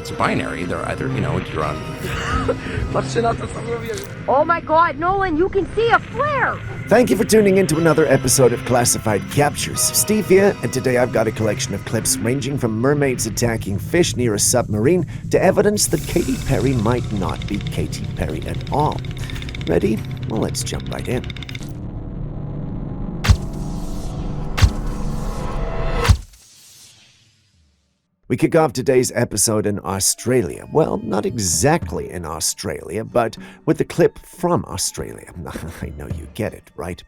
it's a binary. They're either, you're on. Oh my God, Nolan, you can see a flare! Thank you for tuning in to another episode of Classified Captures. Steve here, and today I've got a collection of clips ranging from mermaids attacking fish near a submarine to evidence that Katy Perry might not be Katy Perry at all. Ready? Well, let's jump right in. We kick off today's episode in Australia. Well, not exactly in Australia, but with a clip from Australia. I know you get it, right?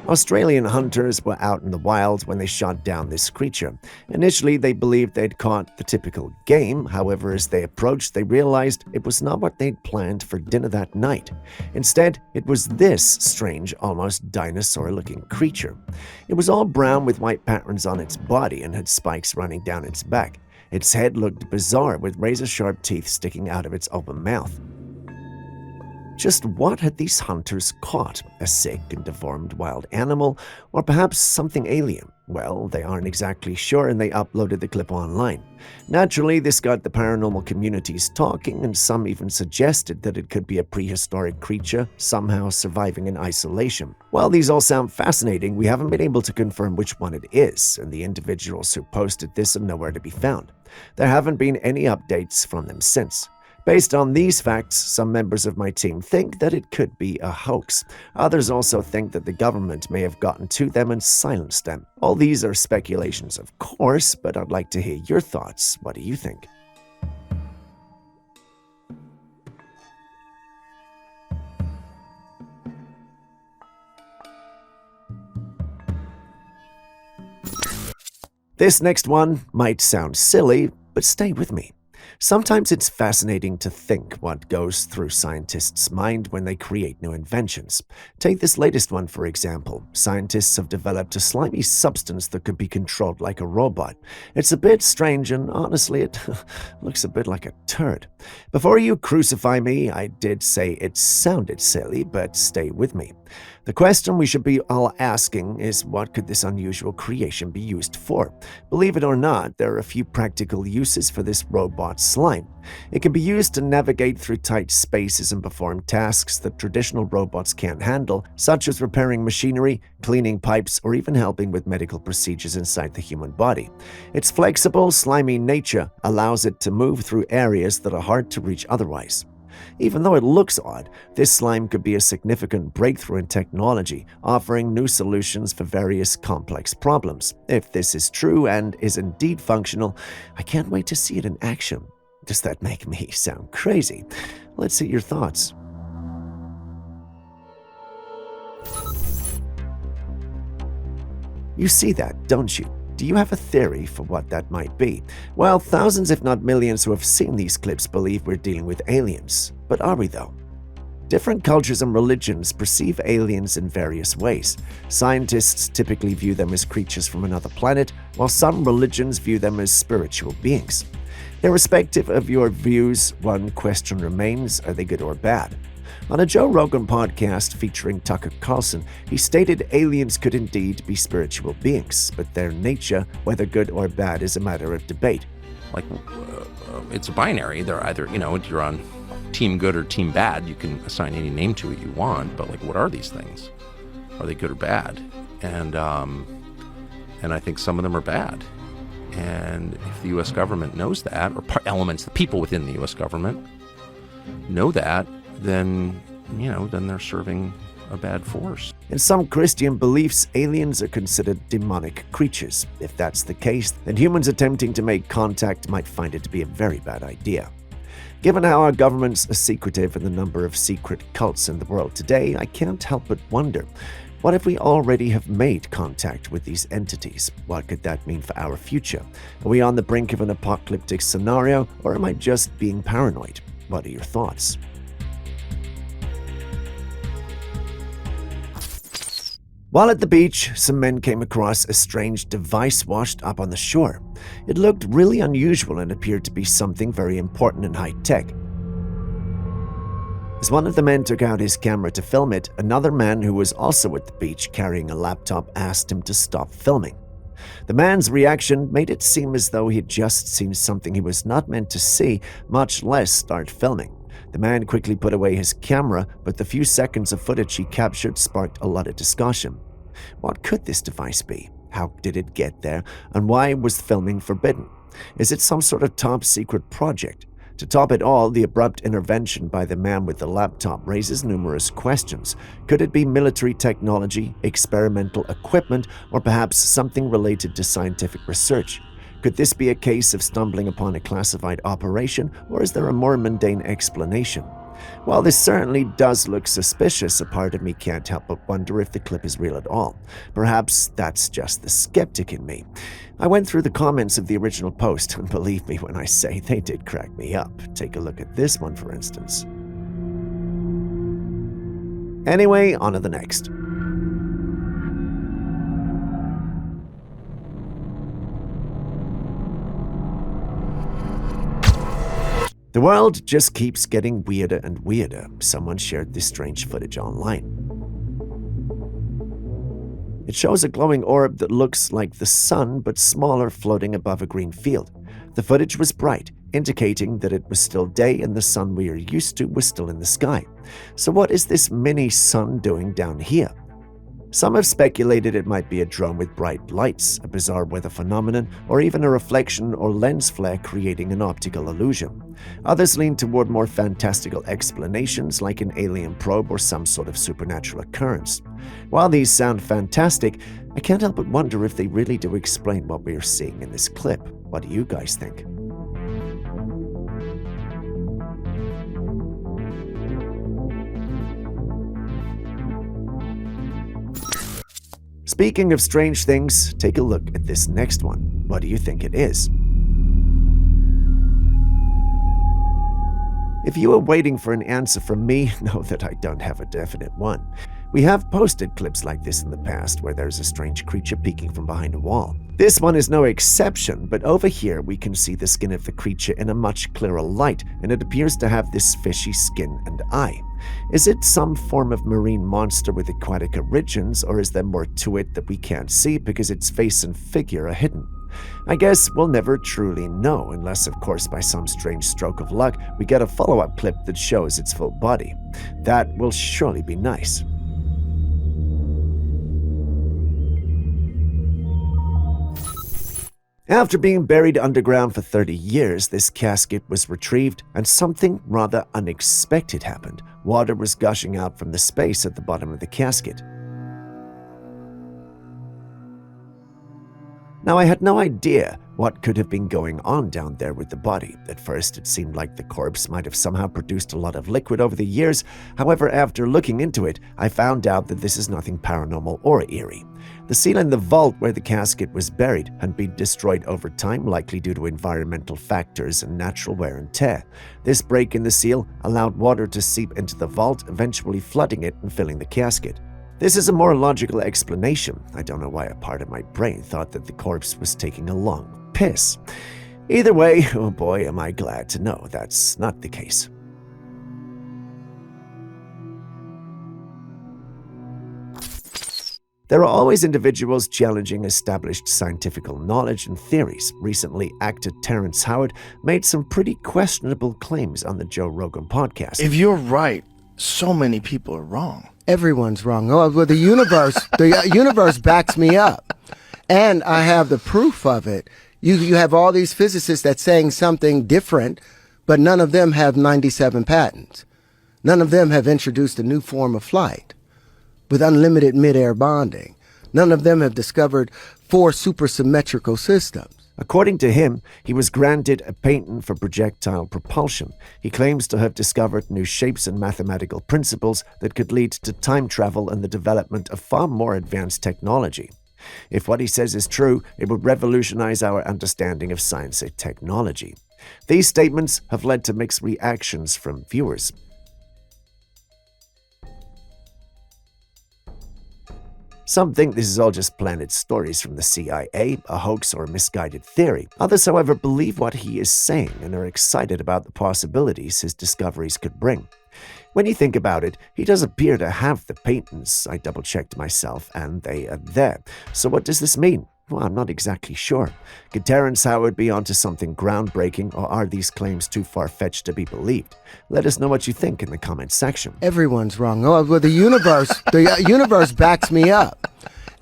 Australian hunters were out in the wild when they shot down this creature. Initially, they believed they'd caught the typical game. However, as they approached, they realized it was not what they'd planned for dinner that night. Instead, it was this strange, almost dinosaur-looking creature. It was all brown with white patterns on its body and had spikes running down its back. Its head looked bizarre with razor-sharp teeth sticking out of its open mouth. Just what had these hunters caught? A sick and deformed wild animal, or perhaps something alien? Well, they aren't exactly sure, and they uploaded the clip online. Naturally, this got the paranormal communities talking, and some even suggested that it could be a prehistoric creature somehow surviving in isolation. While these all sound fascinating, we haven't been able to confirm which one it is, and the individuals who posted this are nowhere to be found. There haven't been any updates from them since. Based on these facts, some members of my team think that it could be a hoax. Others also think that the government may have gotten to them and silenced them. All these are speculations, of course, but I'd like to hear your thoughts. What do you think? This next one might sound silly, but stay with me. Sometimes it's fascinating to think what goes through scientists' mind when they create new inventions. Take this latest one, for example. Scientists have developed a slimy substance that could be controlled like a robot. It's a bit strange, and honestly, it looks a bit like a turd. Before you crucify me, I did say it sounded silly, but stay with me. The question we should be all asking is, what could this unusual creation be used for? Believe it or not, there are a few practical uses for this robot slime. It can be used to navigate through tight spaces and perform tasks that traditional robots can't handle, such as repairing machinery, cleaning pipes, or even helping with medical procedures inside the human body. Its flexible, slimy nature allows it to move through areas that are hard to reach otherwise. Even though it looks odd, this slime could be a significant breakthrough in technology, offering new solutions for various complex problems. If this is true and is indeed functional, I can't wait to see it in action. Does that make me sound crazy? Let's see your thoughts. You see that, don't you? Do you have a theory for what that might be? Well, thousands if not millions who have seen these clips believe we're dealing with aliens. But are we though? Different cultures and religions perceive aliens in various ways. Scientists typically view them as creatures from another planet, while some religions view them as spiritual beings. Irrespective of your views, one question remains: are they good or bad? On a Joe Rogan podcast featuring Tucker Carlson, he stated aliens could indeed be spiritual beings, but their nature, whether good or bad, is a matter of debate. It's a binary. They're either, you're on team good or team bad. You can assign any name to it you want, but what are these things? Are they good or bad? And I think some of them are bad. And if the U.S. government knows that, or elements, the people within the U.S. government know that, then they're serving a bad force. In some Christian beliefs, aliens are considered demonic creatures. If that's the case, then humans attempting to make contact might find it to be a very bad idea. Given how our governments are secretive and the number of secret cults in the world today, I can't help but wonder, what if we already have made contact with these entities? What could that mean for our future? Are we on the brink of an apocalyptic scenario, or am I just being paranoid? What are your thoughts? While at the beach, some men came across a strange device washed up on the shore. It looked really unusual and appeared to be something very important and high-tech. As one of the men took out his camera to film it, another man who was also at the beach carrying a laptop asked him to stop filming. The man's reaction made it seem as though he had just seen something he was not meant to see, much less start filming. The man quickly put away his camera, but the few seconds of footage he captured sparked a lot of discussion. What could this device be? How did it get there? And why was filming forbidden? Is it some sort of top-secret project? To top it all, the abrupt intervention by the man with the laptop raises numerous questions. Could it be military technology, experimental equipment, or perhaps something related to scientific research? Could this be a case of stumbling upon a classified operation, or is there a more mundane explanation? While this certainly does look suspicious, a part of me can't help but wonder if the clip is real at all. Perhaps that's just the skeptic in me. I went through the comments of the original post, and believe me when I say they did crack me up. Take a look at this one, for instance. Anyway, on to the next. The world just keeps getting weirder and weirder. Someone shared this strange footage online. It shows a glowing orb that looks like the sun but smaller, floating above a green field. The footage was bright, indicating that it was still day and the sun we are used to was still in the sky. So what is this mini sun doing down here? Some have speculated it might be a drone with bright lights, a bizarre weather phenomenon, or even a reflection or lens flare creating an optical illusion. Others lean toward more fantastical explanations like an alien probe or some sort of supernatural occurrence. While these sound fantastic, I can't help but wonder if they really do explain what we are seeing in this clip. What do you guys think? Speaking of strange things, take a look at this next one. What do you think it is? If you are waiting for an answer from me, know that I don't have a definite one. We have posted clips like this in the past where there's a strange creature peeking from behind a wall. This one is no exception, but over here we can see the skin of the creature in a much clearer light, and it appears to have this fishy skin and eye. Is it some form of marine monster with aquatic origins, or is there more to it that we can't see because its face and figure are hidden? I guess we'll never truly know, unless of course by some strange stroke of luck we get a follow-up clip that shows its full body. That will surely be nice. After being buried underground for 30 years, this casket was retrieved and something rather unexpected happened. Water was gushing out from the space at the bottom of the casket. Now, I had no idea what could have been going on down there with the body. At first, it seemed like the corpse might have somehow produced a lot of liquid over the years. However, after looking into it, I found out that this is nothing paranormal or eerie. The seal in the vault where the casket was buried had been destroyed over time, likely due to environmental factors and natural wear and tear. This break in the seal allowed water to seep into the vault, eventually flooding it and filling the casket. This is a more logical explanation. I don't know why a part of my brain thought that the corpse was taking a long piss. Either way, oh boy, am I glad to know that's not the case. There are always individuals challenging established scientific knowledge and theories. Recently, actor Terrence Howard made some pretty questionable claims on the Joe Rogan podcast. If you're right, so many people are wrong. Everyone's wrong. Oh, well, the universe backs me up, and I have the proof of it. You have all these physicists that's saying something different, but none of them have 97 patents. None of them have introduced a new form of flight with unlimited mid-air bonding. None of them have discovered 4 supersymmetrical systems. According to him, he was granted a patent for projectile propulsion. He claims to have discovered new shapes and mathematical principles that could lead to time travel and the development of far more advanced technology. If what he says is true, it would revolutionize our understanding of science and technology. These statements have led to mixed reactions from viewers. Some think this is all just planted stories from the CIA, a hoax or a misguided theory. Others, however, believe what he is saying and are excited about the possibilities his discoveries could bring. When you think about it, he does appear to have the patents. I double-checked myself, and they are there. So what does this mean? Well, I'm not exactly sure. Could Terrence Howard be onto something groundbreaking, or are these claims too far-fetched to be believed? Let us know what you think in the comments section. Everyone's wrong. Oh, well, the universe backs me up.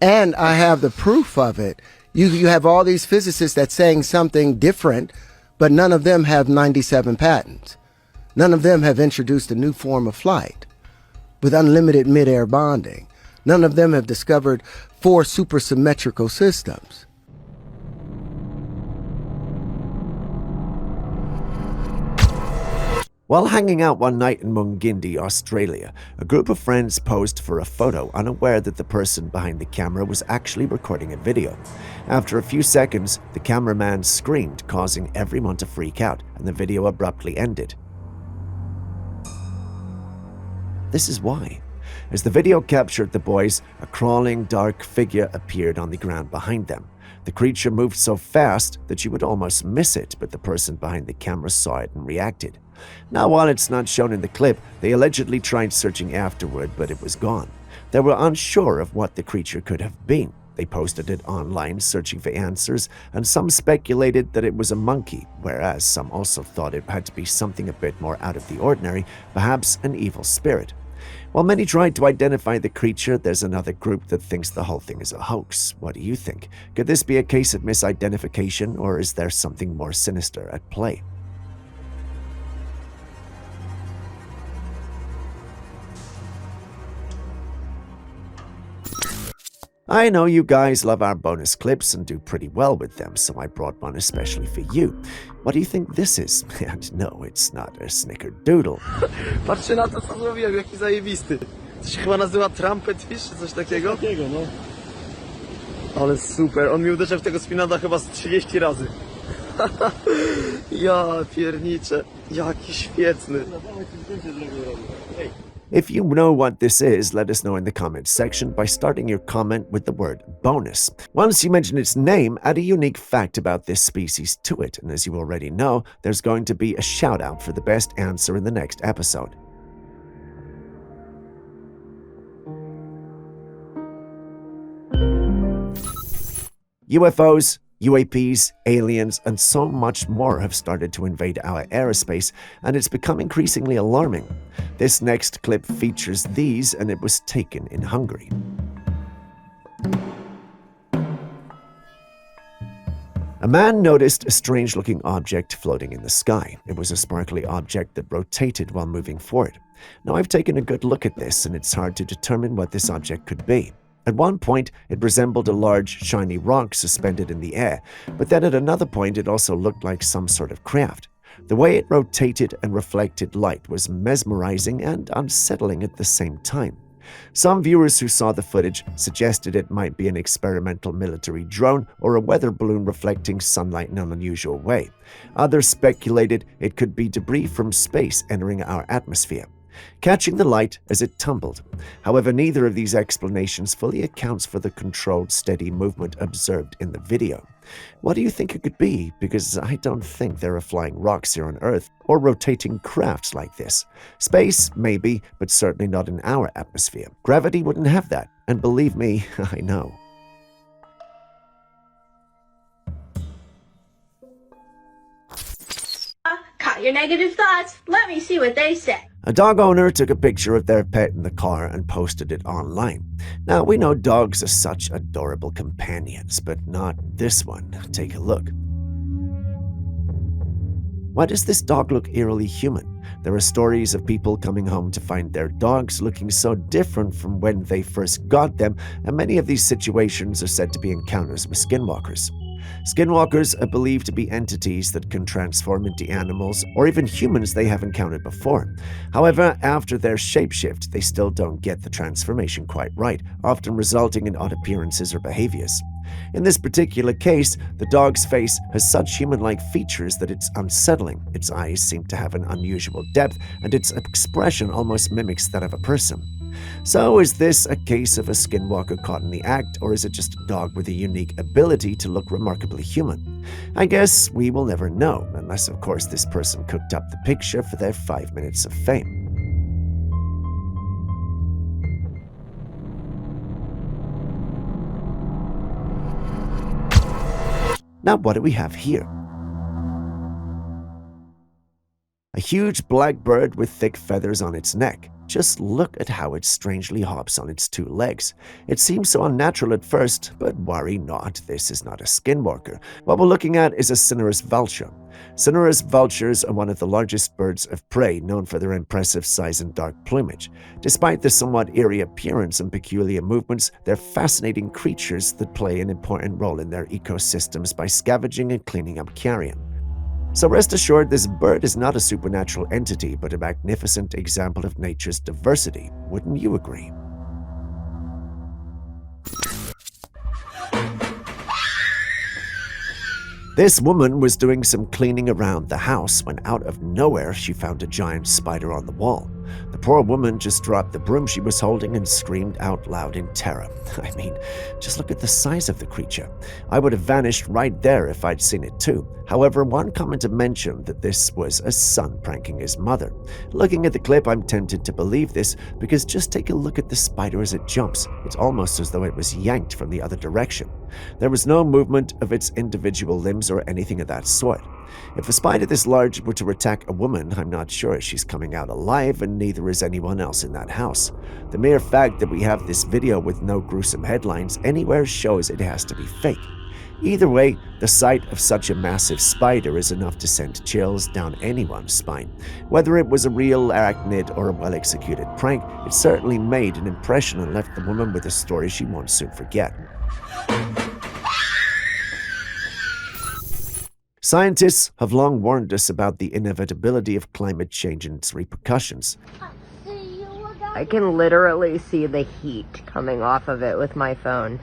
And I have the proof of it. You have all these physicists that's saying something different, but none of them have 97 patents. None of them have introduced a new form of flight with unlimited mid-air bonding. None of them have discovered 4 supersymmetrical systems. While hanging out one night in Mungindi, Australia, a group of friends posed for a photo, unaware that the person behind the camera was actually recording a video. After a few seconds, the cameraman screamed, causing everyone to freak out, and the video abruptly ended. This is why. As the video captured the boys, a crawling, dark figure appeared on the ground behind them. The creature moved so fast that you would almost miss it, but the person behind the camera saw it and reacted. Now, while it's not shown in the clip, they allegedly tried searching afterward, but it was gone. They were unsure of what the creature could have been. They posted it online, searching for answers, and some speculated that it was a monkey, whereas some also thought it had to be something a bit more out of the ordinary, perhaps an evil spirit. While many tried to identify the creature, there's another group that thinks the whole thing is a hoax. What do you think? Could this be a case of misidentification, or is there something more sinister at play? I know you guys love our bonus clips and do pretty well with them, so I brought one especially for you. What do you think this is? And no, it's not a snickerdoodle. Patrzcie na to, co zrobiłem, jaki zajebisty. To się chyba nazywa trumpet fish, czy coś takiego? No. Ale super, on mi uderzył w tego spinada chyba z 30 razy. Ja pierniczę, jaki świetny. If you know what this is, let us know in the comments section by starting your comment with the word bonus. Once you mention its name, add a unique fact about this species to it, and as you already know, there's going to be a shout out for the best answer in the next episode. UFOs, UAPs, aliens, and so much more have started to invade our aerospace, and it's become increasingly alarming. This next clip features these, and it was taken in Hungary. A man noticed a strange-looking object floating in the sky. It was a sparkly object that rotated while moving forward. Now, I've taken a good look at this, and it's hard to determine what this object could be. At one point, it resembled a large, shiny rock suspended in the air, but then at another point it also looked like some sort of craft. The way it rotated and reflected light was mesmerizing and unsettling at the same time. Some viewers who saw the footage suggested it might be an experimental military drone or a weather balloon reflecting sunlight in an unusual way. Others speculated it could be debris from space entering our atmosphere, catching the light as it tumbled. However, neither of these explanations fully accounts for the controlled, steady movement observed in the video. What do you think it could be? Because I don't think there are flying rocks here on Earth or rotating crafts like this. Space, maybe, but certainly not in our atmosphere. Gravity wouldn't have that, and believe me, I know. Caught your negative thoughts. Let me see what they say. A dog owner took a picture of their pet in the car and posted it online. Now, we know dogs are such adorable companions, but not this one. Take a look. Why does this dog look eerily human? There are stories of people coming home to find their dogs looking so different from when they first got them, and many of these situations are said to be encounters with skinwalkers. Skinwalkers are believed to be entities that can transform into animals or even humans they have encountered before. However, after their shapeshift, they still don't get the transformation quite right, often resulting in odd appearances or behaviors. In this particular case, the dog's face has such human-like features that it's unsettling. Its eyes seem to have an unusual depth, and its expression almost mimics that of a person. So is this a case of a skinwalker caught in the act, or is it just a dog with a unique ability to look remarkably human? I guess we will never know, unless of course this person cooked up the picture for their 5 minutes of fame. Now, what do we have here? A huge black bird with thick feathers on its neck. Just look at how it strangely hops on its two legs. It seems so unnatural at first, but worry not, this is not a skinwalker. What we're looking at is a cinereous vulture. Cinereous vultures are one of the largest birds of prey, known for their impressive size and dark plumage. Despite their somewhat eerie appearance and peculiar movements, they're fascinating creatures that play an important role in their ecosystems by scavenging and cleaning up carrion. So rest assured, this bird is not a supernatural entity, but a magnificent example of nature's diversity. Wouldn't you agree? This woman was doing some cleaning around the house when out of nowhere she found a giant spider on the wall. The poor woman just dropped the broom she was holding and screamed out loud in terror. I mean, just look at the size of the creature. I would have vanished right there if I'd seen it too. However, one commenter mentioned that this was a son pranking his mother. Looking at the clip, I'm tempted to believe this because just take a look at the spider as it jumps. It's almost as though it was yanked from the other direction. There was no movement of its individual limbs or anything of that sort. If a spider this large were to attack a woman, I'm not sure she's coming out alive, and neither is anyone else in that house. The mere fact that we have this video with no gruesome headlines anywhere shows it has to be fake. Either way, the sight of such a massive spider is enough to send chills down anyone's spine. Whether it was a real arachnid or a well-executed prank, it certainly made an impression and left the woman with a story she won't soon forget. Scientists have long warned us about the inevitability of climate change and its repercussions. I can literally see the heat coming off of it with my phone.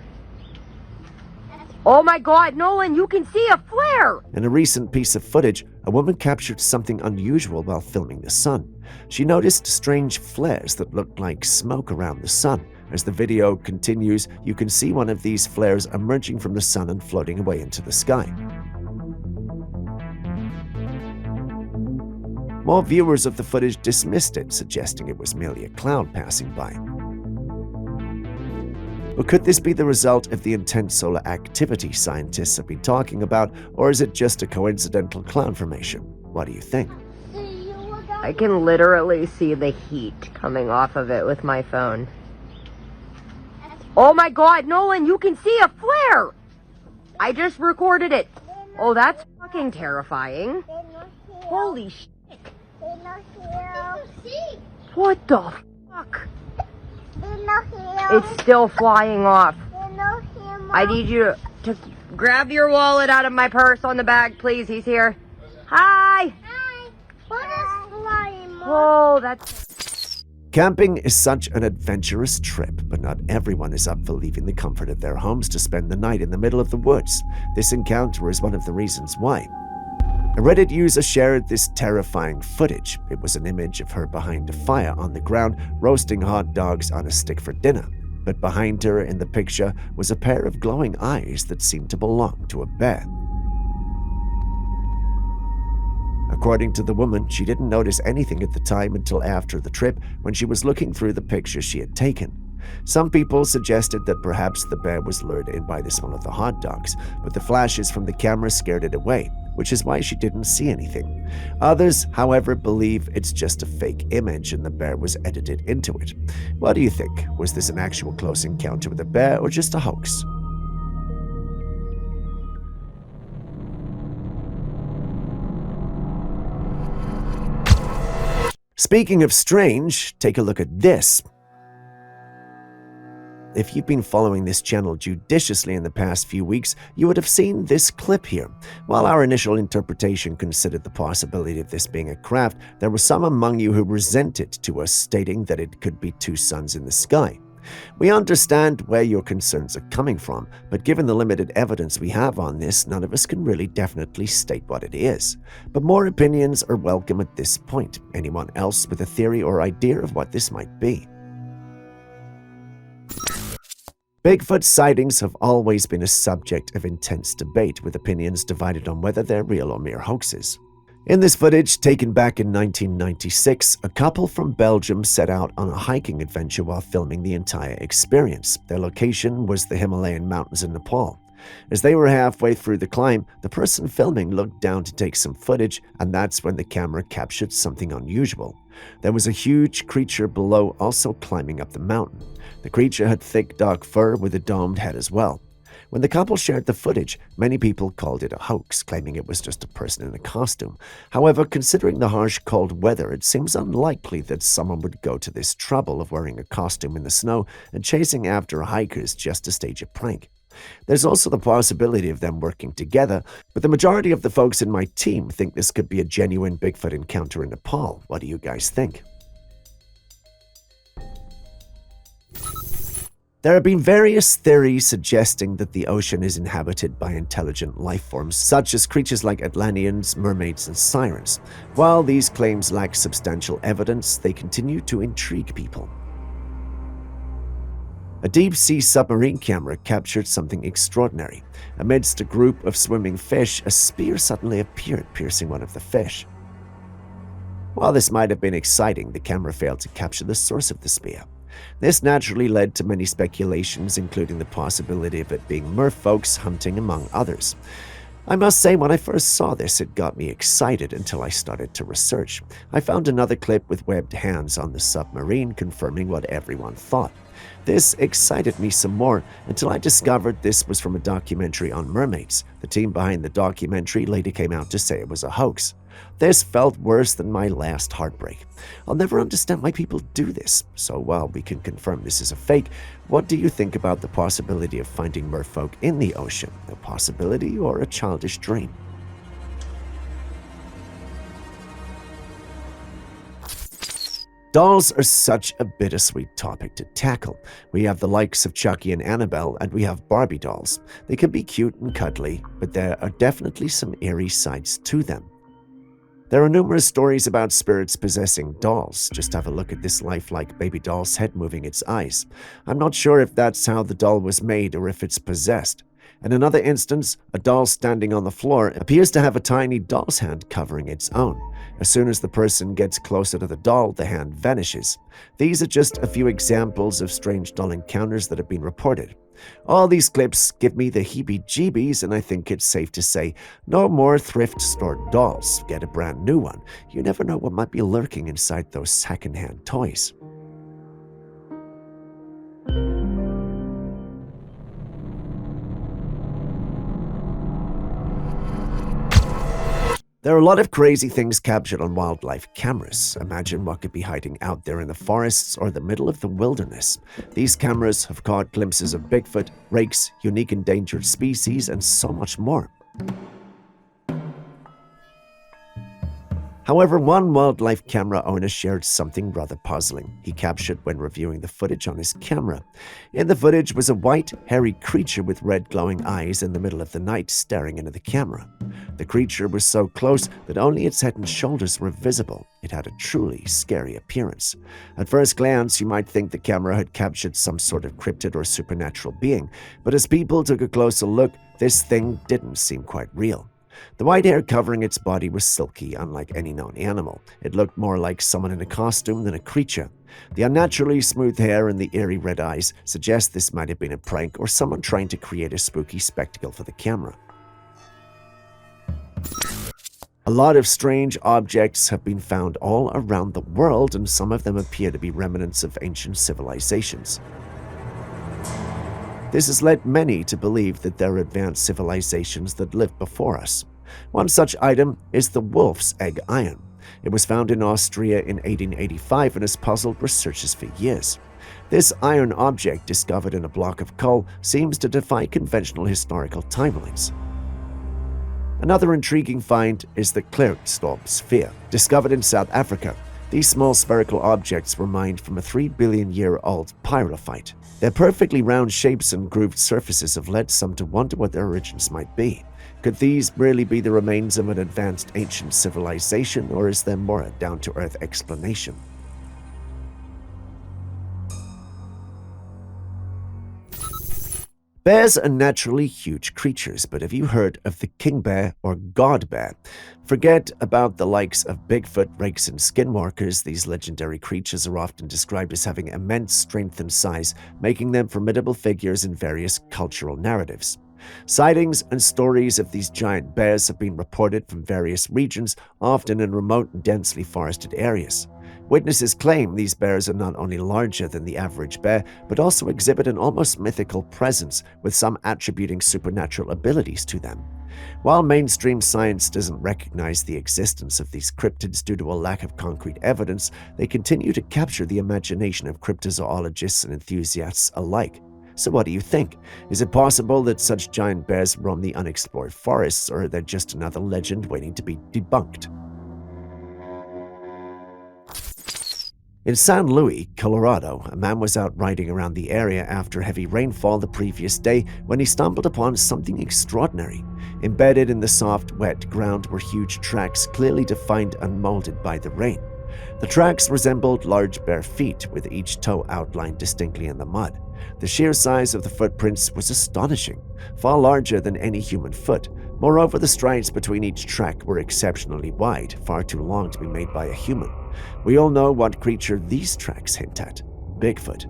Oh my god, Nolan, you can see a flare! In a recent piece of footage, a woman captured something unusual while filming the sun. She noticed strange flares that looked like smoke around the sun. As the video continues, you can see one of these flares emerging from the sun and floating away into the sky. More viewers of the footage dismissed it, suggesting it was merely a cloud passing by. But could this be the result of the intense solar activity scientists have been talking about, or is it just a coincidental cloud formation? What do you think? I can literally see the heat coming off of it with my phone. Oh my god, Nolan, you can see a flare! I just recorded it. Oh, that's fucking terrifying. Holy shit. What the fuck? It's still flying off. I need you to grab your wallet out of my purse on the bag, please. He's here. Hi. What is flying, Mom? Oh, that's... Camping is such an adventurous trip, but not everyone is up for leaving the comfort of their homes to spend the night in the middle of the woods. This encounter is one of the reasons why. A Reddit user shared this terrifying footage. It was an image of her behind a fire on the ground, roasting hot dogs on a stick for dinner. But behind her in the picture was a pair of glowing eyes that seemed to belong to a bear. According to the woman, she didn't notice anything at the time until after the trip when she was looking through the pictures she had taken. Some people suggested that perhaps the bear was lured in by the smell of the hot dogs, but the flashes from the camera scared it away, which is why she didn't see anything. Others, however, believe it's just a fake image and the bear was edited into it. What do you think? Was this an actual close encounter with a bear or just a hoax? Speaking of strange, take a look at this. If you've been following this channel judiciously in the past few weeks, you would have seen this clip here. While our initial interpretation considered the possibility of this being a craft, there were some among you who resented to us, stating that it could be two suns in the sky. We understand where your concerns are coming from, but given the limited evidence we have on this, none of us can really definitely state what it is. But more opinions are welcome at this point. Anyone else with a theory or idea of what this might be? Bigfoot sightings have always been a subject of intense debate, with opinions divided on whether they're real or mere hoaxes. In this footage, taken back in 1996, a couple from Belgium set out on a hiking adventure while filming the entire experience. Their location was the Himalayan mountains in Nepal. As they were halfway through the climb, the person filming looked down to take some footage, and that's when the camera captured something unusual. There was a huge creature below also climbing up the mountain. The creature had thick dark fur with a domed head as well. When the couple shared the footage, many people called it a hoax, claiming it was just a person in a costume. However, considering the harsh cold weather, it seems unlikely that someone would go to this trouble of wearing a costume in the snow and chasing after hikers just to stage a prank. There's also the possibility of them working together, but the majority of the folks in my team think this could be a genuine Bigfoot encounter in Nepal. What do you guys think? There have been various theories suggesting that the ocean is inhabited by intelligent life forms, such as creatures like Atlanteans, mermaids, and sirens. While these claims lack substantial evidence, they continue to intrigue people. A deep-sea submarine camera captured something extraordinary. Amidst a group of swimming fish, a spear suddenly appeared, piercing one of the fish. While this might have been exciting, the camera failed to capture the source of the spear. This naturally led to many speculations, including the possibility of it being merfolks hunting, among others. I must say, when I first saw this, it got me excited until I started to research. I found another clip with webbed hands on the submarine, confirming what everyone thought. This excited me some more until I discovered this was from a documentary on mermaids. The team behind the documentary later came out to say it was a hoax. This felt worse than my last heartbreak. I'll never understand why people do this. So while we can confirm this is a fake, what do you think about the possibility of finding merfolk in the ocean? A possibility or a childish dream? Dolls are such a bittersweet topic to tackle. We have the likes of Chucky and Annabelle, and we have Barbie dolls. They can be cute and cuddly, but there are definitely some eerie sides to them. There are numerous stories about spirits possessing dolls. Just have a look at this lifelike baby doll's head moving its eyes. I'm not sure if that's how the doll was made or if it's possessed. In another instance, a doll standing on the floor appears to have a tiny doll's hand covering its own. As soon as the person gets closer to the doll, the hand vanishes. These are just a few examples of strange doll encounters that have been reported. All these clips give me the heebie-jeebies, and I think it's safe to say, no more thrift store dolls. Get a brand new one. You never know what might be lurking inside those second-hand toys. There are a lot of crazy things captured on wildlife cameras. Imagine what could be hiding out there in the forests or the middle of the wilderness. These cameras have caught glimpses of Bigfoot, rakes, unique endangered species, and so much more. However, one wildlife camera owner shared something rather puzzling he captured when reviewing the footage on his camera. In the footage was a white, hairy creature with red glowing eyes in the middle of the night staring into the camera. The creature was so close that only its head and shoulders were visible. It had a truly scary appearance. At first glance, you might think the camera had captured some sort of cryptid or supernatural being, but as people took a closer look, this thing didn't seem quite real. The white hair covering its body was silky, unlike any known animal. It looked more like someone in a costume than a creature. The unnaturally smooth hair and the eerie red eyes suggest this might have been a prank or someone trying to create a spooky spectacle for the camera. A lot of strange objects have been found all around the world, and some of them appear to be remnants of ancient civilizations. This has led many to believe that there are advanced civilizations that lived before us. One such item is the wolf's egg iron. It was found in Austria in 1885 and has puzzled researchers for years. This iron object, discovered in a block of coal, seems to defy conventional historical timelines. Another intriguing find is the Klerksdorp sphere, discovered in South Africa. These small spherical objects were mined from a 3-billion-year-old pyrophyte. Their perfectly round shapes and grooved surfaces have led some to wonder what their origins might be. Could these really be the remains of an advanced ancient civilization, or is there more a down-to-earth explanation? Bears are naturally huge creatures, but have you heard of the king bear or god bear? Forget about the likes of Bigfoot, rakes, and skinwalkers. These legendary creatures are often described as having immense strength and size, making them formidable figures in various cultural narratives. Sightings and stories of these giant bears have been reported from various regions, often in remote and densely forested areas. Witnesses claim these bears are not only larger than the average bear, but also exhibit an almost mythical presence, with some attributing supernatural abilities to them. While mainstream science doesn't recognize the existence of these cryptids due to a lack of concrete evidence, they continue to capture the imagination of cryptozoologists and enthusiasts alike. So what do you think? Is it possible that such giant bears roam the unexplored forests, or are they just another legend waiting to be debunked? In San Luis, Colorado, a man was out riding around the area after heavy rainfall the previous day when he stumbled upon something extraordinary. Embedded in the soft, wet ground were huge tracks clearly defined and molded by the rain. The tracks resembled large bare feet, with each toe outlined distinctly in the mud. The sheer size of the footprints was astonishing, far larger than any human foot. Moreover, the strides between each track were exceptionally wide, far too long to be made by a human. We all know what creature these tracks hint at: Bigfoot.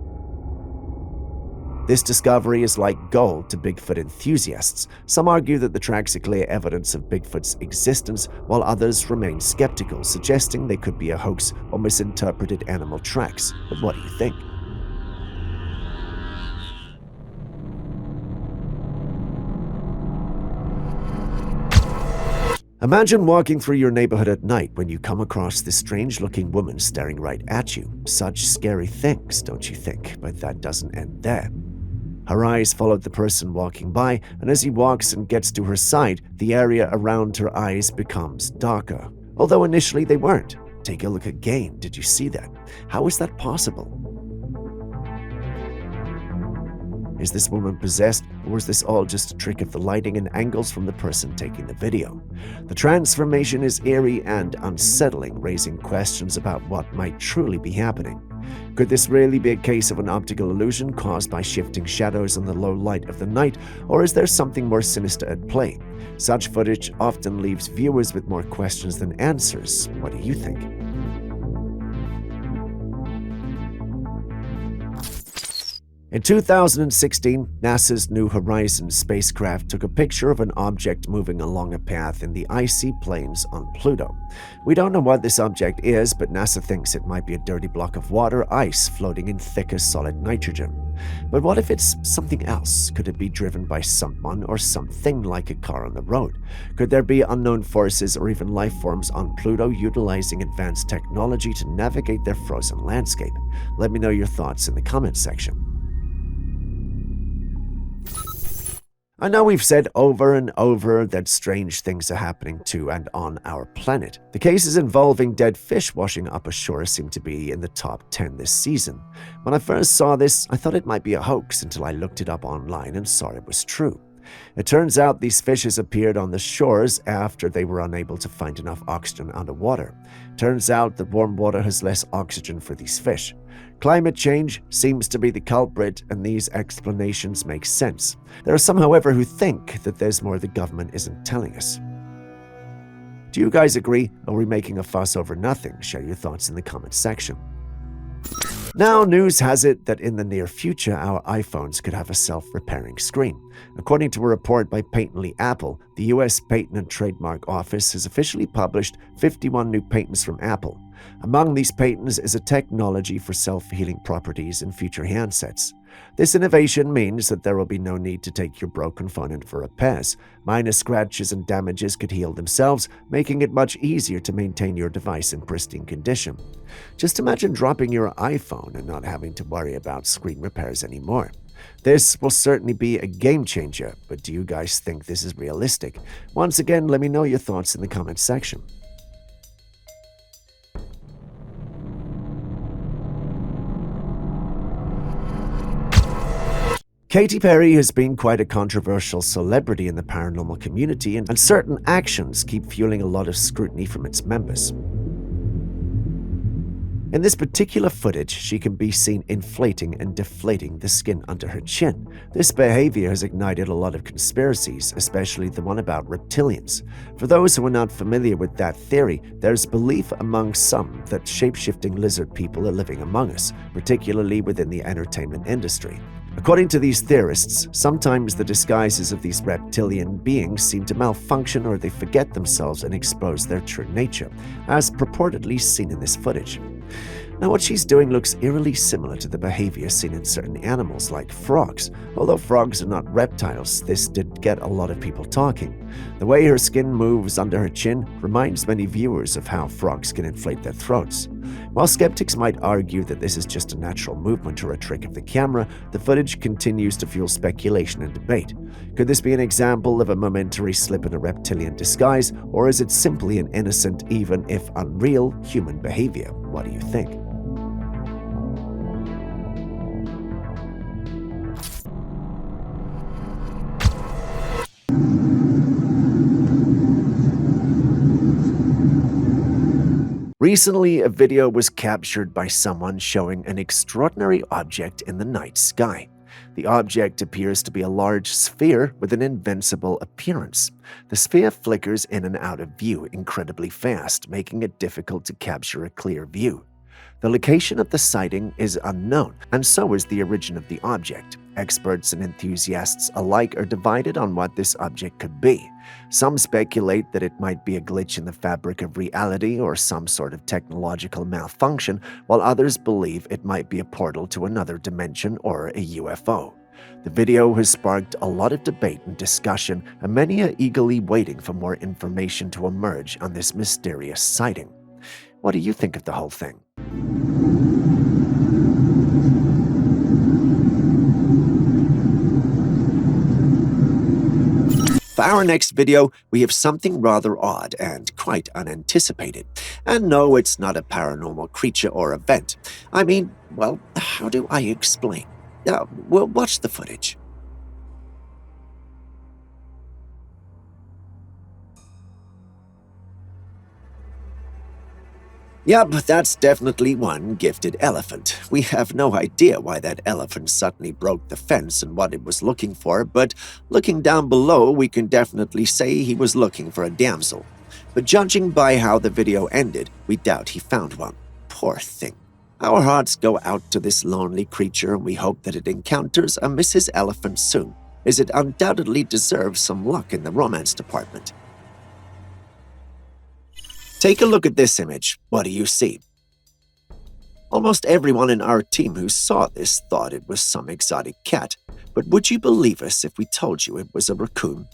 This discovery is like gold to Bigfoot enthusiasts. Some argue that the tracks are clear evidence of Bigfoot's existence, while others remain skeptical, suggesting they could be a hoax or misinterpreted animal tracks. But what do you think? Imagine walking through your neighborhood at night when you come across this strange-looking woman staring right at you. Such scary things, don't you think? But that doesn't end there. Her eyes followed the person walking by, and as he walks and gets to her side, the area around her eyes becomes darker. Although initially they weren't. Take a look again. Did you see that? How is that possible? Is this woman possessed, or is this all just a trick of the lighting and angles from the person taking the video? The transformation is eerie and unsettling, raising questions about what might truly be happening. Could this really be a case of an optical illusion caused by shifting shadows in the low light of the night, or is there something more sinister at play? Such footage often leaves viewers with more questions than answers. What do you think? In 2016, NASA's New Horizons spacecraft took a picture of an object moving along a path in the icy plains on Pluto. We don't know what this object is, but NASA thinks it might be a dirty block of water ice floating in thicker solid nitrogen. But what if it's something else? Could it be driven by someone or something like a car on the road? Could there be unknown forces or even life forms on Pluto utilizing advanced technology to navigate their frozen landscape? Let me know your thoughts in the comments section. I know we've said over and over that strange things are happening to and on our planet. The cases involving dead fish washing up ashore seem to be in the top 10 this season. When I first saw this, I thought it might be a hoax until I looked it up online and saw it was true. It turns out these fishes appeared on the shores after they were unable to find enough oxygen underwater. Turns out that warm water has less oxygen for these fish. Climate change seems to be the culprit, and these explanations make sense. There are some, however, who think that there's more the government isn't telling us. Do you guys agree, or are we making a fuss over nothing? Share your thoughts in the comments section. Now, news has it that in the near future, our iPhones could have a self-repairing screen. According to a report by Patently Apple, the U.S. Patent and Trademark Office has officially published 51 new patents from Apple. Among these patents is a technology for self-healing properties in future handsets. This innovation means that there will be no need to take your broken phone in for repairs. Minor scratches and damages could heal themselves, making it much easier to maintain your device in pristine condition. Just imagine dropping your iPhone and not having to worry about screen repairs anymore. This will certainly be a game changer, but do you guys think this is realistic? Once again, let me know your thoughts in the comments section. Katy Perry has been quite a controversial celebrity in the paranormal community, and certain actions keep fueling a lot of scrutiny from its members. In this particular footage, she can be seen inflating and deflating the skin under her chin. This behavior has ignited a lot of conspiracies, especially the one about reptilians. For those who are not familiar with that theory, there's belief among some that shape-shifting lizard people are living among us, particularly within the entertainment industry. According to these theorists, sometimes the disguises of these reptilian beings seem to malfunction or they forget themselves and expose their true nature, as purportedly seen in this footage. Now, what she's doing looks eerily similar to the behavior seen in certain animals like frogs. Although frogs are not reptiles, this did get a lot of people talking. The way her skin moves under her chin reminds many viewers of how frogs can inflate their throats. While skeptics might argue that this is just a natural movement or a trick of the camera, the footage continues to fuel speculation and debate. Could this be an example of a momentary slip in a reptilian disguise, or is it simply an innocent, even if unreal, human behavior? What do you think? Recently, a video was captured by someone showing an extraordinary object in the night sky. The object appears to be a large sphere with an invincible appearance. The sphere flickers in and out of view incredibly fast, making it difficult to capture a clear view. The location of the sighting is unknown, and so is the origin of the object. Experts and enthusiasts alike are divided on what this object could be. Some speculate that it might be a glitch in the fabric of reality or some sort of technological malfunction, while others believe it might be a portal to another dimension or a UFO. The video has sparked a lot of debate and discussion, and many are eagerly waiting for more information to emerge on this mysterious sighting. What do you think of the whole thing? For our next video, we have something rather odd and quite unanticipated. And no, it's not a paranormal creature or event. I mean, well, how do I explain? We'll watch the footage. Yep, that's definitely one gifted elephant. We have no idea why that elephant suddenly broke the fence and what it was looking for, but looking down below, we can definitely say he was looking for a damsel. But judging by how the video ended, we doubt he found one. Poor thing. Our hearts go out to this lonely creature, and we hope that it encounters a Mrs. Elephant soon, as it undoubtedly deserves some luck in the romance department. Take a look at this image. What do you see? Almost everyone in our team who saw this thought it was some exotic cat. But would you believe us if we told you it was a raccoon?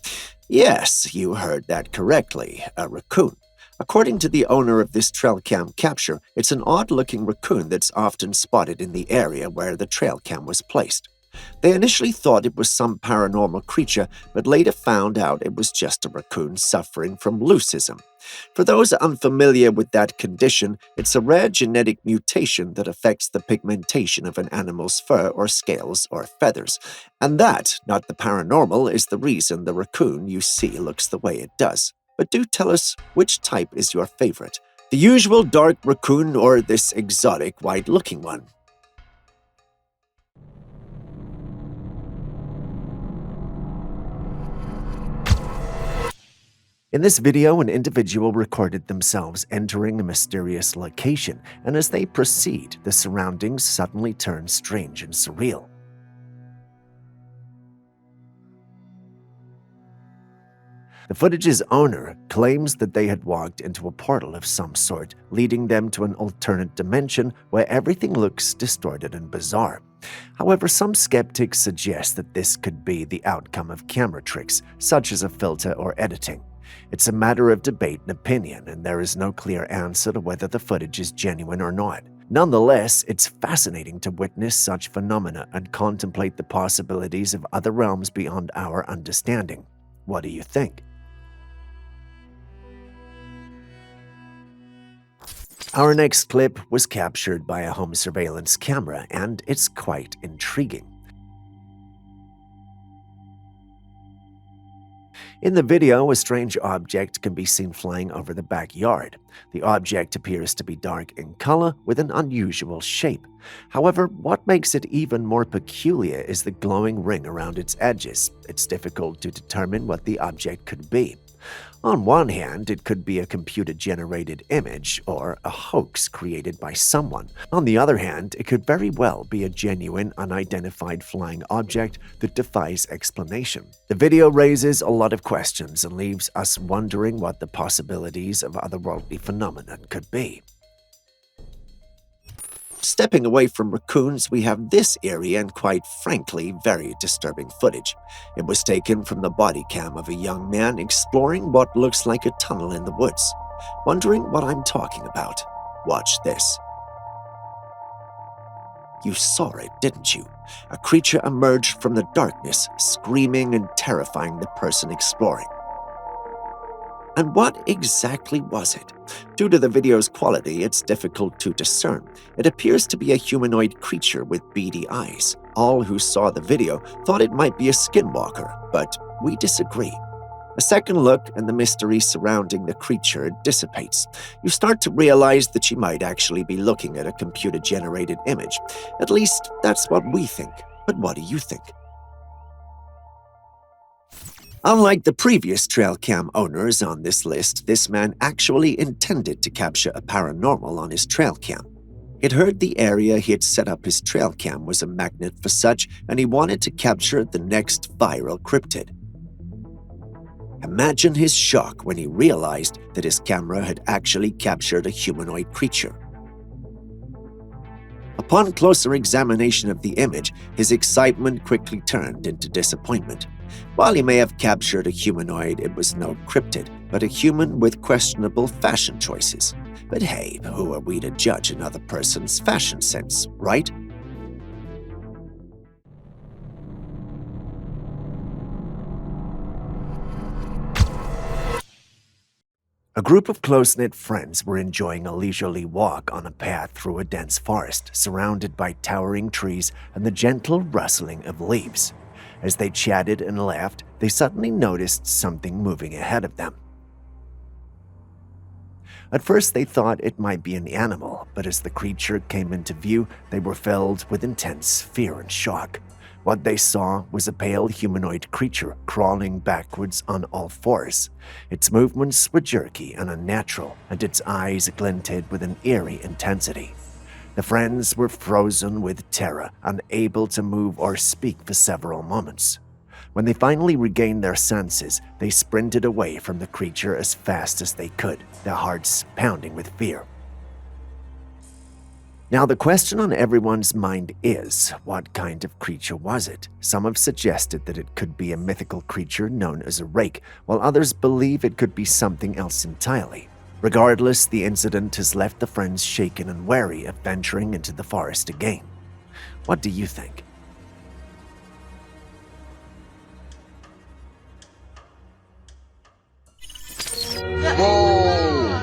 Yes, you heard that correctly, a raccoon. According to the owner of this Trailcam capture, it's an odd-looking raccoon that's often spotted in the area where the Trailcam was placed. They initially thought it was some paranormal creature, but later found out it was just a raccoon suffering from leucism. For those unfamiliar with that condition, it's a rare genetic mutation that affects the pigmentation of an animal's fur or scales or feathers. And that, not the paranormal, is the reason the raccoon you see looks the way it does. But do tell us, which type is your favorite? The usual dark raccoon or this exotic white-looking one? In this video, an individual recorded themselves entering a mysterious location, and as they proceed, the surroundings suddenly turn strange and surreal. The footage's owner claims that they had walked into a portal of some sort, leading them to an alternate dimension where everything looks distorted and bizarre. However, some skeptics suggest that this could be the outcome of camera tricks, such as a filter or editing. It's a matter of debate and opinion, and there is no clear answer to whether the footage is genuine or not. Nonetheless, it's fascinating to witness such phenomena and contemplate the possibilities of other realms beyond our understanding. What do you think? Our next clip was captured by a home surveillance camera, and it's quite intriguing. In the video, a strange object can be seen flying over the backyard. The object appears to be dark in color with an unusual shape. However, what makes it even more peculiar is the glowing ring around its edges. It's difficult to determine what the object could be. On one hand, it could be a computer-generated image or a hoax created by someone. On the other hand, it could very well be a genuine, unidentified flying object that defies explanation. The video raises a lot of questions and leaves us wondering what the possibilities of otherworldly phenomenon could be. Stepping away from raccoons, we have this eerie and quite frankly very disturbing footage. It was taken from the body cam of a young man exploring what looks like a tunnel in the woods. Wondering what I'm talking about? Watch this. You saw it, didn't you? A creature emerged from the darkness, screaming and terrifying the person exploring. And what exactly was it? Due to the video's quality, it's difficult to discern. It appears to be a humanoid creature with beady eyes. All who saw the video thought it might be a skinwalker, but we disagree. A second look and the mystery surrounding the creature dissipates. You start to realize that you might actually be looking at a computer-generated image. At least, that's what we think. But what do you think? Unlike the previous Trailcam owners on this list, this man actually intended to capture a paranormal on his Trailcam. He'd heard the area he had set up his Trailcam was a magnet for such, and he wanted to capture the next viral cryptid. Imagine his shock when he realized that his camera had actually captured a humanoid creature. Upon closer examination of the image, his excitement quickly turned into disappointment. While he may have captured a humanoid, it was no cryptid, but a human with questionable fashion choices. But hey, who are we to judge another person's fashion sense, right? A group of close-knit friends were enjoying a leisurely walk on a path through a dense forest, surrounded by towering trees and the gentle rustling of leaves. As they chatted and laughed, they suddenly noticed something moving ahead of them. At first, they thought it might be an animal, but as the creature came into view, they were filled with intense fear and shock. What they saw was a pale humanoid creature crawling backwards on all fours. Its movements were jerky and unnatural, and its eyes glinted with an eerie intensity. The friends were frozen with terror, unable to move or speak for several moments. When they finally regained their senses, they sprinted away from the creature as fast as they could, their hearts pounding with fear. Now, the question on everyone's mind is, what kind of creature was it? Some have suggested that it could be a mythical creature known as a rake, while others believe it could be something else entirely. Regardless, the incident has left the friends shaken and wary of venturing into the forest again. What do you think? Whoa!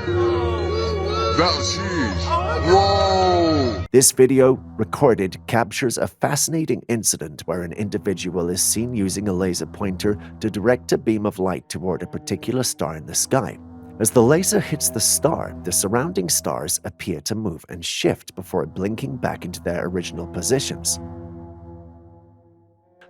That was huge! Whoa! This video, recorded, captures a fascinating incident where an individual is seen using a laser pointer to direct a beam of light toward a particular star in the sky. As the laser hits the star, the surrounding stars appear to move and shift before blinking back into their original positions.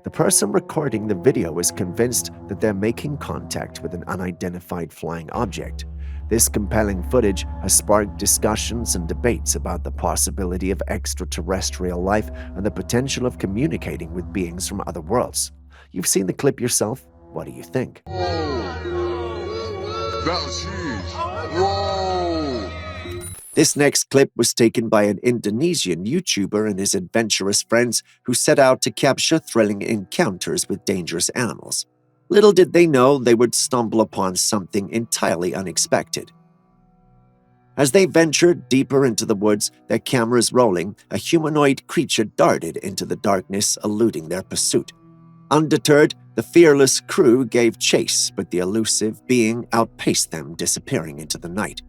The person recording the video is convinced that they're making contact with an unidentified flying object. This compelling footage has sparked discussions and debates about the possibility of extraterrestrial life and the potential of communicating with beings from other worlds. You've seen the clip yourself? What do you think? That was huge! Whoa! This next clip was taken by an Indonesian YouTuber and his adventurous friends who set out to capture thrilling encounters with dangerous animals. Little did they know they would stumble upon something entirely unexpected. As they ventured deeper into the woods, their cameras rolling, a humanoid creature darted into the darkness, eluding their pursuit. Undeterred, the fearless crew gave chase, but the elusive being outpaced them, disappearing into the night.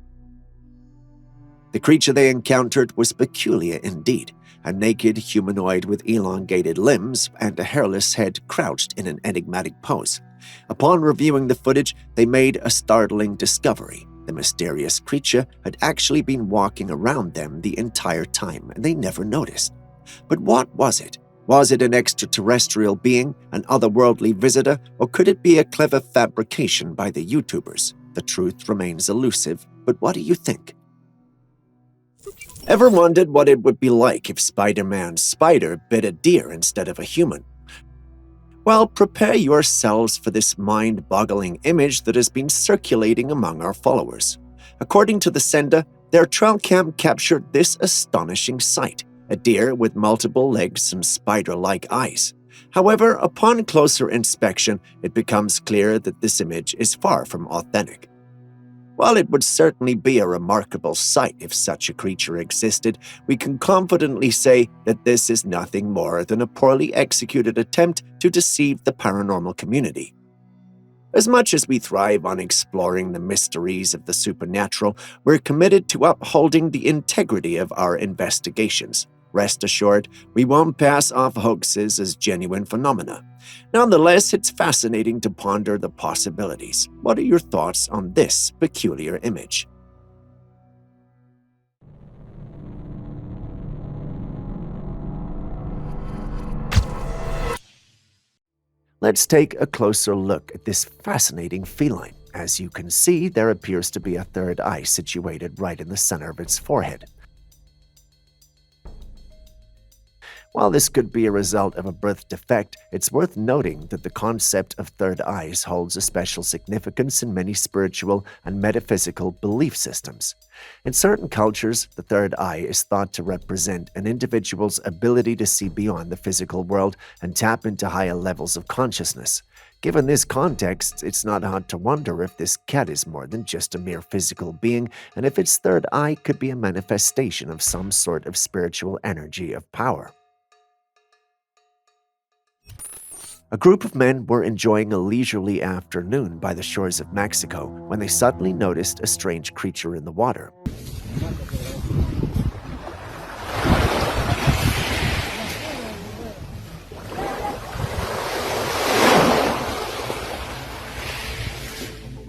The creature they encountered was peculiar indeed, a naked humanoid with elongated limbs and a hairless head crouched in an enigmatic pose. Upon reviewing the footage, they made a startling discovery. The mysterious creature had actually been walking around them the entire time, and they never noticed. But what was it? Was it an extraterrestrial being, an otherworldly visitor, or could it be a clever fabrication by the YouTubers? The truth remains elusive, but what do you think? Ever wondered what it would be like if Spider-Man's spider bit a deer instead of a human? Well, prepare yourselves for this mind-boggling image that has been circulating among our followers. According to the sender, their Trailcam captured this astonishing sight: a deer with multiple legs and spider-like eyes. However, upon closer inspection, it becomes clear that this image is far from authentic. While it would certainly be a remarkable sight if such a creature existed, we can confidently say that this is nothing more than a poorly executed attempt to deceive the paranormal community. As much as we thrive on exploring the mysteries of the supernatural, we're committed to upholding the integrity of our investigations. Rest assured, we won't pass off hoaxes as genuine phenomena. Nonetheless, it's fascinating to ponder the possibilities. What are your thoughts on this peculiar image? Let's take a closer look at this fascinating feline. As you can see, there appears to be a third eye situated right in the center of its forehead. While this could be a result of a birth defect, it's worth noting that the concept of third eyes holds a special significance in many spiritual and metaphysical belief systems. In certain cultures, the third eye is thought to represent an individual's ability to see beyond the physical world and tap into higher levels of consciousness. Given this context, it's not hard to wonder if this cat is more than just a mere physical being, and if its third eye could be a manifestation of some sort of spiritual energy of power. A group of men were enjoying a leisurely afternoon by the shores of Mexico when they suddenly noticed a strange creature in the water.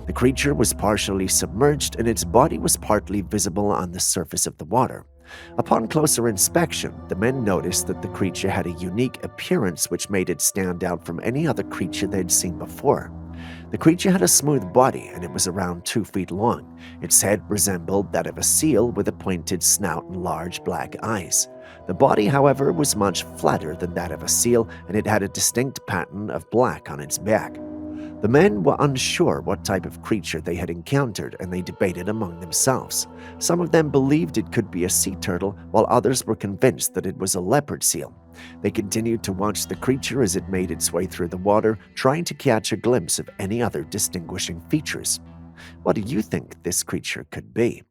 The creature was partially submerged and its body was partly visible on the surface of the water. Upon closer inspection, the men noticed that the creature had a unique appearance which made it stand out from any other creature they'd seen before. The creature had a smooth body and it was around 2 feet long. Its head resembled that of a seal with a pointed snout and large black eyes. The body, however, was much flatter than that of a seal and it had a distinct pattern of black on its back. The men were unsure what type of creature they had encountered and they debated among themselves. Some of them believed it could be a sea turtle, while others were convinced that it was a leopard seal. They continued to watch the creature as it made its way through the water, trying to catch a glimpse of any other distinguishing features. What do you think this creature could be?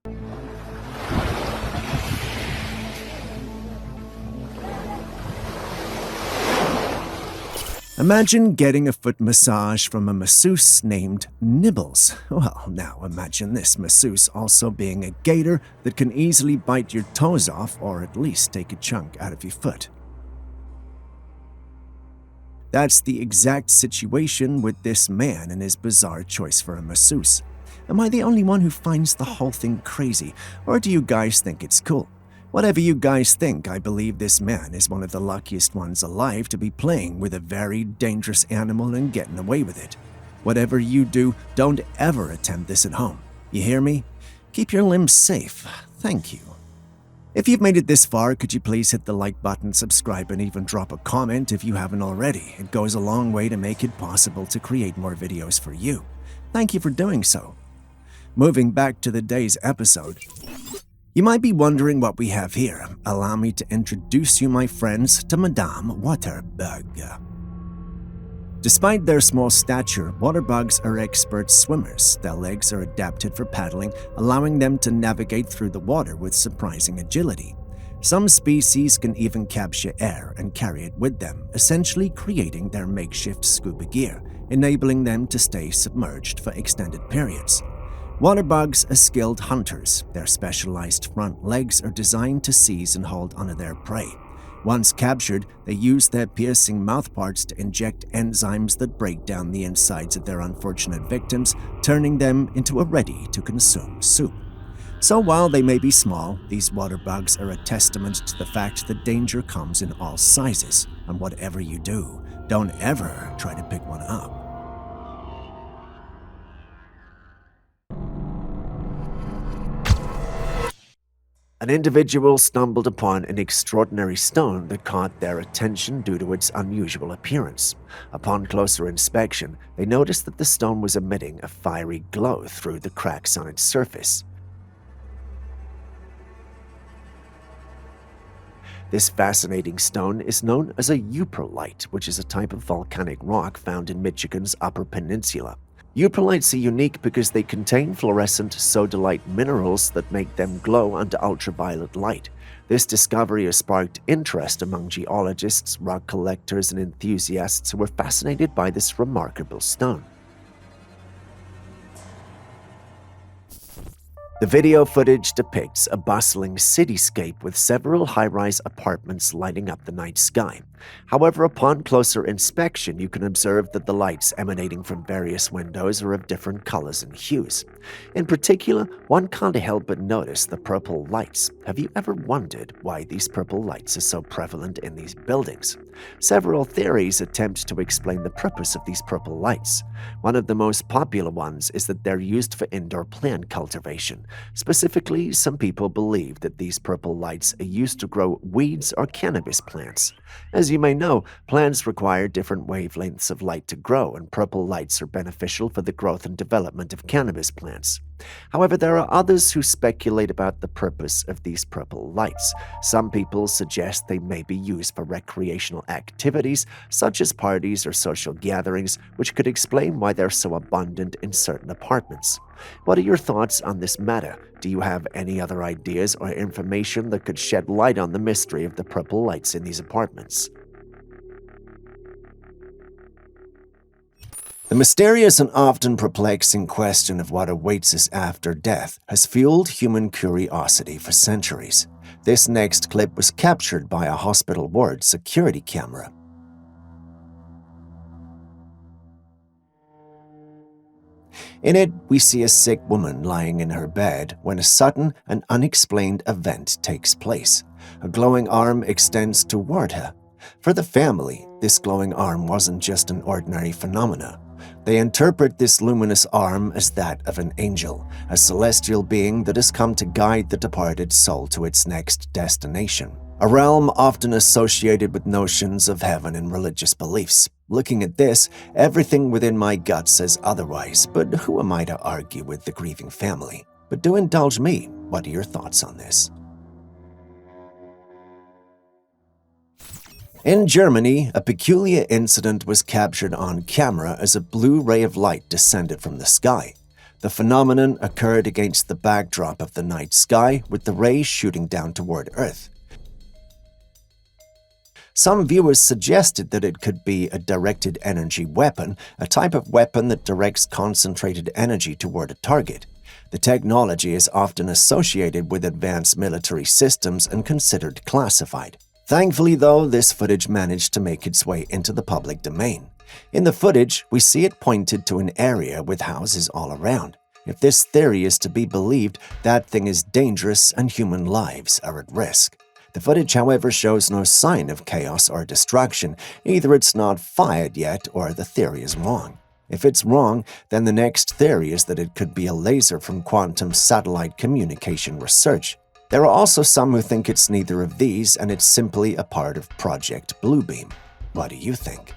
Imagine getting a foot massage from a masseuse named Nibbles. Well, now imagine this masseuse also being a gator that can easily bite your toes off or at least take a chunk out of your foot. That's the exact situation with this man and his bizarre choice for a masseuse. Am I the only one who finds the whole thing crazy, or do you guys think it's cool? Whatever you guys think, I believe this man is one of the luckiest ones alive to be playing with a very dangerous animal and getting away with it. Whatever you do, don't ever attempt this at home. You hear me? Keep your limbs safe. Thank you. If you've made it this far, could you please hit the like button, subscribe, and even drop a comment if you haven't already? It goes a long way to make it possible to create more videos for you. Thank you for doing so. Moving back to the day's episode. You might be wondering what we have here. Allow me to introduce you, my friends, to Madame Waterbug. Despite their small stature, waterbugs are expert swimmers. Their legs are adapted for paddling, allowing them to navigate through the water with surprising agility. Some species can even capture air and carry it with them, essentially creating their makeshift scuba gear, enabling them to stay submerged for extended periods. Waterbugs are skilled hunters. Their specialized front legs are designed to seize and hold onto their prey. Once captured, they use their piercing mouthparts to inject enzymes that break down the insides of their unfortunate victims, turning them into a ready-to-consume soup. So while they may be small, these water bugs are a testament to the fact that danger comes in all sizes, and whatever you do, don't ever try to pick one up. An individual stumbled upon an extraordinary stone that caught their attention due to its unusual appearance. Upon closer inspection, they noticed that the stone was emitting a fiery glow through the cracks on its surface. This fascinating stone is known as a euprolite, which is a type of volcanic rock found in Michigan's Upper Peninsula. Euprolites are unique because they contain fluorescent sodalite minerals that make them glow under ultraviolet light. This discovery has sparked interest among geologists, rock collectors, and enthusiasts who were fascinated by this remarkable stone. The video footage depicts a bustling cityscape with several high-rise apartments lighting up the night sky. However, upon closer inspection, you can observe that the lights emanating from various windows are of different colors and hues. In particular, one can't help but notice the purple lights. Have you ever wondered why these purple lights are so prevalent in these buildings? Several theories attempt to explain the purpose of these purple lights. One of the most popular ones is that they're used for indoor plant cultivation. Specifically, some people believe that these purple lights are used to grow weeds or cannabis plants. As you may know, plants require different wavelengths of light to grow, and purple lights are beneficial for the growth and development of cannabis plants. However, there are others who speculate about the purpose of these purple lights. Some people suggest they may be used for recreational activities, such as parties or social gatherings, which could explain why they're so abundant in certain apartments. What are your thoughts on this matter? Do you have any other ideas or information that could shed light on the mystery of the purple lights in these apartments? The mysterious and often perplexing question of what awaits us after death has fueled human curiosity for centuries. This next clip was captured by a hospital ward security camera. In it, we see a sick woman lying in her bed when a sudden and unexplained event takes place. A glowing arm extends toward her. For the family, this glowing arm wasn't just an ordinary phenomena. They interpret this luminous arm as that of an angel, a celestial being that has come to guide the departed soul to its next destination, a realm often associated with notions of heaven and religious beliefs. Looking at this, everything within my gut says otherwise, but who am I to argue with the grieving family? But do indulge me. What are your thoughts on this? In Germany, a peculiar incident was captured on camera as a blue ray of light descended from the sky. The phenomenon occurred against the backdrop of the night sky, with the ray shooting down toward Earth. Some viewers suggested that it could be a directed energy weapon, a type of weapon that directs concentrated energy toward a target. The technology is often associated with advanced military systems and considered classified. Thankfully, though, this footage managed to make its way into the public domain. In the footage, we see it pointed to an area with houses all around. If this theory is to be believed, that thing is dangerous and human lives are at risk. The footage, however, shows no sign of chaos or destruction. Either it's not fired yet or the theory is wrong. If it's wrong, then the next theory is that it could be a laser from quantum satellite communication research. There are also some who think it's neither of these and it's simply a part of Project Bluebeam. What do you think?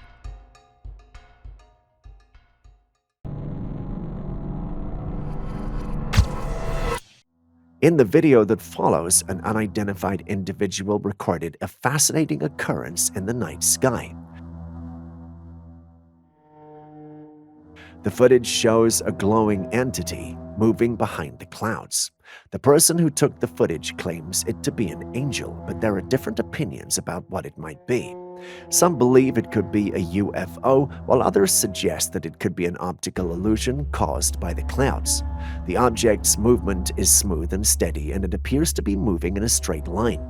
In the video that follows, an unidentified individual recorded a fascinating occurrence in the night sky. The footage shows a glowing entity moving behind the clouds. The person who took the footage claims it to be an angel, but there are different opinions about what it might be. Some believe it could be a UFO, while others suggest that it could be an optical illusion caused by the clouds. The object's movement is smooth and steady, and it appears to be moving in a straight line.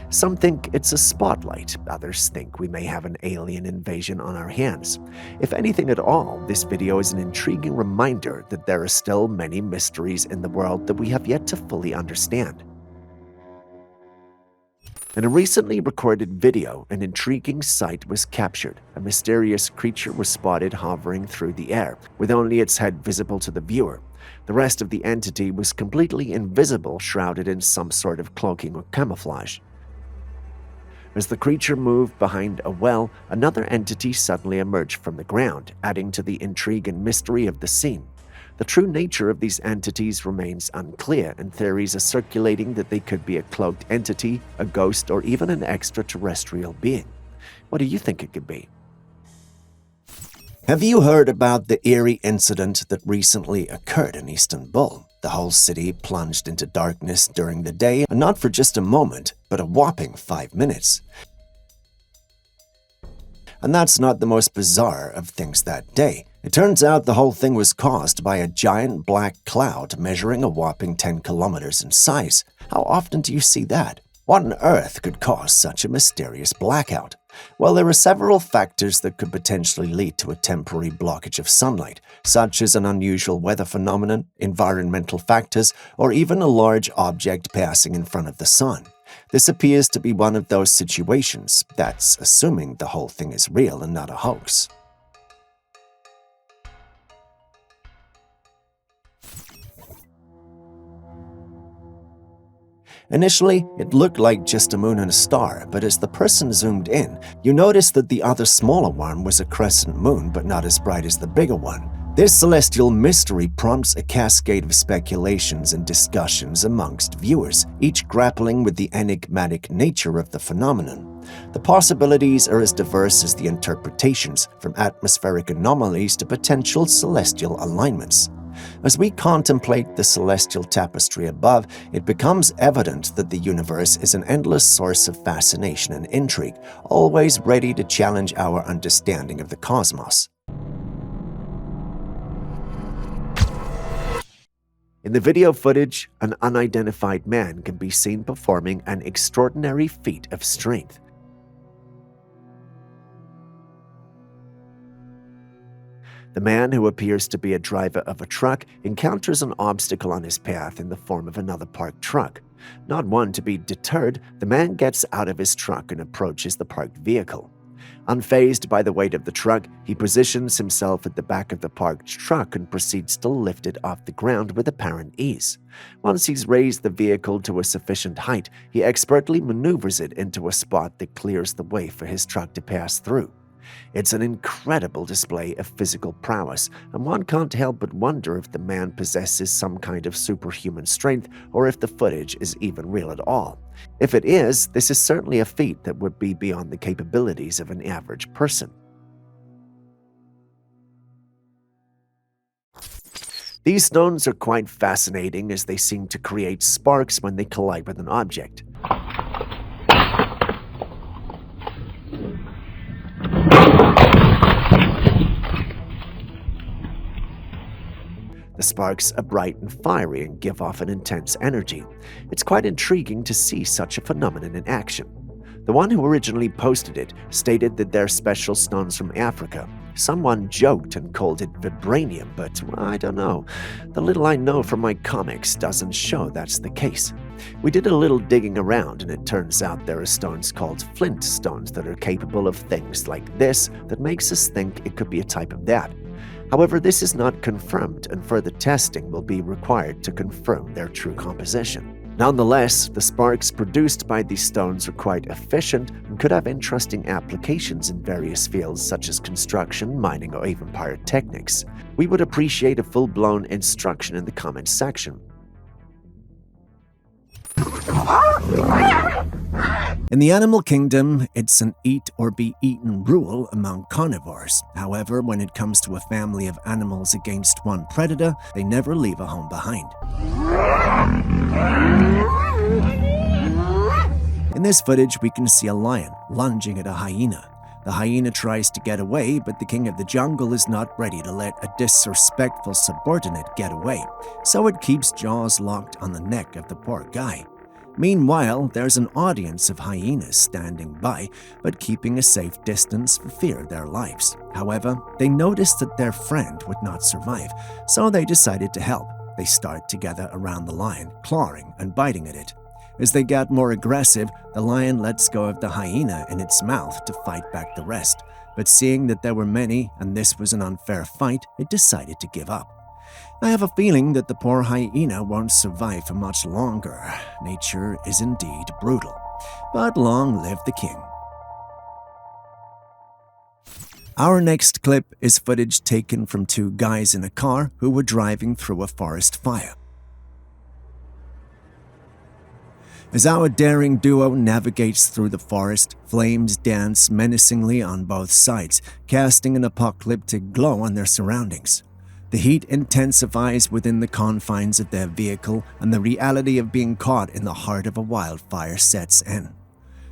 Some think it's a spotlight, others think we may have an alien invasion on our hands. If anything at all, this video is an intriguing reminder that there are still many mysteries in the world that we have yet to fully understand. In a recently recorded video, an intriguing sight was captured. A mysterious creature was spotted hovering through the air, with only its head visible to the viewer. The rest of the entity was completely invisible, shrouded in some sort of cloaking or camouflage. As the creature moved behind a well, another entity suddenly emerged from the ground, adding to the intrigue and mystery of the scene. The true nature of these entities remains unclear, and theories are circulating that they could be a cloaked entity, a ghost, or even an extraterrestrial being. What do you think it could be? Have you heard about the eerie incident that recently occurred in Istanbul? The whole city plunged into darkness during the day, and not for just a moment, but a whopping 5 minutes. And that's not the most bizarre of things that day. It turns out the whole thing was caused by a giant black cloud measuring a whopping 10 kilometers in size. How often do you see that? What on earth could cause such a mysterious blackout? Well, there are several factors that could potentially lead to a temporary blockage of sunlight, such as an unusual weather phenomenon, environmental factors, or even a large object passing in front of the sun. This appears to be one of those situations. That's assuming the whole thing is real and not a hoax. Initially, it looked like just a moon and a star, but as the person zoomed in, you noticed that the other smaller one was a crescent moon, but not as bright as the bigger one. This celestial mystery prompts a cascade of speculations and discussions amongst viewers, each grappling with the enigmatic nature of the phenomenon. The possibilities are as diverse as the interpretations, from atmospheric anomalies to potential celestial alignments. As we contemplate the celestial tapestry above, it becomes evident that the universe is an endless source of fascination and intrigue, always ready to challenge our understanding of the cosmos. In the video footage, an unidentified man can be seen performing an extraordinary feat of strength. The man, who appears to be a driver of a truck, encounters an obstacle on his path in the form of another parked truck. Not one to be deterred, the man gets out of his truck and approaches the parked vehicle. Unfazed by the weight of the truck, he positions himself at the back of the parked truck and proceeds to lift it off the ground with apparent ease. Once he's raised the vehicle to a sufficient height, he expertly maneuvers it into a spot that clears the way for his truck to pass through. It's an incredible display of physical prowess, and one can't help but wonder if the man possesses some kind of superhuman strength or if the footage is even real at all. If it is, this is certainly a feat that would be beyond the capabilities of an average person. These stones are quite fascinating as they seem to create sparks when they collide with an object. The sparks are bright and fiery and give off an intense energy. It's quite intriguing to see such a phenomenon in action. The one who originally posted it stated that they're special stones from Africa. Someone joked and called it vibranium, but I don't know. The little I know from my comics doesn't show that's the case. We did a little digging around, and it turns out there are stones called flint stones that are capable of things like this that makes us think it could be a type of that. However, this is not confirmed, and further testing will be required to confirm their true composition. Nonetheless, the sparks produced by these stones are quite efficient and could have interesting applications in various fields such as construction, mining, or even pyrotechnics. We would appreciate a full-blown instruction in the comments section. In the animal kingdom, it's an eat or be eaten rule among carnivores. However, when it comes to a family of animals against one predator, they never leave a home behind. In this footage, we can see a lion lunging at a hyena. The hyena tries to get away, but the king of the jungle is not ready to let a disrespectful subordinate get away, so it keeps jaws locked on the neck of the poor guy. Meanwhile, there's an audience of hyenas standing by, but keeping a safe distance for fear of their lives. However, they noticed that their friend would not survive, so they decided to help. They start to gather around the lion, clawing and biting at it. As they get more aggressive, the lion lets go of the hyena in its mouth to fight back the rest. But seeing that there were many and this was an unfair fight, it decided to give up. I have a feeling that the poor hyena won't survive for much longer. Nature is indeed brutal. But long live the king. Our next clip is footage taken from two guys in a car who were driving through a forest fire. As our daring duo navigates through the forest, flames dance menacingly on both sides, casting an apocalyptic glow on their surroundings. The heat intensifies within the confines of their vehicle, and the reality of being caught in the heart of a wildfire sets in.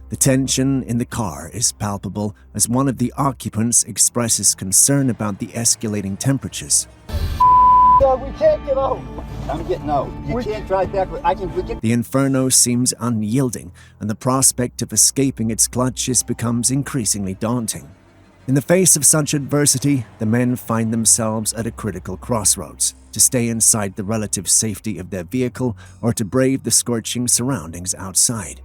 The tension in the car is palpable as one of the occupants expresses concern about the escalating temperatures. We can't get out. I'm getting out. You can't drive back. The inferno seems unyielding, and the prospect of escaping its clutches becomes increasingly daunting. In the face of such adversity, the men find themselves at a critical crossroads: to stay inside the relative safety of their vehicle or to brave the scorching surroundings outside.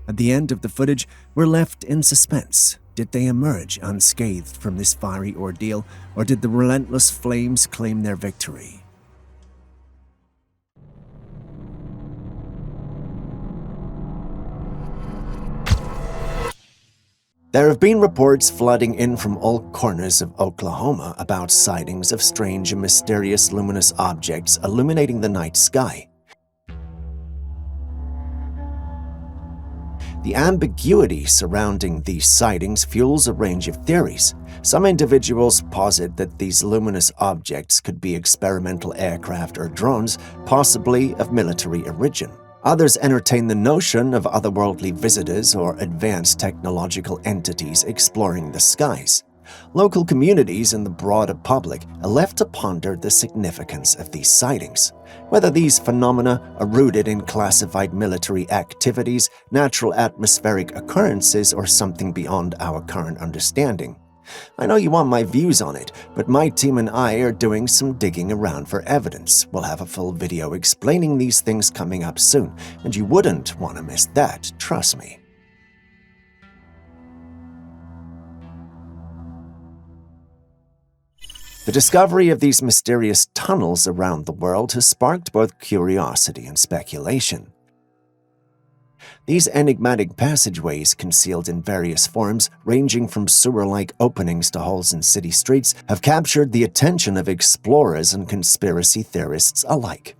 At the end of the footage, we're left in suspense. Did they emerge unscathed from this fiery ordeal, or did the relentless flames claim their victory? There have been reports flooding in from all corners of Oklahoma about sightings of strange and mysterious luminous objects illuminating the night sky. The ambiguity surrounding these sightings fuels a range of theories. Some individuals posit that these luminous objects could be experimental aircraft or drones, possibly of military origin. Others entertain the notion of otherworldly visitors or advanced technological entities exploring the skies. Local communities and the broader public are left to ponder the significance of these sightings, whether these phenomena are rooted in classified military activities, natural atmospheric occurrences, or something beyond our current understanding. I know you want my views on it, but my team and I are doing some digging around for evidence. We'll have a full video explaining these things coming up soon, and you wouldn't want to miss that, trust me. The discovery of these mysterious tunnels around the world has sparked both curiosity and speculation. These enigmatic passageways, concealed in various forms, ranging from sewer-like openings to holes in city streets, have captured the attention of explorers and conspiracy theorists alike.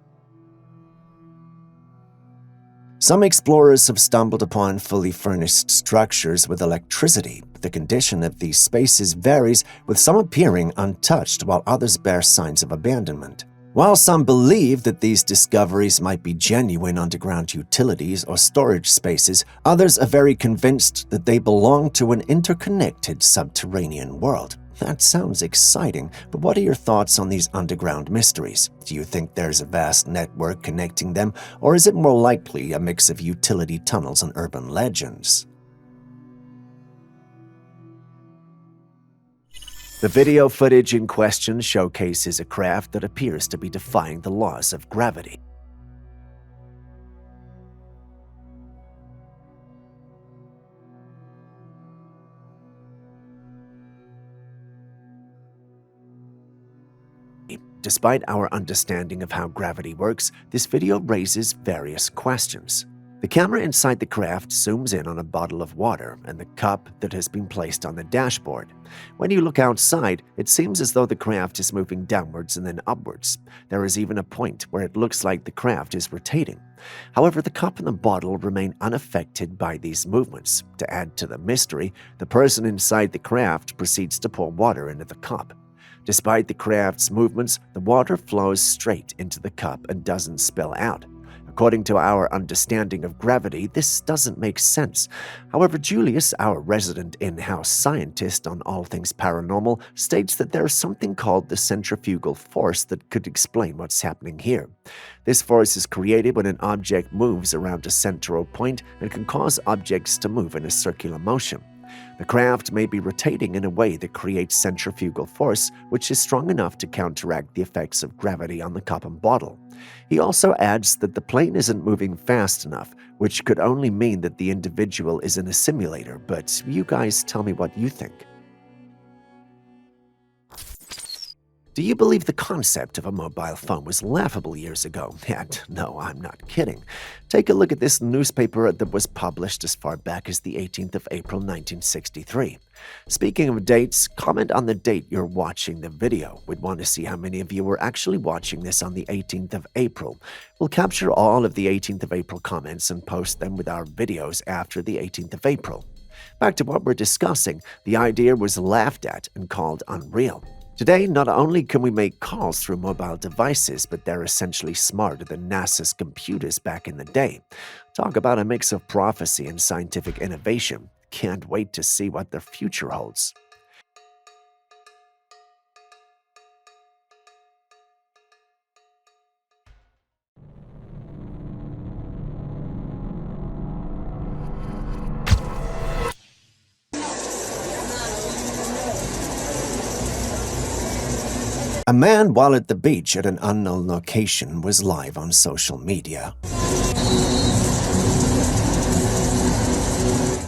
Some explorers have stumbled upon fully furnished structures with electricity. The condition of these spaces varies, with some appearing untouched while others bear signs of abandonment. While some believe that these discoveries might be genuine underground utilities or storage spaces, others are very convinced that they belong to an interconnected subterranean world. That sounds exciting, but what are your thoughts on these underground mysteries? Do you think there's a vast network connecting them, or is it more likely a mix of utility tunnels and urban legends? The video footage in question showcases a craft that appears to be defying the laws of gravity. Despite our understanding of how gravity works, this video raises various questions. The camera inside the craft zooms in on a bottle of water and the cup that has been placed on the dashboard. When you look outside, it seems as though the craft is moving downwards and then upwards. There is even a point where it looks like the craft is rotating. However, the cup and the bottle remain unaffected by these movements. To add to the mystery, the person inside the craft proceeds to pour water into the cup. Despite the craft's movements, the water flows straight into the cup and doesn't spill out. According to our understanding of gravity, this doesn't make sense. However, Julius, our resident in-house scientist on all things paranormal, states that there is something called the centrifugal force that could explain what's happening here. This force is created when an object moves around a central point and can cause objects to move in a circular motion. The craft may be rotating in a way that creates centrifugal force, which is strong enough to counteract the effects of gravity on the cup and bottle. He also adds that the plane isn't moving fast enough, which could only mean that the individual is in a simulator, but you guys tell me what you think. Do you believe the concept of a mobile phone was laughable years ago? And no, I'm not kidding. Take a look at this newspaper that was published as far back as the 18th of April 1963. Speaking of dates, comment on the date you're watching the video. We'd want to see how many of you were actually watching this on the 18th of April. We'll capture all of the 18th of April comments and post them with our videos after the 18th of April. Back to what we're discussing, the idea was laughed at and called unreal. Today, not only can we make calls through mobile devices, but they're essentially smarter than NASA's computers back in the day. Talk about a mix of prophecy and scientific innovation. Can't wait to see what the future holds. A man while at the beach at an unknown location was live on social media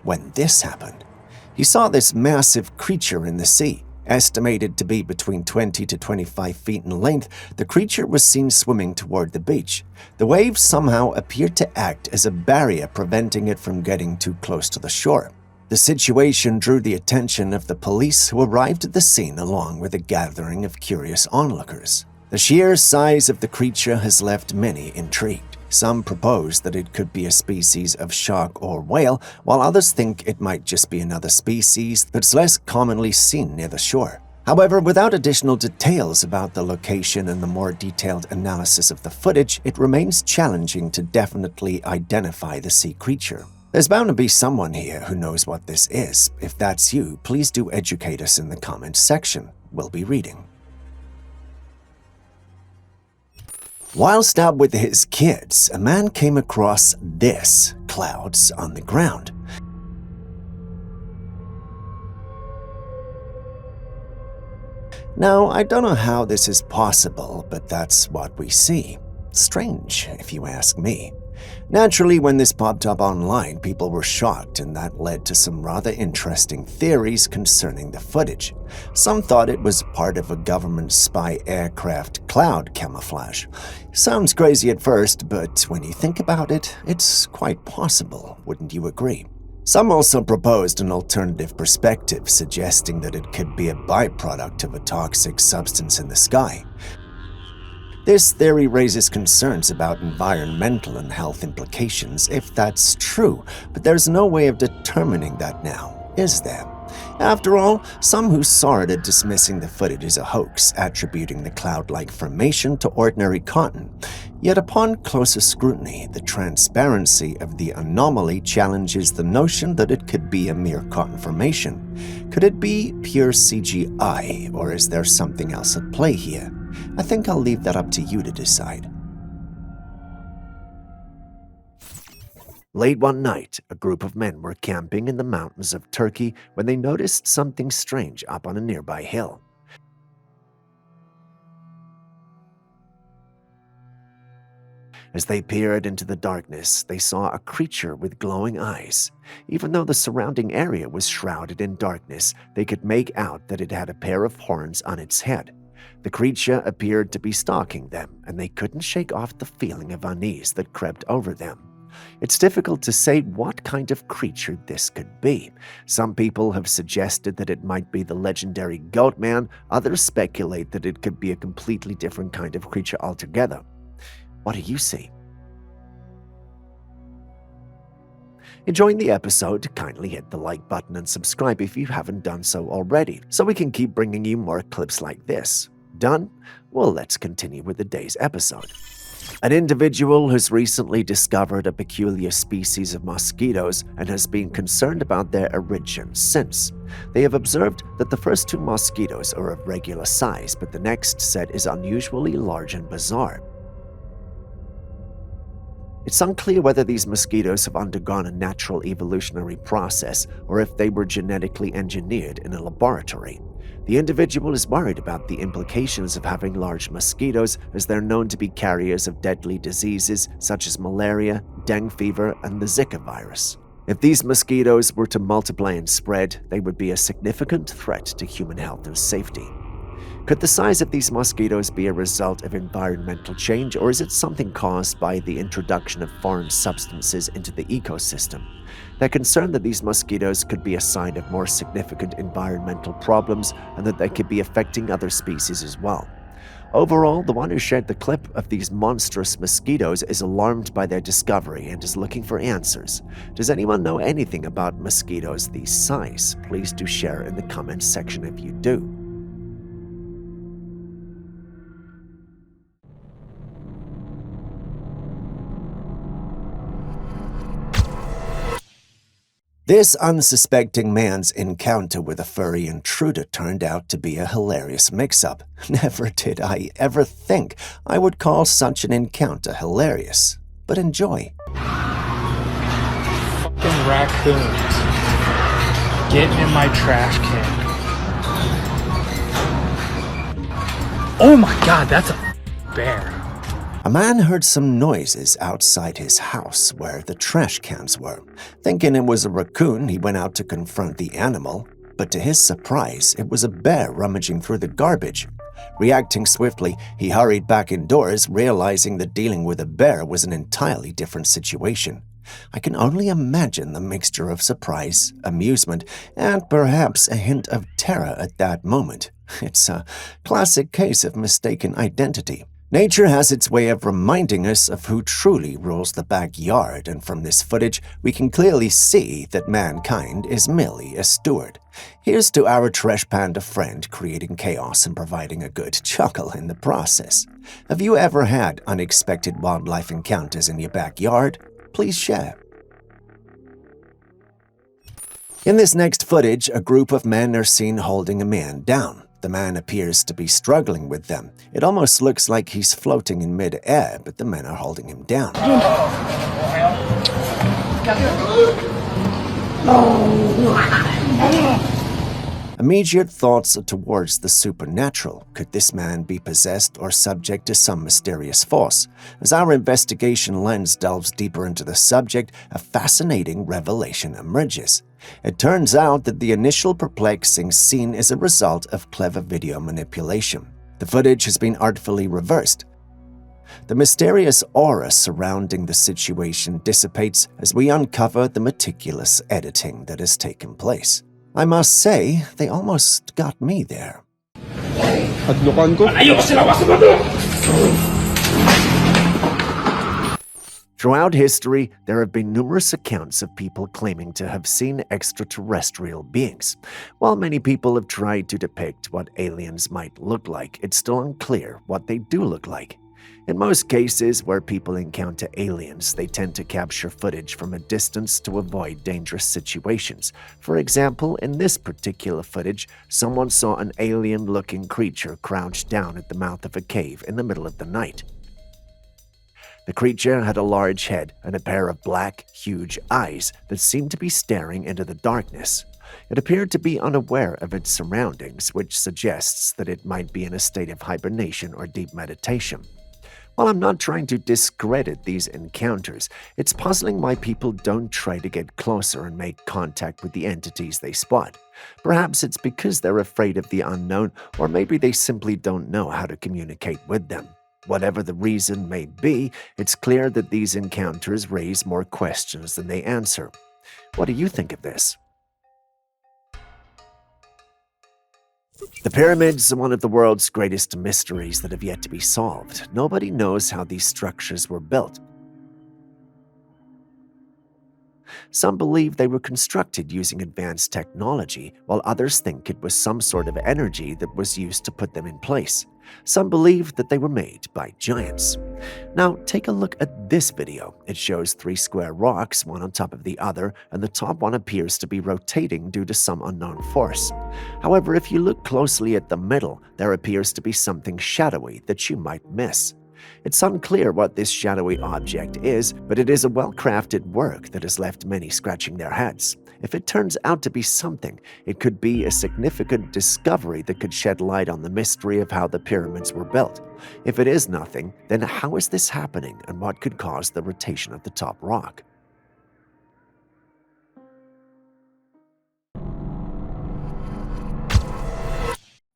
when this happened. He saw this massive creature in the sea. Estimated to be between 20 to 25 feet in length, the creature was seen swimming toward the beach. The waves somehow appeared to act as a barrier, preventing it from getting too close to the shore. The situation drew the attention of the police, who arrived at the scene along with a gathering of curious onlookers. The sheer size of the creature has left many intrigued. Some propose that it could be a species of shark or whale, while others think it might just be another species that's less commonly seen near the shore. However, without additional details about the location and the more detailed analysis of the footage, it remains challenging to definitely identify the sea creature. There's bound to be someone here who knows what this is. If that's you, please do educate us in the comments section. We'll be reading. Whilst out with his kids, a man came across this clouds on the ground. Now, I don't know how this is possible, but that's what we see. Strange, if you ask me. Naturally, when this popped up online, people were shocked, and that led to some rather interesting theories concerning the footage. Some thought it was part of a government spy aircraft cloud camouflage. Sounds crazy at first, but when you think about it, it's quite possible, wouldn't you agree? Some also proposed an alternative perspective, suggesting that it could be a byproduct of a toxic substance in the sky. This theory raises concerns about environmental and health implications if that's true, but there's no way of determining that now, is there? After all, some who saw it are dismissing the footage as a hoax, attributing the cloud-like formation to ordinary cotton. Yet upon closer scrutiny, the transparency of the anomaly challenges the notion that it could be a mere cotton formation. Could it be pure CGI, or is there something else at play here? I think I'll leave that up to you to decide. Late one night, a group of men were camping in the mountains of Turkey when they noticed something strange up on a nearby hill. As they peered into the darkness, they saw a creature with glowing eyes. Even though the surrounding area was shrouded in darkness, they could make out that it had a pair of horns on its head. The creature appeared to be stalking them, and they couldn't shake off the feeling of unease that crept over them. It's difficult to say what kind of creature this could be. Some people have suggested that it might be the legendary Goat Man. Others speculate that it could be a completely different kind of creature altogether. What do you see? Enjoying the episode? Kindly hit the like button and subscribe if you haven't done so already, so we can keep bringing you more clips like this. Done? Well, let's continue with the day's episode. An individual has recently discovered a peculiar species of mosquitoes and has been concerned about their origin since. They have observed that the first 2 mosquitoes are of regular size, but the next set is unusually large and bizarre. It's unclear whether these mosquitoes have undergone a natural evolutionary process or if they were genetically engineered in a laboratory. The individual is worried about the implications of having large mosquitoes, as they're known to be carriers of deadly diseases such as malaria, dengue fever, and the Zika virus. If these mosquitoes were to multiply and spread, they would be a significant threat to human health and safety. Could the size of these mosquitoes be a result of environmental change, or is it something caused by the introduction of foreign substances into the ecosystem? They're concerned that these mosquitoes could be a sign of more significant environmental problems and that they could be affecting other species as well. Overall, the one who shared the clip of these monstrous mosquitoes is alarmed by their discovery and is looking for answers. Does anyone know anything about mosquitoes this size? Please do share in the comments section if you do. This unsuspecting man's encounter with a furry intruder turned out to be a hilarious mix-up. Never did I ever think I would call such an encounter hilarious. But enjoy. Fucking raccoons. Getting in my trash can. Oh my god, that's a bear. A man heard some noises outside his house where the trash cans were. Thinking it was a raccoon, he went out to confront the animal, but to his surprise, it was a bear rummaging through the garbage. Reacting swiftly, he hurried back indoors, realizing that dealing with a bear was an entirely different situation. I can only imagine the mixture of surprise, amusement, and perhaps a hint of terror at that moment. It's a classic case of mistaken identity. Nature has its way of reminding us of who truly rules the backyard, and from this footage, we can clearly see that mankind is merely a steward. Here's to our trash panda friend creating chaos and providing a good chuckle in the process. Have you ever had unexpected wildlife encounters in your backyard? Please share. In this next footage, a group of men are seen holding a man down. The man appears to be struggling with them. It almost looks like he's floating in mid-air, but the men are holding him down. Immediate thoughts are towards the supernatural. Could this man be possessed or subject to some mysterious force? As our investigation lens delves deeper into the subject, a fascinating revelation emerges. It turns out that the initial perplexing scene is a result of clever video manipulation. The footage has been artfully reversed. The mysterious aura surrounding the situation dissipates as we uncover the meticulous editing that has taken place. I must say, they almost got me there. Throughout history, there have been numerous accounts of people claiming to have seen extraterrestrial beings. While many people have tried to depict what aliens might look like, it's still unclear what they do look like. In most cases where people encounter aliens, they tend to capture footage from a distance to avoid dangerous situations. For example, in this particular footage, someone saw an alien-looking creature crouched down at the mouth of a cave in the middle of the night. The creature had a large head and a pair of black, huge eyes that seemed to be staring into the darkness. It appeared to be unaware of its surroundings, which suggests that it might be in a state of hibernation or deep meditation. While I'm not trying to discredit these encounters, it's puzzling why people don't try to get closer and make contact with the entities they spot. Perhaps it's because they're afraid of the unknown, or maybe they simply don't know how to communicate with them. Whatever the reason may be, it's clear that these encounters raise more questions than they answer. What do you think of this? The pyramids are one of the world's greatest mysteries that have yet to be solved. Nobody knows how these structures were built. Some believe they were constructed using advanced technology, while others think it was some sort of energy that was used to put them in place. Some believe that they were made by giants. Now, take a look at this video. It shows 3 square rocks, one on top of the other, and the top one appears to be rotating due to some unknown force. However, if you look closely at the middle, there appears to be something shadowy that you might miss. It's unclear what this shadowy object is, but it is a well-crafted work that has left many scratching their heads. If it turns out to be something, it could be a significant discovery that could shed light on the mystery of how the pyramids were built. If it is nothing, then how is this happening and what could cause the rotation of the top rock?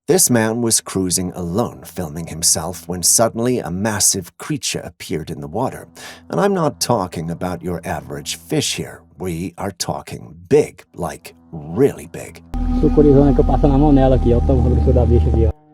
This man was cruising alone, filming himself, when suddenly a massive creature appeared in the water. And I'm not talking about your average fish here. We are talking big, like really big.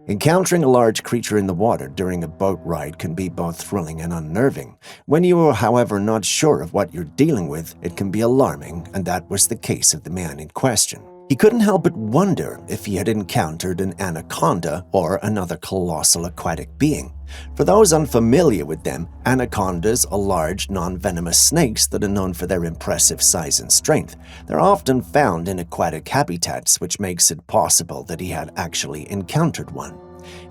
Encountering a large creature in the water during a boat ride can be both thrilling and unnerving. When you are, however, not sure of what you're dealing with, it can be alarming, and that was the case of the man in question. He couldn't help but wonder if he had encountered an anaconda or another colossal aquatic being. For those unfamiliar with them, anacondas are large, non-venomous snakes that are known for their impressive size and strength. They're often found in aquatic habitats, which makes it possible that he had actually encountered one.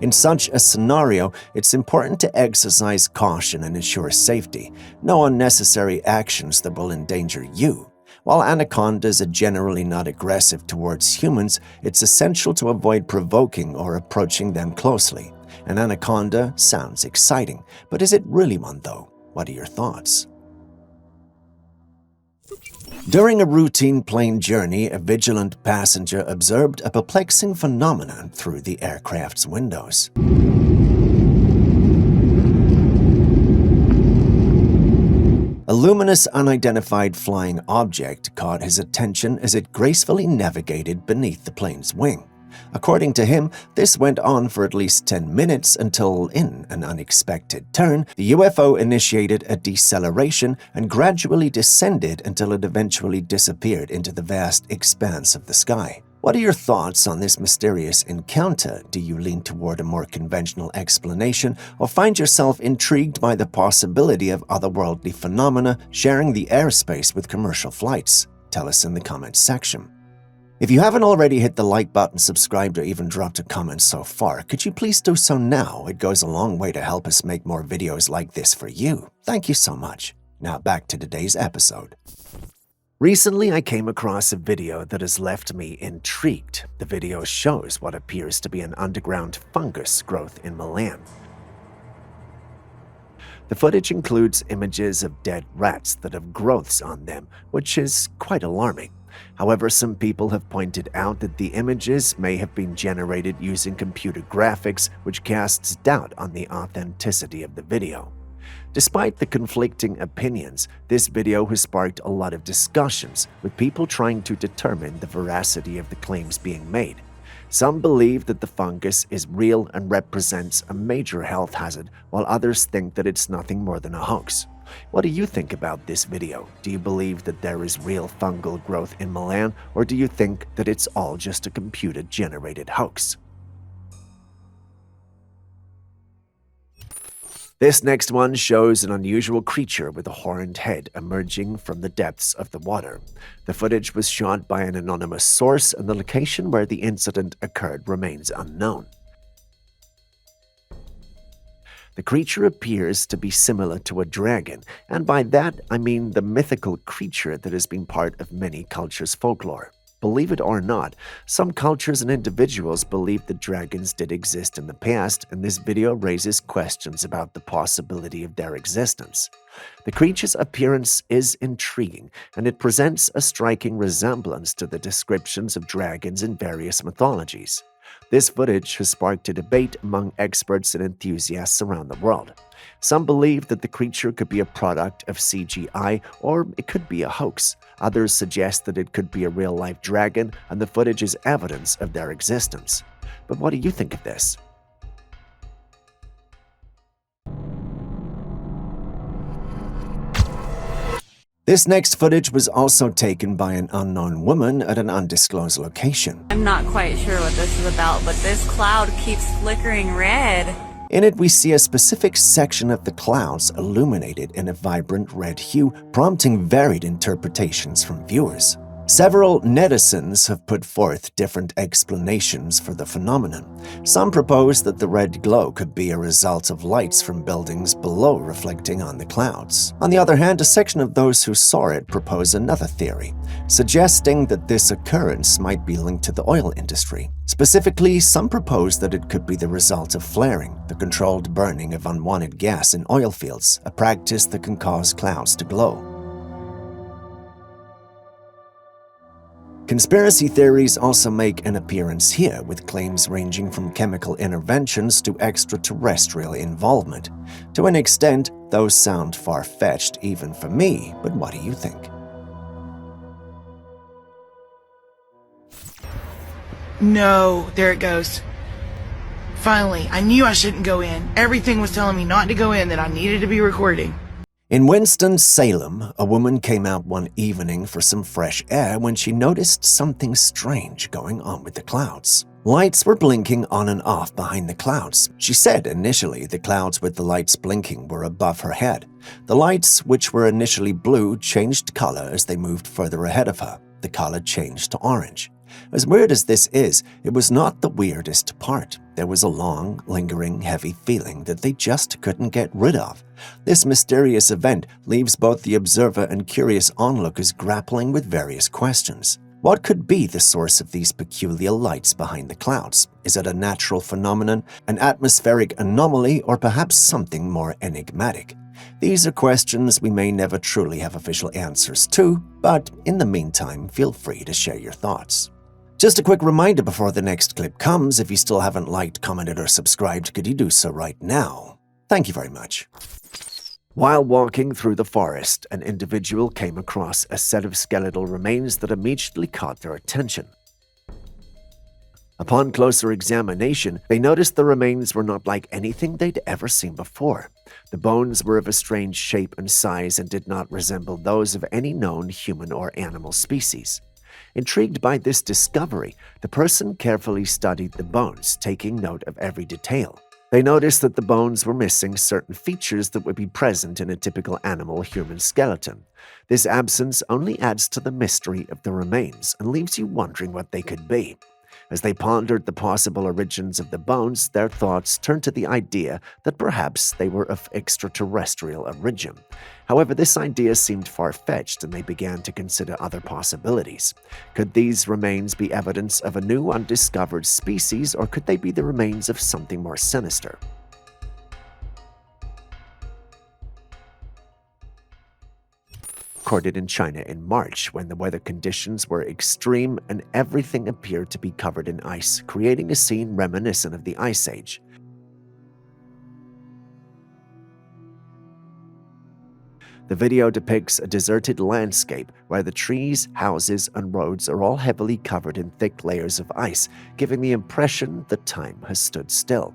In such a scenario, it's important to exercise caution and ensure safety. No unnecessary actions that will endanger you. While anacondas are generally not aggressive towards humans, it's essential to avoid provoking or approaching them closely. An anaconda sounds exciting, but is it really one though? What are your thoughts? During a routine plane journey, a vigilant passenger observed a perplexing phenomenon through the aircraft's windows. A luminous, unidentified flying object caught his attention as it gracefully navigated beneath the plane's wing. According to him, this went on for at least 10 minutes until, in an unexpected turn, the UFO initiated a deceleration and gradually descended until it eventually disappeared into the vast expanse of the sky. What are your thoughts on this mysterious encounter? Do you lean toward a more conventional explanation or find yourself intrigued by the possibility of otherworldly phenomena sharing the airspace with commercial flights? Tell us in the comments section. If you haven't already hit the like button, subscribed, or even dropped a comment so far, could you please do so now? It goes a long way to help us make more videos like this for you. Thank you so much. Now back to today's episode. Recently, I came across a video that has left me intrigued. The video shows what appears to be an underground fungus growth in Milan. The footage includes images of dead rats that have growths on them, which is quite alarming. However, some people have pointed out that the images may have been generated using computer graphics, which casts doubt on the authenticity of the video. Despite the conflicting opinions, this video has sparked a lot of discussions, with people trying to determine the veracity of the claims being made. Some believe that the fungus is real and represents a major health hazard, while others think that it's nothing more than a hoax. What do you think about this video? Do you believe that there is real fungal growth in Milan, or do you think that it's all just a computer-generated hoax? This next one shows an unusual creature with a horned head emerging from the depths of the water. The footage was shot by an anonymous source, and the location where the incident occurred remains unknown. The creature appears to be similar to a dragon, and by that I mean the mythical creature that has been part of many cultures' folklore. Believe it or not, some cultures and individuals believe that dragons did exist in the past, and this video raises questions about the possibility of their existence. The creature's appearance is intriguing, and it presents a striking resemblance to the descriptions of dragons in various mythologies. This footage has sparked a debate among experts and enthusiasts around the world. Some believe that the creature could be a product of CGI, or it could be a hoax. Others suggest that it could be a real-life dragon, and the footage is evidence of their existence. But what do you think of this? This next footage was also taken by an unknown woman at an undisclosed location. I'm not quite sure what this is about, but this cloud keeps flickering red. In it, we see a specific section of the clouds illuminated in a vibrant red hue, prompting varied interpretations from viewers. Several netizens have put forth different explanations for the phenomenon. Some propose that the red glow could be a result of lights from buildings below reflecting on the clouds. On the other hand, a section of those who saw it propose another theory, suggesting that this occurrence might be linked to the oil industry. Specifically, some propose that it could be the result of flaring, the controlled burning of unwanted gas in oil fields, a practice that can cause clouds to glow. Conspiracy theories also make an appearance here, with claims ranging from chemical interventions to extraterrestrial involvement. To an extent, those sound far-fetched even for me, but what do you think? No, there it goes. Finally, I knew I shouldn't go in. Everything was telling me not to go in, that I needed to be recording. In Winston-Salem, a woman came out one evening for some fresh air when she noticed something strange going on with the clouds. Lights were blinking on and off behind the clouds. She said initially the clouds with the lights blinking were above her head. The lights, which were initially blue, changed color as they moved further ahead of her. The color changed to orange. As weird as this is, it was not the weirdest part. There was a long, lingering, heavy feeling that they just couldn't get rid of. This mysterious event leaves both the observer and curious onlookers grappling with various questions. What could be the source of these peculiar lights behind the clouds? Is it a natural phenomenon, an atmospheric anomaly, or perhaps something more enigmatic? These are questions we may never truly have official answers to, but in the meantime, feel free to share your thoughts. Just a quick reminder before the next clip comes, if you still haven't liked, commented, or subscribed, could you do so right now? Thank you very much. While walking through the forest, an individual came across a set of skeletal remains that immediately caught their attention. Upon closer examination, they noticed the remains were not like anything they'd ever seen before. The bones were of a strange shape and size and did not resemble those of any known human or animal species. Intrigued by this discovery, the person carefully studied the bones, taking note of every detail. They noticed that the bones were missing certain features that would be present in a typical animal-human skeleton. This absence only adds to the mystery of the remains and leaves you wondering what they could be. As they pondered the possible origins of the bones, their thoughts turned to the idea that perhaps they were of extraterrestrial origin. However, this idea seemed far-fetched, and they began to consider other possibilities. Could these remains be evidence of a new undiscovered species, or could they be the remains of something more sinister? Recorded in China in March, when the weather conditions were extreme and everything appeared to be covered in ice, creating a scene reminiscent of the Ice Age. The video depicts a deserted landscape where the trees, houses, and roads are all heavily covered in thick layers of ice, giving the impression that time has stood still.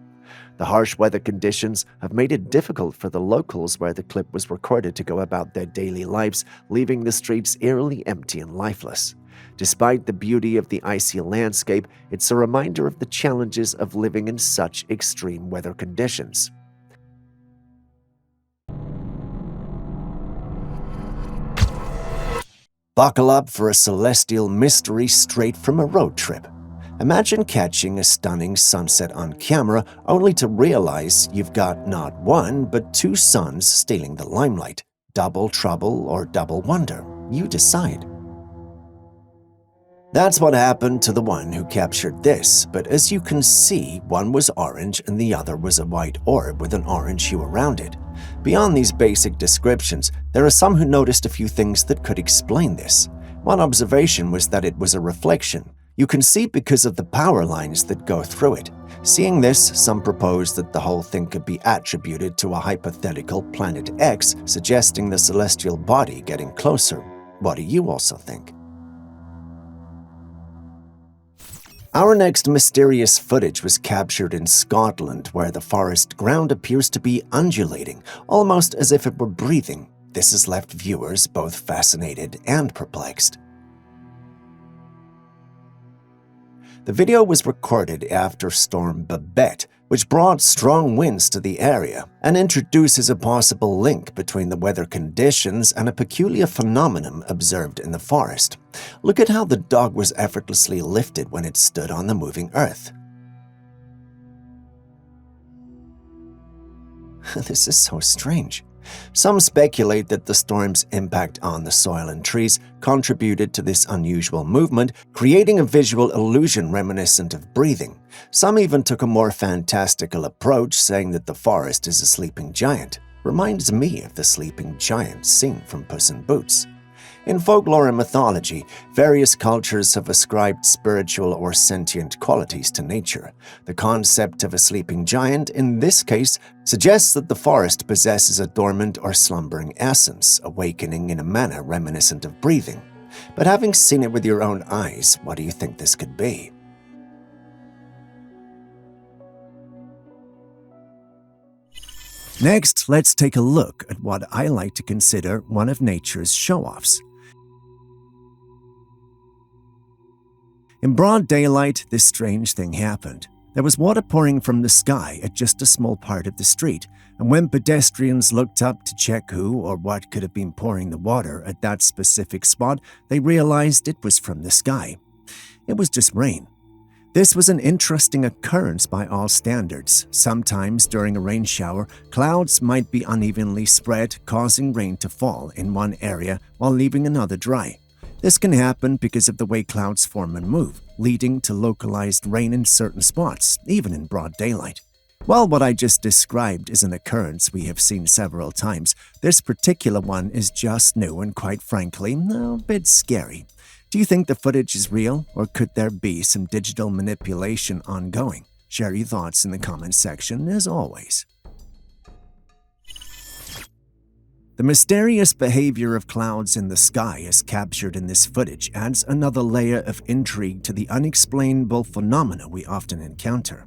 The harsh weather conditions have made it difficult for the locals where the clip was recorded to go about their daily lives, leaving the streets eerily empty and lifeless. Despite the beauty of the icy landscape, it's a reminder of the challenges of living in such extreme weather conditions. Buckle up for a celestial mystery straight from a road trip. Imagine catching a stunning sunset on camera only to realize you've got not one, but two suns stealing the limelight. Double trouble or double wonder? You decide. That's what happened to the one who captured this, but as you can see, one was orange and the other was a white orb with an orange hue around it. Beyond these basic descriptions, there are some who noticed a few things that could explain this. One observation was that it was a reflection. You can see because of the power lines that go through it. Seeing this, some propose that the whole thing could be attributed to a hypothetical planet X, suggesting the celestial body getting closer. What do you also think? Our next mysterious footage was captured in Scotland, where the forest ground appears to be undulating, almost as if it were breathing. this has left viewers both fascinated and perplexed. The video was recorded after Storm Babette, which brought strong winds to the area and introduces a possible link between the weather conditions and a peculiar phenomenon observed in the forest. Look at how the dog was effortlessly lifted when it stood on the moving earth. This is so strange. Some speculate that the storm's impact on the soil and trees contributed to this unusual movement, creating a visual illusion reminiscent of breathing. Some even took a more fantastical approach, saying that the forest is a sleeping giant. Reminds me of the sleeping giant seen from Puss in Boots. In folklore and mythology, various cultures have ascribed spiritual or sentient qualities to nature. The concept of a sleeping giant, in this case, suggests that the forest possesses a dormant or slumbering essence, awakening in a manner reminiscent of breathing. But having seen it with your own eyes, what do you think this could be? Next, let's take a look at what I like to consider one of nature's show-offs. In broad daylight, this strange thing happened. There was water pouring from the sky at just a small part of the street, and when pedestrians looked up to check who or what could have been pouring the water at that specific spot, they realized it was from the sky. It was just rain. This was an interesting occurrence by all standards. Sometimes during a rain shower, clouds might be unevenly spread, causing rain to fall in one area while leaving another dry. This can happen because of the way clouds form and move, leading to localized rain in certain spots, even in broad daylight. While what I just described is an occurrence we have seen several times, this particular one is just new and quite frankly, a bit scary. Do you think the footage is real, or could there be some digital manipulation ongoing? Share your thoughts in the comments section as always. The mysterious behavior of clouds in the sky as captured in this footage adds another layer of intrigue to the unexplainable phenomena we often encounter.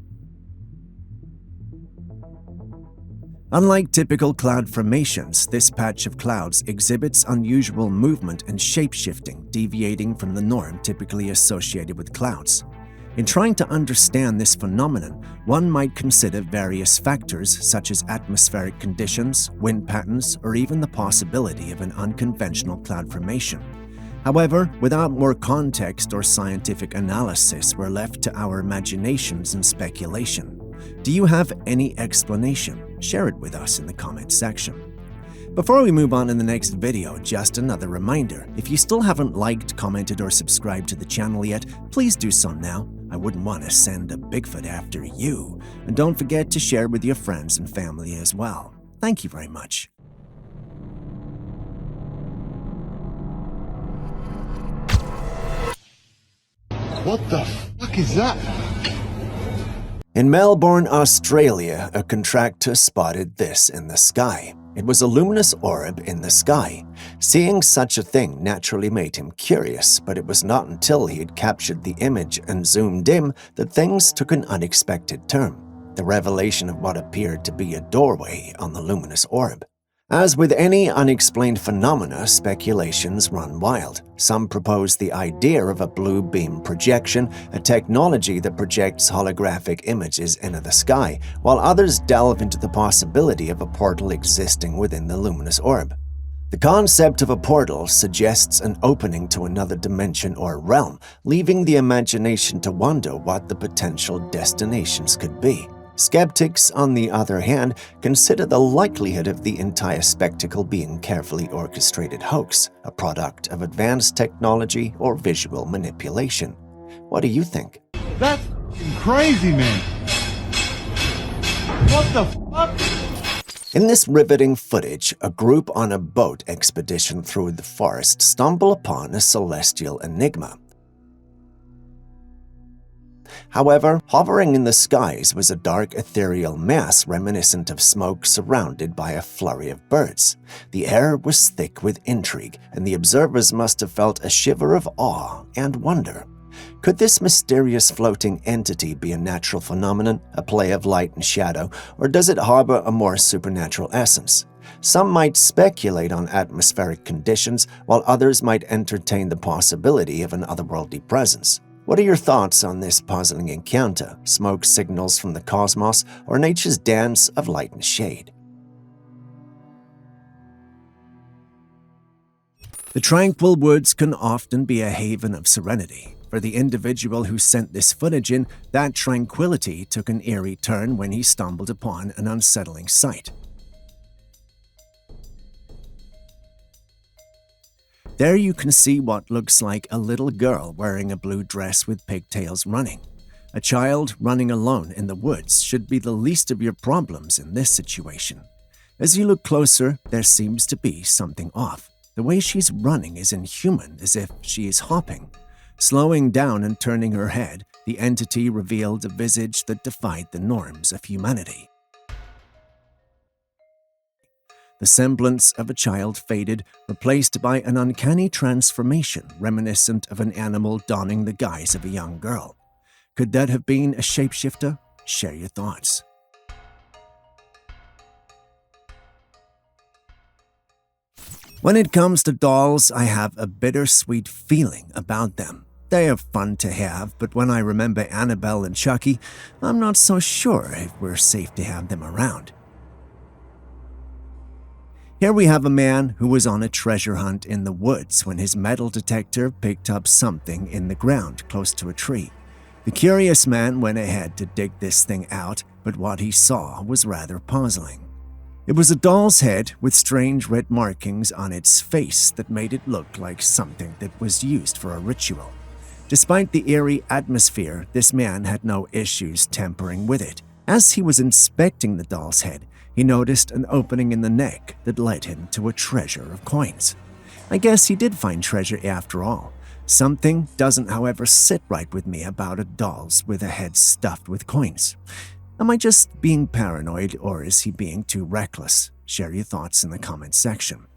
Unlike typical cloud formations, this patch of clouds exhibits unusual movement and shape-shifting, deviating from the norm typically associated with clouds. In trying to understand this phenomenon, one might consider various factors such as atmospheric conditions, wind patterns, or even the possibility of an unconventional cloud formation. However, without more context or scientific analysis, we're left to our imaginations and speculation. Do you have any explanation? Share it with us in the comments section. Before we move on in the next video, just another reminder, if you still haven't liked, commented, or subscribed to the channel yet, please do so now. I wouldn't want to send a Bigfoot after you. And don't forget to share with your friends and family as well. Thank you very much. What the fuck is that? In Melbourne, Australia, a contractor spotted this in the sky. It was a luminous orb in the sky. Seeing such a thing naturally made him curious, but it was not until he had captured the image and zoomed in that things took an unexpected turn. The revelation of what appeared to be a doorway on the luminous orb. As with any unexplained phenomena, speculations run wild. Some propose the idea of a blue beam projection, a technology that projects holographic images into the sky, while others delve into the possibility of a portal existing within the luminous orb. The concept of a portal suggests an opening to another dimension or realm, leaving the imagination to wonder what the potential destinations could be. Skeptics, on the other hand, consider the likelihood of the entire spectacle being carefully orchestrated hoax, a product of advanced technology or visual manipulation. What do you think? That's crazy, man. What the fuck? In this riveting footage, a group on a boat expedition through the forest stumble upon a celestial enigma. However, hovering in the skies was a dark ethereal mass reminiscent of smoke surrounded by a flurry of birds. The air was thick with intrigue, and the observers must have felt a shiver of awe and wonder. Could this mysterious floating entity be a natural phenomenon, a play of light and shadow, or does it harbor a more supernatural essence? Some might speculate on atmospheric conditions, while others might entertain the possibility of an otherworldly presence. What are your thoughts on this puzzling encounter? Smoke signals from the cosmos, or nature's dance of light and shade? The tranquil woods can often be a haven of serenity. For the individual who sent this footage in, that tranquility took an eerie turn when he stumbled upon an unsettling sight. There you can see what looks like a little girl wearing a blue dress with pigtails running. A child running alone in the woods should be the least of your problems in this situation. As you look closer, there seems to be something off. The way she's running is inhuman, as if she is hopping. Slowing down and turning her head, the entity revealed a visage that defied the norms of humanity. The semblance of a child faded, replaced by an uncanny transformation reminiscent of an animal donning the guise of a young girl. Could that have been a shapeshifter? Share your thoughts. When it comes to dolls, I have a bittersweet feeling about them. They are fun to have, but when I remember Annabelle and Chucky, I'm not so sure if we're safe to have them around. Here we have a man who was on a treasure hunt in the woods when his metal detector picked up something in the ground close to a tree. The curious man went ahead to dig this thing out, but what he saw was rather puzzling. It was a doll's head with strange red markings on its face that made it look like something that was used for a ritual. Despite the eerie atmosphere, this man had no issues tampering with it. As he was inspecting the doll's head, he noticed an opening in the neck that led him to a treasure of coins. I guess he did find treasure after all. Something doesn't, however, sit right with me about a doll's with a head stuffed with coins. Am I just being paranoid, or is he being too reckless? Share your thoughts in the comments section.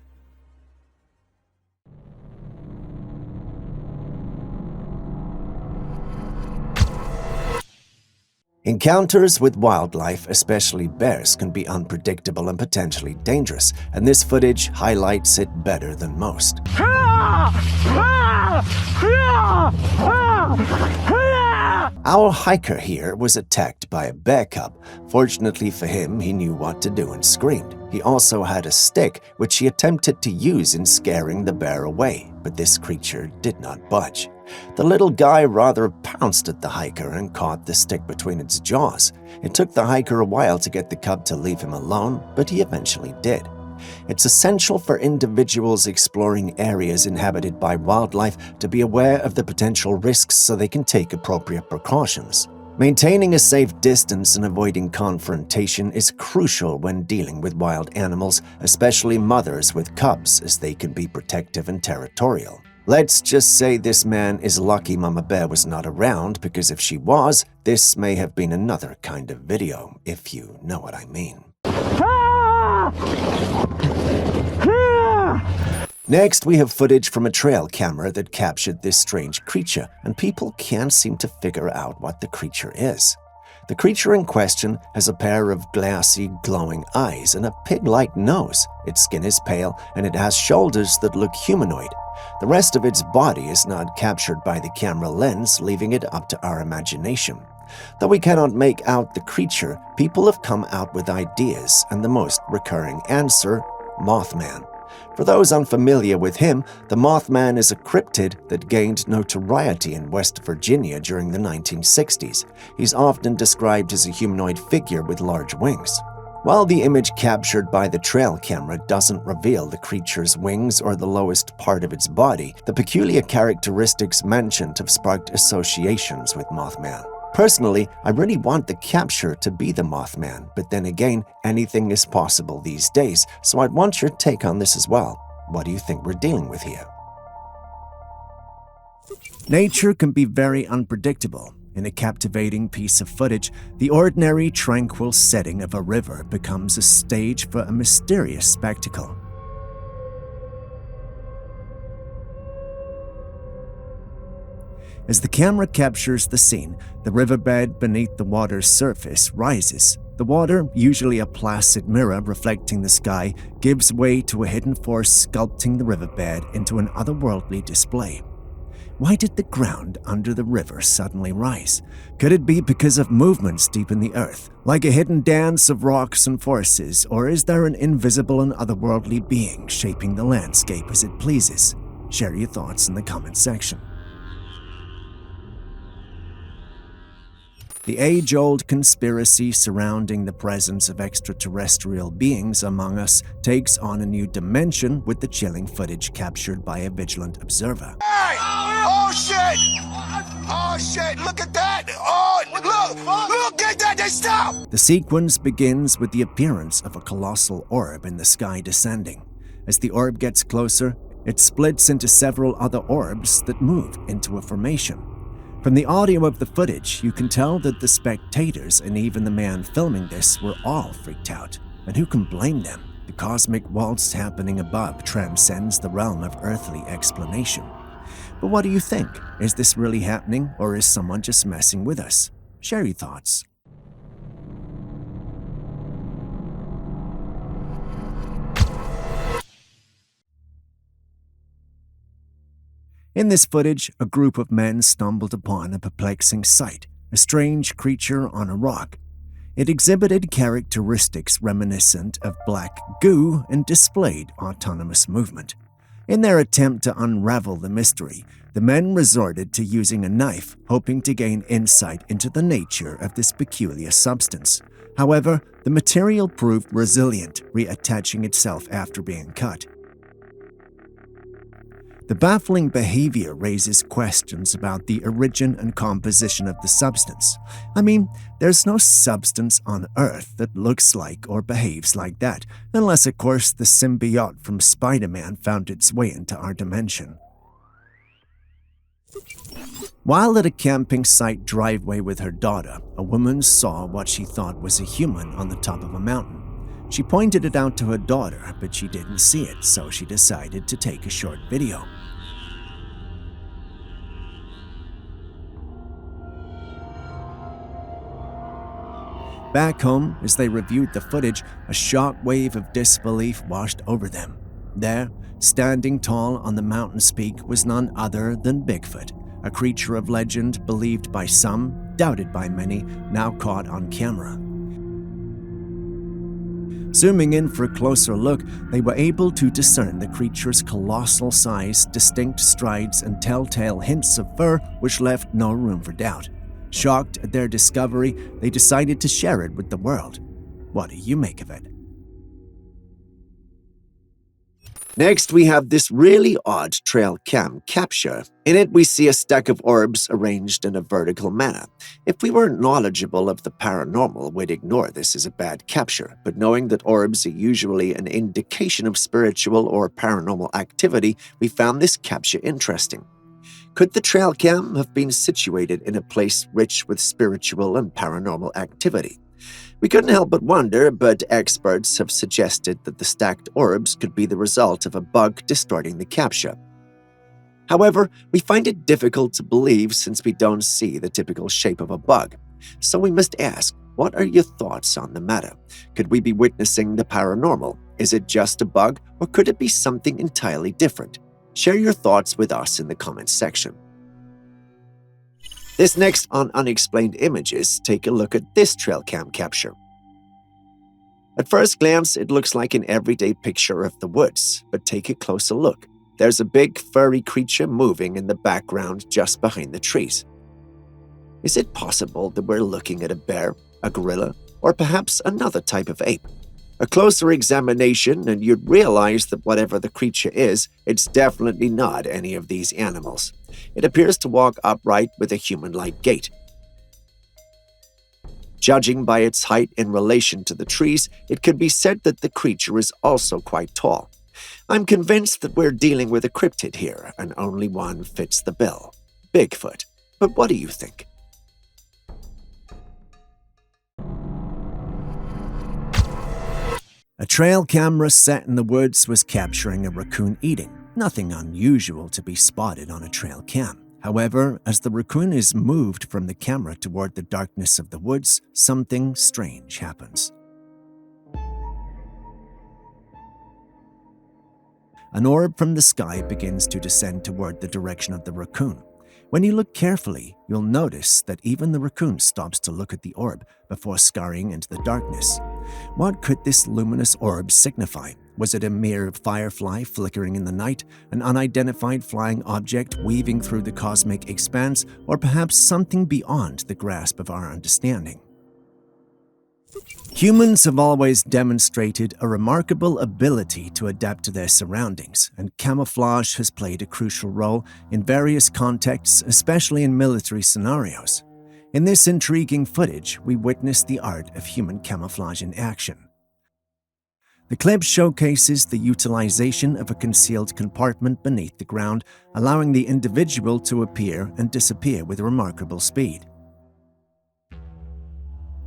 Encounters with wildlife, especially bears, can be unpredictable and potentially dangerous, and this footage highlights it better than most. Our hiker here was attacked by a bear cub. Fortunately for him, he knew what to do and screamed. He also had a stick, which he attempted to use in scaring the bear away, but this creature did not budge. The little guy rather pounced at the hiker and caught the stick between its jaws. It took the hiker a while to get the cub to leave him alone, but he eventually did. It's essential for individuals exploring areas inhabited by wildlife to be aware of the potential risks so they can take appropriate precautions. Maintaining a safe distance and avoiding confrontation is crucial when dealing with wild animals, especially mothers with cubs, as they can be protective and territorial. Let's just say this man is lucky Mama Bear was not around, because if she was, this may have been another kind of video, if you know what I mean. Next, we have footage from a trail camera that captured this strange creature, and people can't seem to figure out what the creature is. The creature in question has a pair of glassy, glowing eyes and a pig-like nose. Its skin is pale, and it has shoulders that look humanoid. The rest of its body is not captured by the camera lens, leaving it up to our imagination. Though we cannot make out the creature, people have come out with ideas, and the most recurring answer, Mothman. For those unfamiliar with him, the Mothman is a cryptid that gained notoriety in West Virginia during the 1960s. He's often described as a humanoid figure with large wings. While the image captured by the trail camera doesn't reveal the creature's wings or the lowest part of its body, the peculiar characteristics mentioned have sparked associations with Mothman. Personally, I really want the capture to be the Mothman, but then again, anything is possible these days, so I'd want your take on this as well. What do you think we're dealing with here? Nature can be very unpredictable. In a captivating piece of footage, the ordinary, tranquil setting of a river becomes a stage for a mysterious spectacle. As the camera captures the scene, the riverbed beneath the water's surface rises. The water, usually a placid mirror reflecting the sky, gives way to a hidden force sculpting the riverbed into an otherworldly display. Why did the ground under the river suddenly rise? Could it be because of movements deep in the earth, like a hidden dance of rocks and forces, or is there an invisible and otherworldly being shaping the landscape as it pleases? Share your thoughts in the comment section. The age-old conspiracy surrounding the presence of extraterrestrial beings among us takes on a new dimension with the chilling footage captured by a vigilant observer. Hey! Oh shit! Oh shit! Look at that! Oh, look at that! They stop! The sequence begins with the appearance of a colossal orb in the sky descending. As the orb gets closer, it splits into several other orbs that move into a formation. From the audio of the footage, you can tell that the spectators and even the man filming this were all freaked out. And who can blame them? The cosmic waltz happening above transcends the realm of earthly explanation. But what do you think? Is this really happening, or is someone just messing with us? Share your thoughts. In this footage, a group of men stumbled upon a perplexing sight, a strange creature on a rock. It exhibited characteristics reminiscent of black goo and displayed autonomous movement. In their attempt to unravel the mystery, the men resorted to using a knife, hoping to gain insight into the nature of this peculiar substance. However, the material proved resilient, reattaching itself after being cut. The baffling behavior raises questions about the origin and composition of the substance. I mean, there's no substance on Earth that looks like or behaves like that, unless, of course, the symbiote from Spider-Man found its way into our dimension. While at a camping site driveway with her daughter, a woman saw what she thought was a human on the top of a mountain. She pointed it out to her daughter, but she didn't see it, so she decided to take a short video. Back home, as they reviewed the footage, a shock wave of disbelief washed over them. There, standing tall on the mountain's peak, was none other than Bigfoot, a creature of legend believed by some, doubted by many, now caught on camera. Zooming in for a closer look, they were able to discern the creature's colossal size, distinct strides, and telltale hints of fur, which left no room for doubt. Shocked at their discovery, they decided to share it with the world. What do you make of it? Next, we have this really odd Trailcam capture. In it, we see a stack of orbs arranged in a vertical manner. If we weren't knowledgeable of the paranormal, we'd ignore this as a bad capture, but knowing that orbs are usually an indication of spiritual or paranormal activity, we found this capture interesting. Could the Trailcam have been situated in a place rich with spiritual and paranormal activity? We couldn't help but wonder, but experts have suggested that the stacked orbs could be the result of a bug distorting the capture. However, we find it difficult to believe since we don't see the typical shape of a bug. So we must ask, what are your thoughts on the matter? Could we be witnessing the paranormal? Is it just a bug, or could it be something entirely different? Share your thoughts with us in the comments section. This next on Unexplained Images, take a look at this Trailcam capture. At first glance, it looks like an everyday picture of the woods, but take a closer look. There's a big, furry creature moving in the background just behind the trees. Is it possible that we're looking at a bear, a gorilla, or perhaps another type of ape? A closer examination and you'd realize that whatever the creature is, it's definitely not any of these animals. It appears to walk upright with a human-like gait. Judging by its height in relation to the trees, it could be said that the creature is also quite tall. I'm convinced that we're dealing with a cryptid here, and only one fits the bill: Bigfoot. But what do you think? A trail camera set in the woods was capturing a raccoon eating. Nothing unusual to be spotted on a trail cam. However, as the raccoon is moved from the camera toward the darkness of the woods, something strange happens. An orb from the sky begins to descend toward the direction of the raccoon. When you look carefully, you'll notice that even the raccoon stops to look at the orb before scurrying into the darkness. What could this luminous orb signify? Was it a mere firefly flickering in the night, an unidentified flying object weaving through the cosmic expanse, or perhaps something beyond the grasp of our understanding? Humans have always demonstrated a remarkable ability to adapt to their surroundings, and camouflage has played a crucial role in various contexts, especially in military scenarios. In this intriguing footage, we witness the art of human camouflage in action. The clip showcases the utilization of a concealed compartment beneath the ground, allowing the individual to appear and disappear with remarkable speed.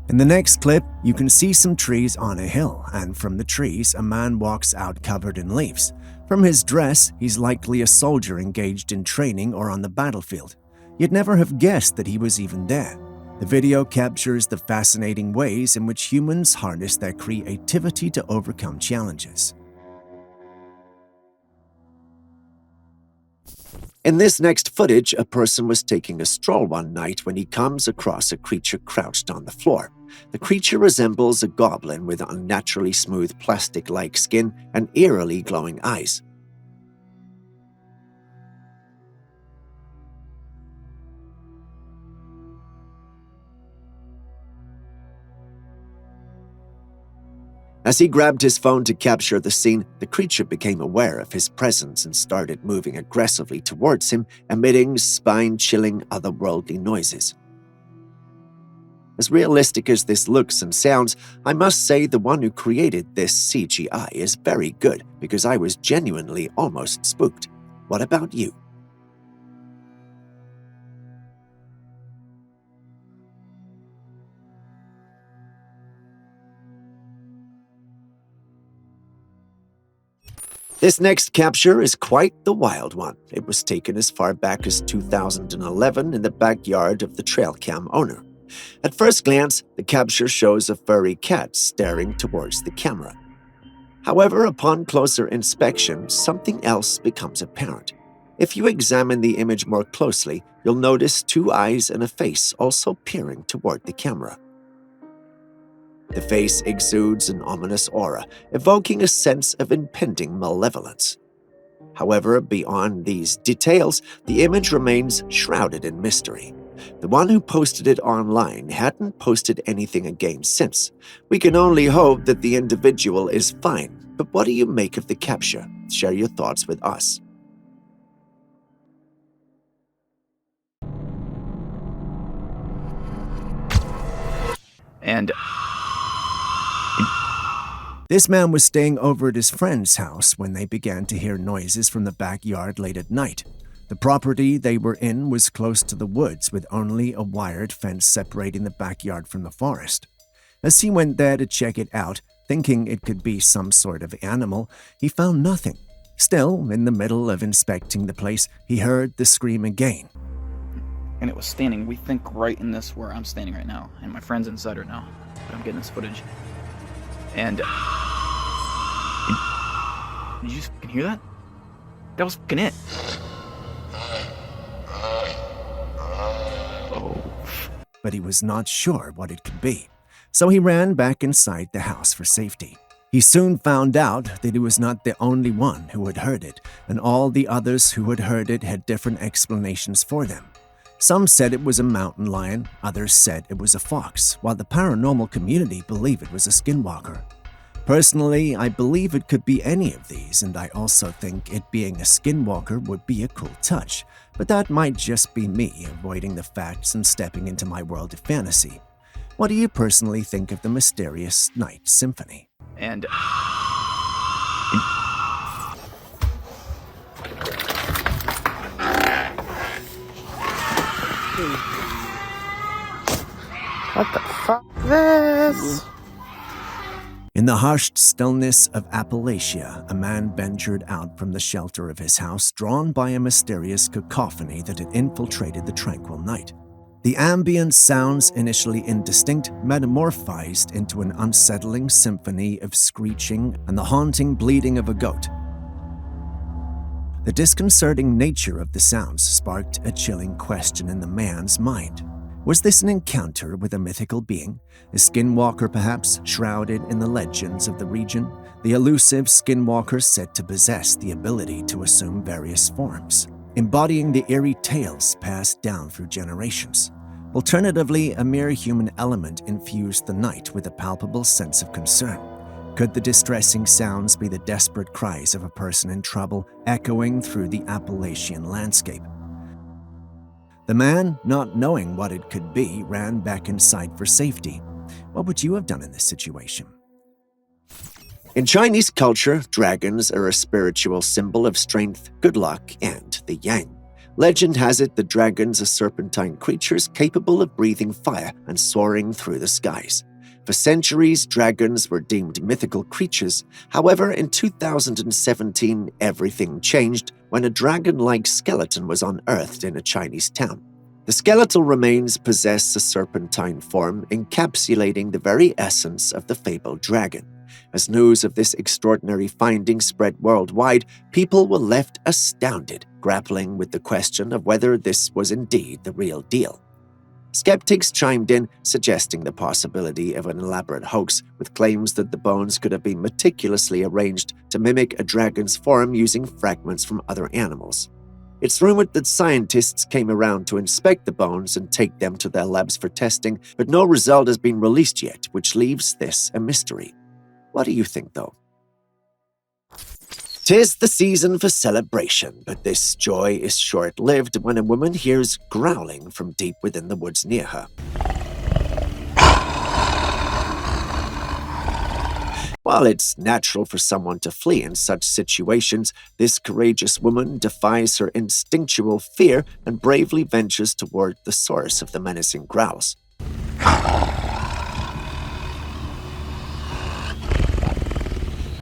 In the next clip, you can see some trees on a hill, and from the trees, a man walks out covered in leaves. From his dress, he's likely a soldier engaged in training or on the battlefield. You'd never have guessed that he was even there. The video captures the fascinating ways in which humans harness their creativity to overcome challenges. In this next footage, a person was taking a stroll one night when he comes across a creature crouched on the floor. The creature resembles a goblin with unnaturally smooth plastic-like skin and eerily glowing eyes. As he grabbed his phone to capture the scene, the creature became aware of his presence and started moving aggressively towards him, emitting spine-chilling, otherworldly noises. As realistic as this looks and sounds, I must say the one who created this CGI is very good, because I was genuinely almost spooked. What about you? This next capture is quite the wild one. It was taken as far back as 2011 in the backyard of the Trailcam owner. At first glance, the capture shows a furry cat staring towards the camera. However, upon closer inspection, something else becomes apparent. If you examine the image more closely, you'll notice two eyes and a face also peering toward the camera. The face exudes an ominous aura, evoking a sense of impending malevolence. However, beyond these details, the image remains shrouded in mystery. The one who posted it online hadn't posted anything again since. We can only hope that the individual is fine, but what do you make of the capture? Share your thoughts with us. And this man was staying over at his friend's house when they began to hear noises from the backyard late at night. The property they were in was close to the woods with only a wired fence separating the backyard from the forest. As he went there to check it out, thinking it could be some sort of animal, he found nothing. Still, in the middle of inspecting the place, he heard the scream again. And it was standing, we think, right in this where I'm standing right now. And my friend's inside right now, but I'm getting this footage. And did you fucking hear that? That was fucking it. Oh. But he was not sure what it could be, so he ran back inside the house for safety. He soon found out that he was not the only one who had heard it, and all the others who had heard it had different explanations for them. Some said it was a mountain lion, others said it was a fox, while the paranormal community believed it was a skinwalker. Personally, I believe it could be any of these, and I also think it being a skinwalker would be a cool touch, but that might just be me avoiding the facts and stepping into my world of fantasy. What do you personally think of the mysterious Night Symphony? And what the fuck this? In the hushed stillness of Appalachia, a man ventured out from the shelter of his house, drawn by a mysterious cacophony that had infiltrated the tranquil night. The ambient sounds, initially indistinct, metamorphized into an unsettling symphony of screeching and the haunting bleating of a goat. The disconcerting nature of the sounds sparked a chilling question in the man's mind. Was this an encounter with a mythical being, a skinwalker perhaps, shrouded in the legends of the region? The elusive skinwalker said to possess the ability to assume various forms, embodying the eerie tales passed down through generations. Alternatively, a mere human element infused the night with a palpable sense of concern. Could the distressing sounds be the desperate cries of a person in trouble, echoing through the Appalachian landscape? The man, not knowing what it could be, ran back inside for safety. What would you have done in this situation? In Chinese culture, dragons are a spiritual symbol of strength, good luck, and the yang. Legend has it that dragons are serpentine creatures capable of breathing fire and soaring through the skies. For centuries, dragons were deemed mythical creatures. However, in 2017, everything changed when a dragon-like skeleton was unearthed in a Chinese town. The skeletal remains possess a serpentine form, encapsulating the very essence of the fabled dragon. As news of this extraordinary finding spread worldwide, people were left astounded, grappling with the question of whether this was indeed the real deal. Skeptics chimed in, suggesting the possibility of an elaborate hoax, with claims that the bones could have been meticulously arranged to mimic a dragon's form using fragments from other animals. It's rumored that scientists came around to inspect the bones and take them to their labs for testing, but no result has been released yet, which leaves this a mystery. What do you think, though? 'Tis the season for celebration, but this joy is short-lived when a woman hears growling from deep within the woods near her. While it's natural for someone to flee in such situations, this courageous woman defies her instinctual fear and bravely ventures toward the source of the menacing growls.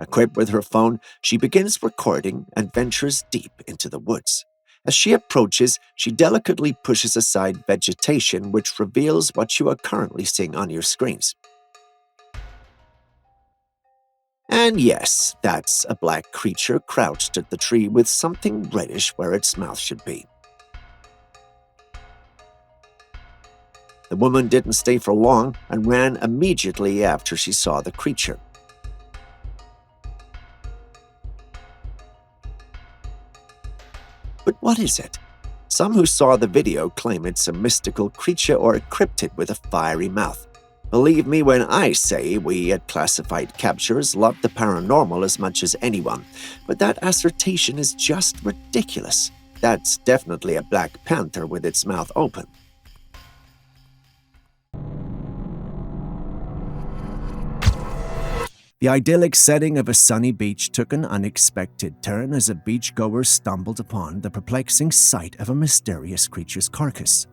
Equipped with her phone, she begins recording and ventures deep into the woods. As she approaches, she delicately pushes aside vegetation, which reveals what you are currently seeing on your screens. And yes, that's a black creature crouched at the tree with something reddish where its mouth should be. The woman didn't stay for long and ran immediately after she saw the creature. But what is it? Some who saw the video claim it's a mystical creature or a cryptid with a fiery mouth. Believe me when I say we at Classified Captures love the paranormal as much as anyone, but that assertion is just ridiculous. That's definitely a black panther with its mouth open. The idyllic setting of a sunny beach took an unexpected turn as a beachgoer stumbled upon the perplexing sight of a mysterious creature's carcass.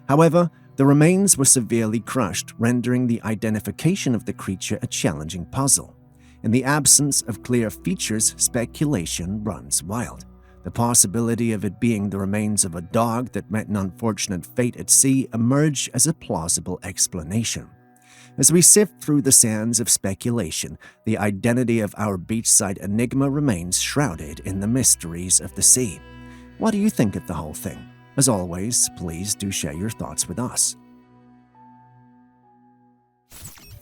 However, the remains were severely crushed, rendering the identification of the creature a challenging puzzle. In the absence of clear features, speculation runs wild. The possibility of it being the remains of a dog that met an unfortunate fate at sea emerged as a plausible explanation. As we sift through the sands of speculation, the identity of our beachside enigma remains shrouded in the mysteries of the sea. What do you think of the whole thing? As always, please do share your thoughts with us.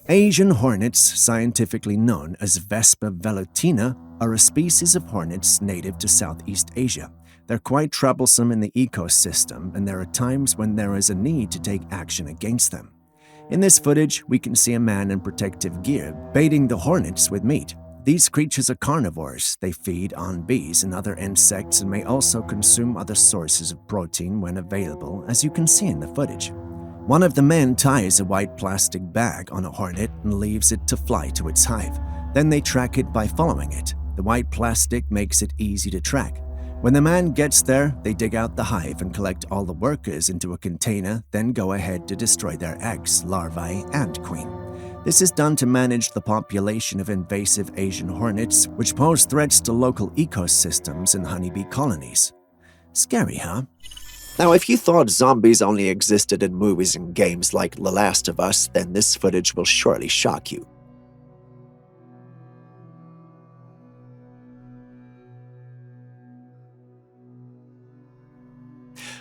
Asian hornets, scientifically known as Vespa velutina, are a species of hornets native to Southeast Asia. They're quite troublesome in the ecosystem, and there are times when there is a need to take action against them. In this footage, we can see a man in protective gear baiting the hornets with meat. These creatures are carnivores. They feed on bees and other insects and may also consume other sources of protein when available, as you can see in the footage. One of the men ties a white plastic bag on a hornet and leaves it to fly to its hive. Then they track it by following it. The white plastic makes it easy to track. When the man gets there, they dig out the hive and collect all the workers into a container, then go ahead to destroy their eggs, larvae, and queen. This is done to manage the population of invasive Asian hornets, which pose threats to local ecosystems and honeybee colonies. Scary, huh? Now, if you thought zombies only existed in movies and games like The Last of Us, then this footage will surely shock you.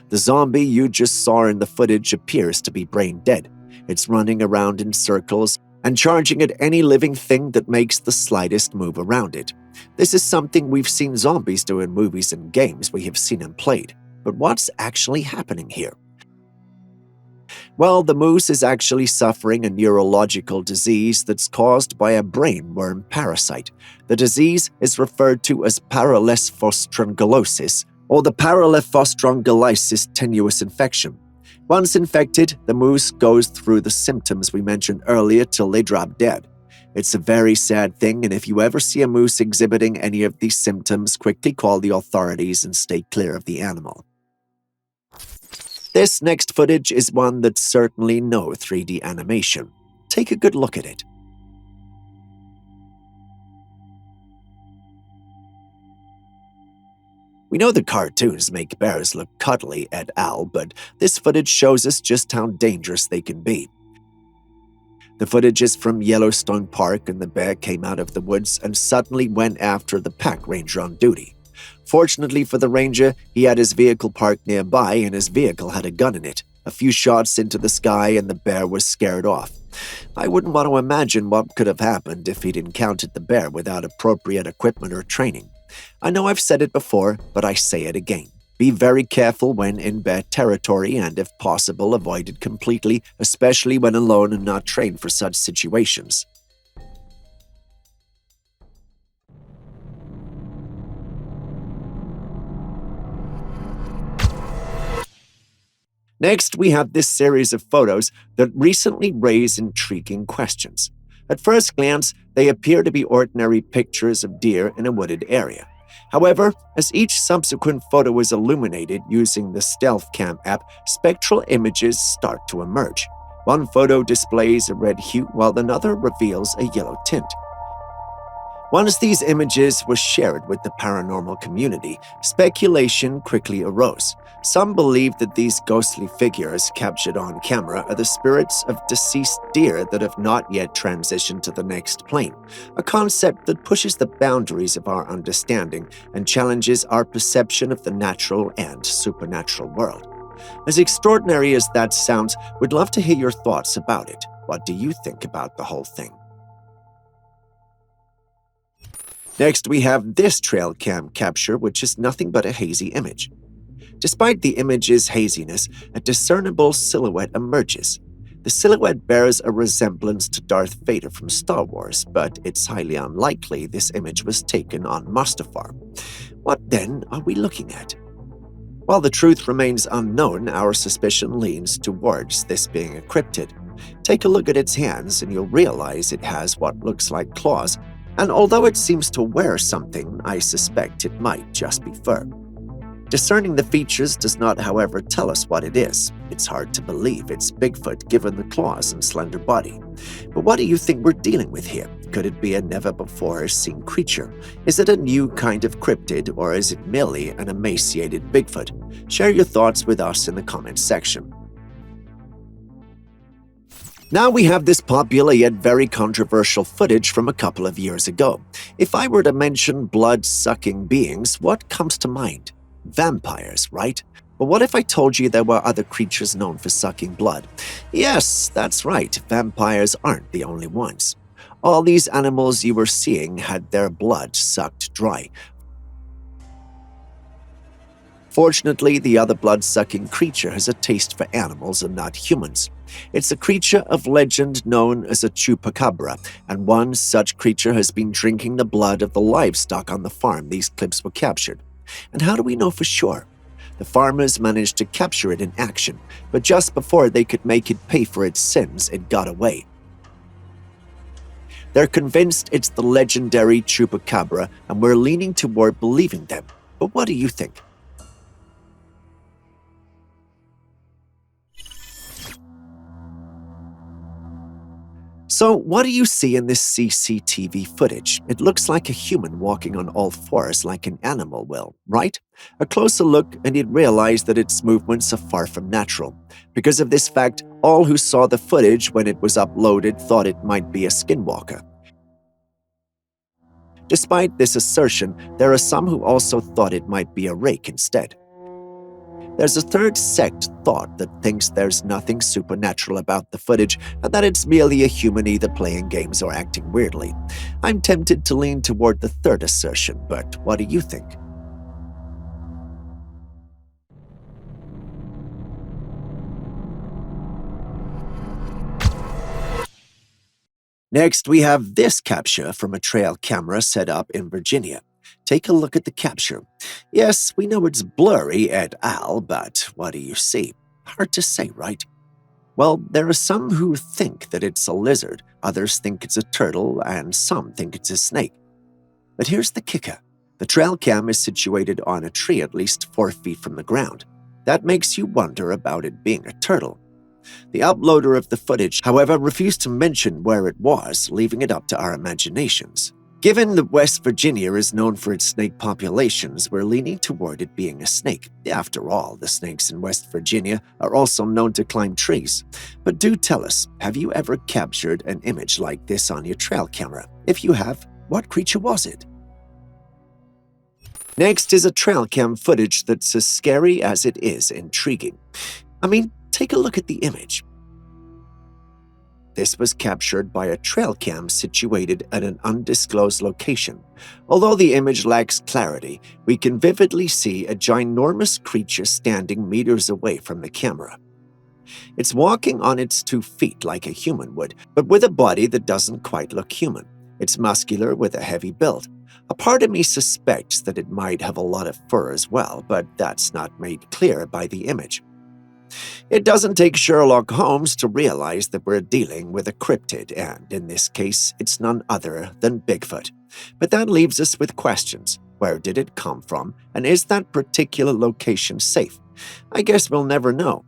The zombie you just saw in the footage appears to be brain dead. It's running around in circles and charging at any living thing that makes the slightest move around it. This is something we've seen zombies do in movies and games we have seen and played. But what's actually happening here? Well, the moose is actually suffering a neurological disease that's caused by a brain worm parasite. The disease is referred to as paralelephostronglosis, or the paralelephostronglosis tenuous infection. Once infected, the moose goes through the symptoms we mentioned earlier till they drop dead. It's a very sad thing, and if you ever see a moose exhibiting any of these symptoms, quickly call the authorities and stay clear of the animal. This next footage is one that's certainly no 3D animation. Take a good look at it. We know the cartoons make bears look cuddly et al., but this footage shows us just how dangerous they can be. The footage is from Yellowstone Park, and the bear came out of the woods and suddenly went after the pack ranger on duty. Fortunately for the ranger, he had his vehicle parked nearby, and his vehicle had a gun in it. A few shots into the sky and the bear was scared off. I wouldn't want to imagine what could have happened if he'd encountered the bear without appropriate equipment or training. I know I've said it before, but I say it again. Be very careful when in bear territory, and if possible, avoid it completely, especially when alone and not trained for such situations. Next, we have this series of photos that recently raise intriguing questions. At first glance, they appear to be ordinary pictures of deer in a wooded area. However, as each subsequent photo is illuminated using the Trailcam app, spectral images start to emerge. One photo displays a red hue while another reveals a yellow tint. Once these images were shared with the paranormal community, speculation quickly arose. Some believe that these ghostly figures captured on camera are the spirits of deceased deer that have not yet transitioned to the next plane, a concept that pushes the boundaries of our understanding and challenges our perception of the natural and supernatural world. As extraordinary as that sounds, we'd love to hear your thoughts about it. What do you think about the whole thing? Next, we have this Trailcam capture, which is nothing but a hazy image. Despite the image's haziness, a discernible silhouette emerges. The silhouette bears a resemblance to Darth Vader from Star Wars, but it's highly unlikely this image was taken on Mustafar. What then are we looking at? While the truth remains unknown, our suspicion leans towards this being a cryptid. Take a look at its hands and you'll realize it has what looks like claws, and although it seems to wear something, I suspect it might just be fur. Discerning the features does not, however, tell us what it is. It's hard to believe it's Bigfoot given the claws and slender body. But what do you think we're dealing with here? Could it be a never-before-seen creature? Is it a new kind of cryptid, or is it merely an emaciated Bigfoot? Share your thoughts with us in the comments section. Now we have this popular yet very controversial footage from a couple of years ago. If I were to mention blood-sucking beings, what comes to mind? Vampires, right? But what if I told you there were other creatures known for sucking blood? Yes, that's right, vampires aren't the only ones. All these animals you were seeing had their blood sucked dry. Fortunately, the other blood-sucking creature has a taste for animals and not humans. It's a creature of legend known as a chupacabra, and one such creature has been drinking the blood of the livestock on the farm these clips were captured. And how do we know for sure? The farmers managed to capture it in action, but just before they could make it pay for its sins, it got away. They're convinced it's the legendary chupacabra, and we're leaning toward believing them. But what do you think? So, what do you see in this CCTV footage? It looks like a human walking on all fours like an animal will, right? A closer look and you'd realize that its movements are far from natural. Because of this fact, all who saw the footage when it was uploaded thought it might be a skinwalker. Despite this assertion, there are some who also thought it might be a rake instead. There's a third sect thought that thinks there's nothing supernatural about the footage and that it's merely a human either playing games or acting weirdly. I'm tempted to lean toward the third assertion, but what do you think? Next, we have this capture from a trail camera set up in Virginia. Take a look at the capture. Yes, we know it's blurry et al., but what do you see? Hard to say, right? Well, there are some who think that it's a lizard, others think it's a turtle, and some think it's a snake. But here's the kicker. The trail cam is situated on a tree at least 4 feet from the ground. That makes you wonder about it being a turtle. The uploader of the footage, however, refused to mention where it was, leaving it up to our imaginations. Given that West Virginia is known for its snake populations, we're leaning toward it being a snake. After all, the snakes in West Virginia are also known to climb trees. But do tell us, have you ever captured an image like this on your trail camera? If you have, what creature was it? Next is a trail cam footage that's as scary as it is intriguing. I mean, take a look at the image. This was captured by a trail cam situated at an undisclosed location. Although the image lacks clarity, we can vividly see a ginormous creature standing meters away from the camera. It's walking on its 2 feet like a human would, but with a body that doesn't quite look human. It's muscular with a heavy build. A part of me suspects that it might have a lot of fur as well, but that's not made clear by the image. It doesn't take Sherlock Holmes to realize that we're dealing with a cryptid, and in this case, it's none other than Bigfoot. But that leaves us with questions. Where did it come from, and is that particular location safe? I guess we'll never know.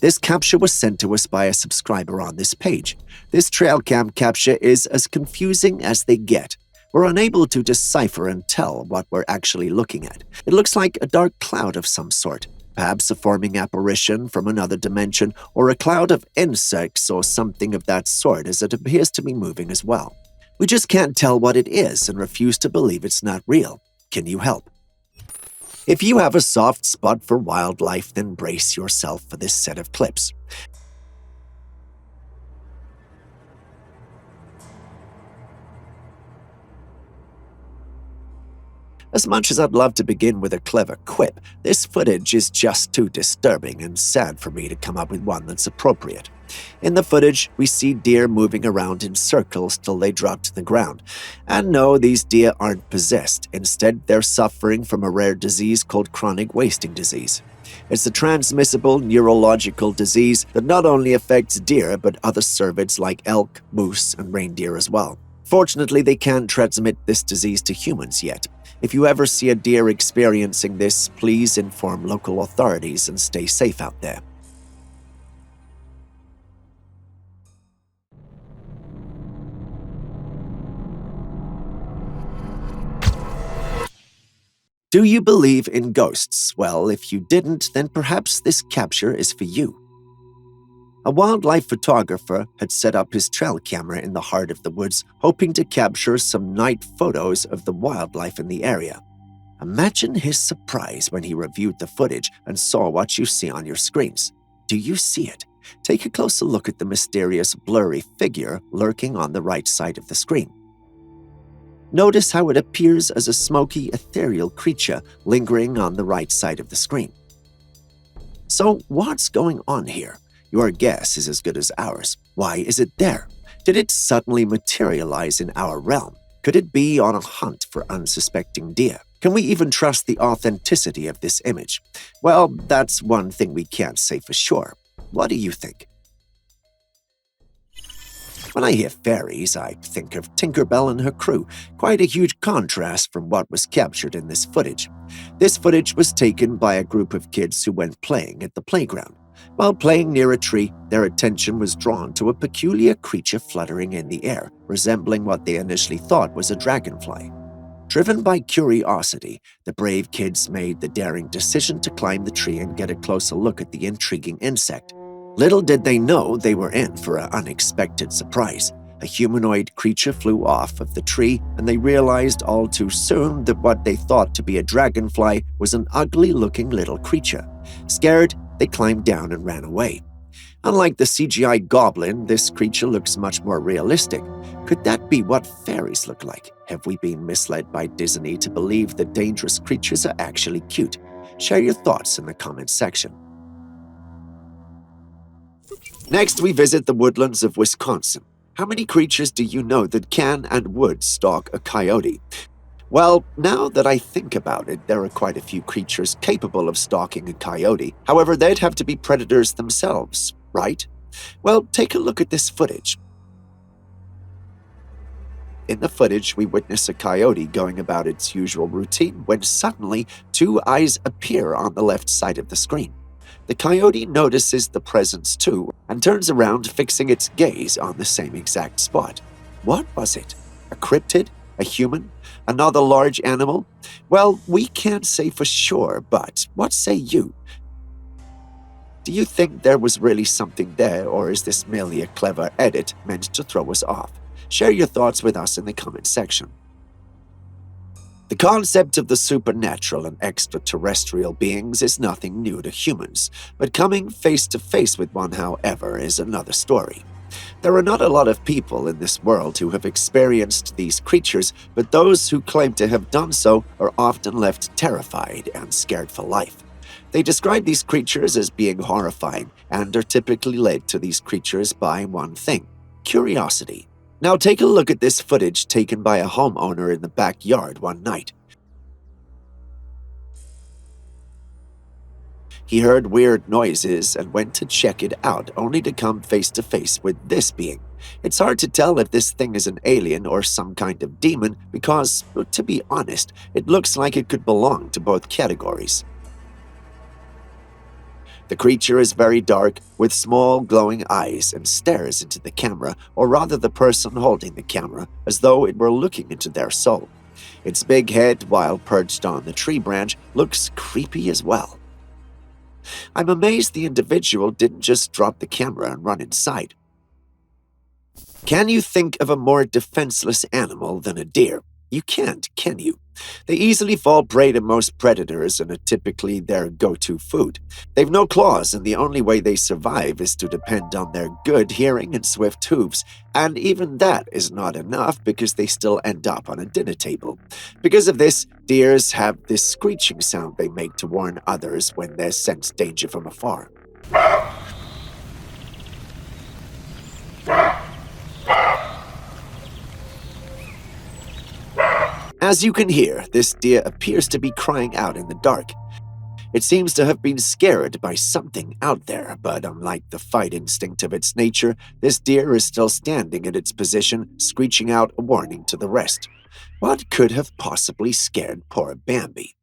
This capture was sent to us by a subscriber on this page. This trail cam capture is as confusing as they get. We're unable to decipher and tell what we're actually looking at. It looks like a dark cloud of some sort, perhaps a forming apparition from another dimension, or a cloud of insects or something of that sort, as it appears to be moving as well. We just can't tell what it is and refuse to believe it's not real. Can you help? If you have a soft spot for wildlife, then brace yourself for this set of clips. As much as I'd love to begin with a clever quip, this footage is just too disturbing and sad for me to come up with one that's appropriate. In the footage, we see deer moving around in circles till they drop to the ground. And no, these deer aren't possessed. Instead, they're suffering from a rare disease called chronic wasting disease. It's a transmissible neurological disease that not only affects deer, but other cervids like elk, moose, and reindeer as well. Fortunately, they can't transmit this disease to humans yet. If you ever see a deer experiencing this, please inform local authorities and stay safe out there. Do you believe in ghosts? Well, if you didn't, then perhaps this capture is for you. A wildlife photographer had set up his trail camera in the heart of the woods, hoping to capture some night photos of the wildlife in the area. Imagine his surprise when he reviewed the footage and saw what you see on your screens. Do you see it? Take a closer look at the mysterious, blurry figure lurking on the right side of the screen. Notice how it appears as a smoky, ethereal creature lingering on the right side of the screen. So, what's going on here? Your guess is as good as ours. Why is it there? Did it suddenly materialize in our realm? Could it be on a hunt for unsuspecting deer? Can we even trust the authenticity of this image? Well, that's one thing we can't say for sure. What do you think? When I hear fairies, I think of Tinkerbell and her crew, quite a huge contrast from what was captured in this footage. This footage was taken by a group of kids who went playing at the playground. While playing near a tree, their attention was drawn to a peculiar creature fluttering in the air, resembling what they initially thought was a dragonfly. Driven by curiosity, the brave kids made the daring decision to climb the tree and get a closer look at the intriguing insect. Little did they know they were in for an unexpected surprise. A humanoid creature flew off of the tree, and they realized all too soon that what they thought to be a dragonfly was an ugly-looking little creature. Scared, they climbed down and ran away. Unlike the CGI goblin, this creature looks much more realistic. Could that be what fairies look like? Have we been misled by Disney to believe that dangerous creatures are actually cute? Share your thoughts in the comments section. Next, we visit the woodlands of Wisconsin. How many creatures do you know that can and would stalk a coyote? Well, now that I think about it, there are quite a few creatures capable of stalking a coyote. However, they'd have to be predators themselves, right? Well, take a look at this footage. In the footage, we witness a coyote going about its usual routine when suddenly 2 eyes appear on the left side of the screen. The coyote notices the presence too and turns around, fixing its gaze on the same exact spot. What was it? A cryptid? A human? Another large animal? Well, we can't say for sure, but what say you? Do you think there was really something there, or is this merely a clever edit meant to throw us off? Share your thoughts with us in the comment section. The concept of the supernatural and extraterrestrial beings is nothing new to humans, but coming face to face with one, however, is another story. There are not a lot of people in this world who have experienced these creatures, but those who claim to have done so are often left terrified and scared for life. They describe these creatures as being horrifying and are typically led to these creatures by one thing: curiosity. Now take a look at this footage taken by a homeowner in the backyard one night. He heard weird noises and went to check it out, only to come face to face with this being. It's hard to tell if this thing is an alien or some kind of demon because, to be honest, it looks like it could belong to both categories. The creature is very dark, with small glowing eyes, and stares into the camera, or rather the person holding the camera, as though it were looking into their soul. Its big head, while perched on the tree branch, looks creepy as well. I'm amazed the individual didn't just drop the camera and run inside. Can you think of a more defenseless animal than a deer? You can't, can you? They easily fall prey to most predators and are typically their go-to food. They've no claws, and the only way they survive is to depend on their good hearing and swift hooves. And even that is not enough because they still end up on a dinner table. Because of this, deers have this screeching sound they make to warn others when they sense danger from afar. As you can hear, this deer appears to be crying out in the dark. It seems to have been scared by something out there, but unlike the fight instinct of its nature, this deer is still standing in its position, screeching out a warning to the rest. What could have possibly scared poor Bambi?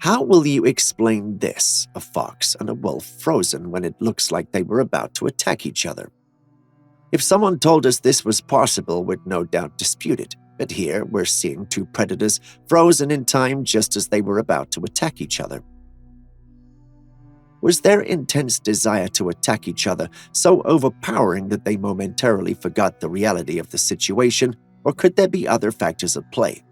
How will you explain this, a fox and a wolf frozen when it looks like they were about to attack each other? If someone told us this was possible, we'd no doubt dispute it, but here we're seeing two predators frozen in time just as they were about to attack each other. Was their intense desire to attack each other so overpowering that they momentarily forgot the reality of the situation, or could there be other factors at play?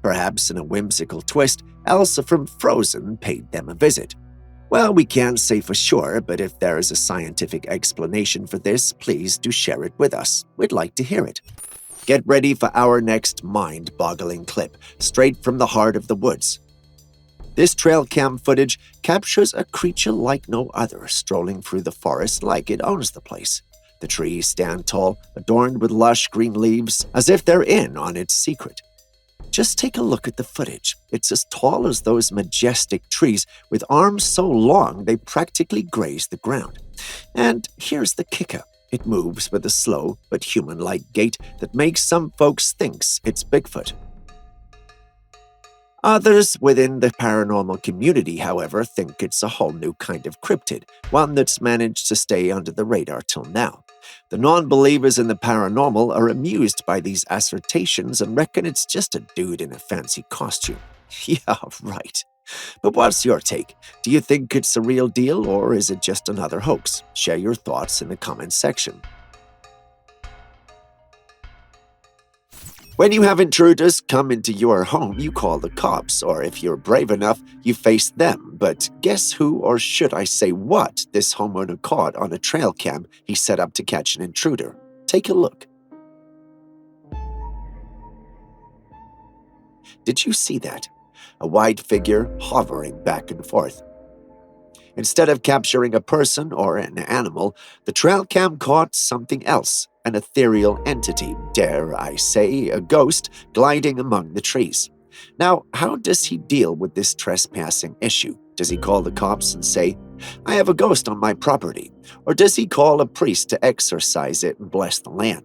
Perhaps in a whimsical twist, Elsa from Frozen paid them a visit. Well, we can't say for sure, but if there is a scientific explanation for this, please do share it with us. We'd like to hear it. Get ready for our next mind-boggling clip, straight from the heart of the woods. This trail cam footage captures a creature like no other, strolling through the forest like it owns the place. The trees stand tall, adorned with lush green leaves, as if they're in on its secret. Just take a look at the footage. It's as tall as those majestic trees, with arms so long they practically graze the ground. And here's the kicker. It moves with a slow but human-like gait that makes some folks think it's Bigfoot. Others within the paranormal community, however, think it's a whole new kind of cryptid, one that's managed to stay under the radar till now. The non-believers in the paranormal are amused by these assertions and reckon it's just a dude in a fancy costume. Yeah, right. But what's your take? Do you think it's a real deal, or is it just another hoax? Share your thoughts in the comments section. When you have intruders come into your home, you call the cops, or if you're brave enough, you face them. But guess who, or should I say what, this homeowner caught on a trail cam he set up to catch an intruder? Take a look. Did you see that? A white figure hovering back and forth. Instead of capturing a person or an animal, the trail cam caught something else, an ethereal entity, dare I say, a ghost, gliding among the trees. Now, how does he deal with this trespassing issue? Does he call the cops and say, "I have a ghost on my property"? Or does he call a priest to exorcise it and bless the land?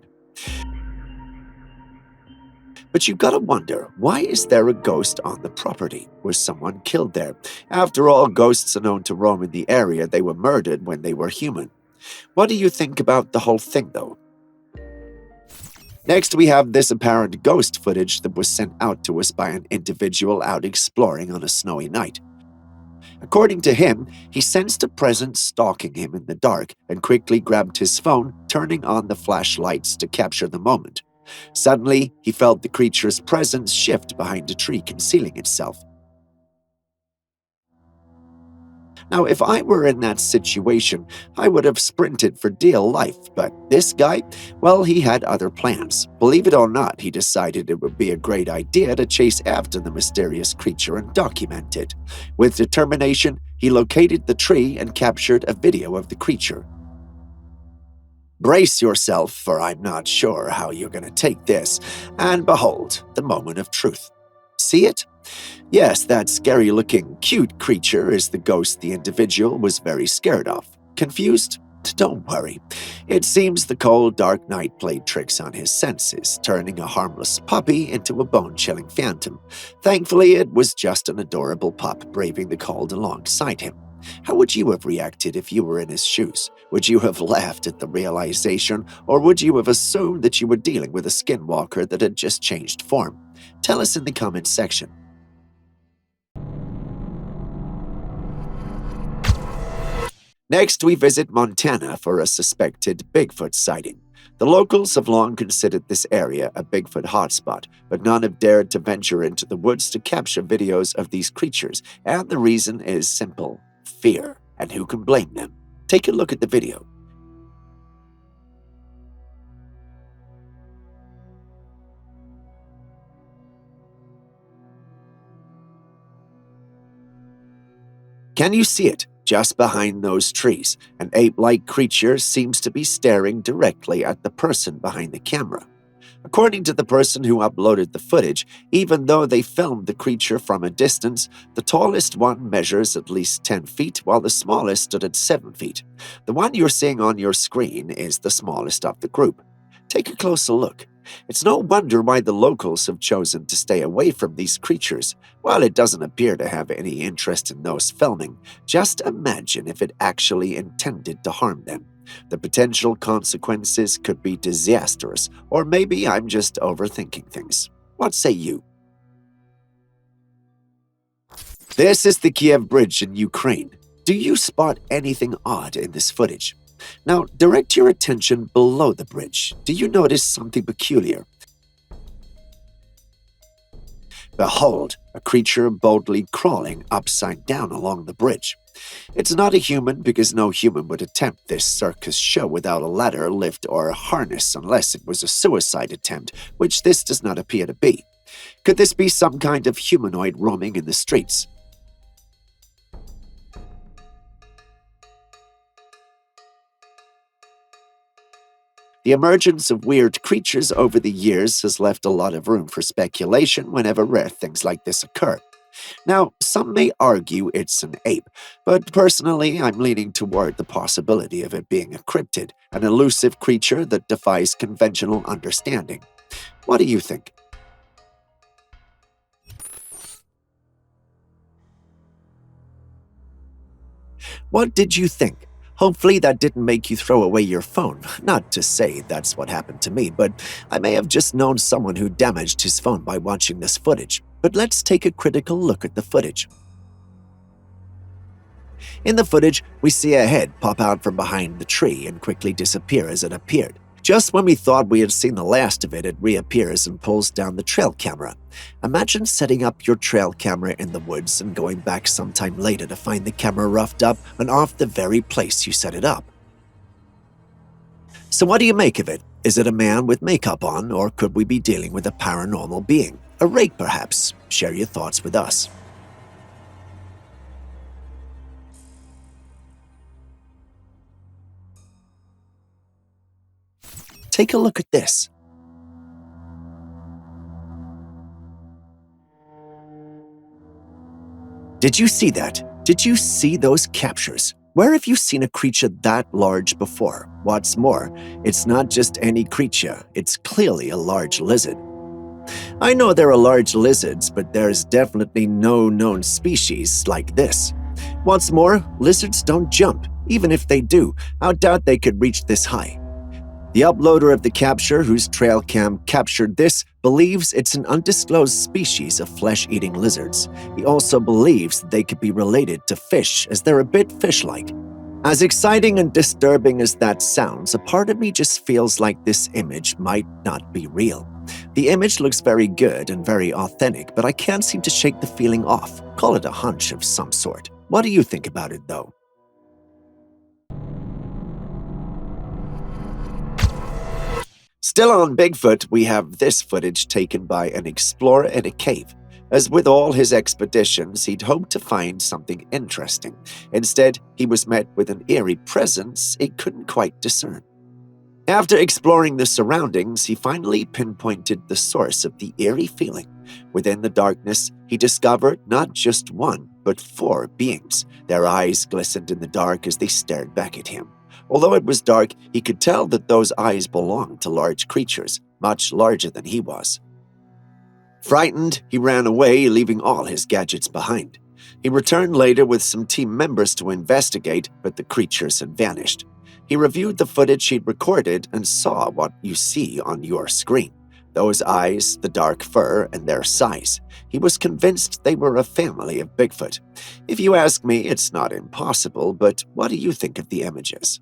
But you've got to wonder, why is there a ghost on the property? Was someone killed there? After all, ghosts are known to roam in the area. They were murdered when they were human. What do you think about the whole thing, though? Next, we have this apparent ghost footage that was sent out to us by an individual out exploring on a snowy night. According to him, he sensed a presence stalking him in the dark and quickly grabbed his phone, turning on the flashlights to capture the moment. Suddenly, he felt the creature's presence shift behind a tree, concealing itself. Now, if I were in that situation, I would have sprinted for dear life, but this guy, well, he had other plans. Believe it or not, he decided it would be a great idea to chase after the mysterious creature and document it. With determination, he located the tree and captured a video of the creature. Brace yourself, for I'm not sure how you're going to take this, and behold, the moment of truth. See it? Yes, that scary-looking, cute creature is the ghost the individual was very scared of. Confused? Don't worry. It seems the cold, dark night played tricks on his senses, turning a harmless puppy into a bone-chilling phantom. Thankfully, it was just an adorable pup braving the cold alongside him. How would you have reacted if you were in his shoes? Would you have laughed at the realization, or would you have assumed that you were dealing with a skinwalker that had just changed form? Tell us in the comments section. Next, we visit Montana for a suspected Bigfoot sighting. The locals have long considered this area a Bigfoot hotspot, but none have dared to venture into the woods to capture videos of these creatures, and the reason is simple: fear. And who can blame them? Take a look at the video. Can you see it? Just behind those trees, an ape-like creature seems to be staring directly at the person behind the camera. According to the person who uploaded the footage, even though they filmed the creature from a distance, the tallest one measures at least 10 feet, while the smallest stood at 7 feet. The one you're seeing on your screen is the smallest of the group. Take a closer look. It's no wonder why the locals have chosen to stay away from these creatures. While it doesn't appear to have any interest in those filming, just imagine if it actually intended to harm them. The potential consequences could be disastrous, or maybe I'm just overthinking things. What say you? This is the Kiev Bridge in Ukraine. Do you spot anything odd in this footage? Now, direct your attention below the bridge. Do you notice something peculiar? Behold, a creature boldly crawling upside down along the bridge. It's not a human, because no human would attempt this circus show without a ladder, lift, or a harness unless it was a suicide attempt, which this does not appear to be. Could this be some kind of humanoid roaming in the streets? The emergence of weird creatures over the years has left a lot of room for speculation whenever rare things like this occur. Now, some may argue it's an ape, but personally I'm leaning toward the possibility of it being a cryptid, an elusive creature that defies conventional understanding. What do you think? What did you think? Hopefully that didn't make you throw away your phone. Not to say that's what happened to me, but I may have just known someone who damaged his phone by watching this footage. But let's take a critical look at the footage. In the footage, we see a head pop out from behind the tree and quickly disappear as it appeared. Just when we thought we had seen the last of it, it reappears and pulls down the trail camera. Imagine setting up your trail camera in the woods and going back sometime later to find the camera roughed up and off the very place you set it up. So what do you make of it? Is it a man with makeup on, or could we be dealing with a paranormal being? A rake, perhaps? Share your thoughts with us. Take a look at this. Did you see that? Did you see those captures? Where have you seen a creature that large before? What's more, it's not just any creature, it's clearly a large lizard. I know there are large lizards, but there's definitely no known species like this. What's more, lizards don't jump. Even if they do, I doubt they could reach this high. The uploader of the capture, whose Trailcam captured this, believes it's an undisclosed species of flesh-eating lizards. He also believes they could be related to fish, as they're a bit fish-like. As exciting and disturbing as that sounds, a part of me just feels like this image might not be real. The image looks very good and very authentic, but I can't seem to shake the feeling off. Call it a hunch of some sort. What do you think about it, though? Still on Bigfoot, we have this footage taken by an explorer in a cave. As with all his expeditions, he'd hoped to find something interesting. Instead, he was met with an eerie presence he couldn't quite discern. After exploring the surroundings, he finally pinpointed the source of the eerie feeling. Within the darkness, he discovered not just one, but 4 beings. Their eyes glistened in the dark as they stared back at him. Although it was dark, he could tell that those eyes belonged to large creatures, much larger than he was. Frightened, he ran away, leaving all his gadgets behind. He returned later with some team members to investigate, but the creatures had vanished. He reviewed the footage he'd recorded and saw what you see on your screen. Those eyes, the dark fur, and their size. He was convinced they were a family of Bigfoot. If you ask me, it's not impossible, but what do you think of the images?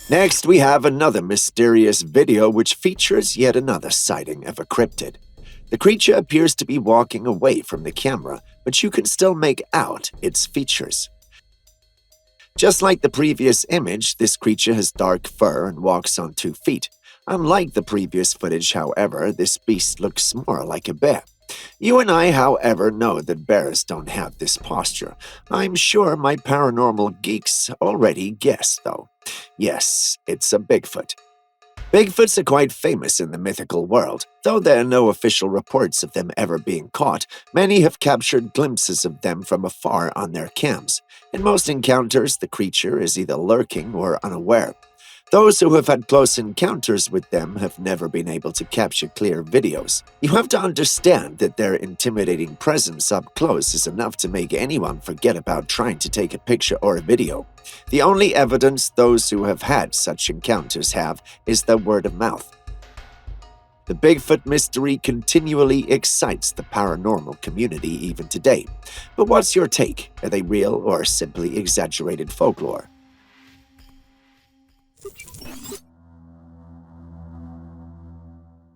Next, we have another mysterious video which features yet another sighting of a cryptid. The creature appears to be walking away from the camera, but you can still make out its features. Just like the previous image, this creature has dark fur and walks on 2 feet. Unlike the previous footage, however, this beast looks more like a bear. You and I, however, know that bears don't have this posture. I'm sure my paranormal geeks already guessed, though. Yes, it's a Bigfoot. Bigfoots are quite famous in the mythical world. Though there are no official reports of them ever being caught, many have captured glimpses of them from afar on their cams. In most encounters, the creature is either lurking or unaware. Those who have had close encounters with them have never been able to capture clear videos. You have to understand that their intimidating presence up close is enough to make anyone forget about trying to take a picture or a video. The only evidence those who have had such encounters have is the word of mouth. The Bigfoot mystery continually excites the paranormal community even today. But what's your take? Are they real or simply exaggerated folklore?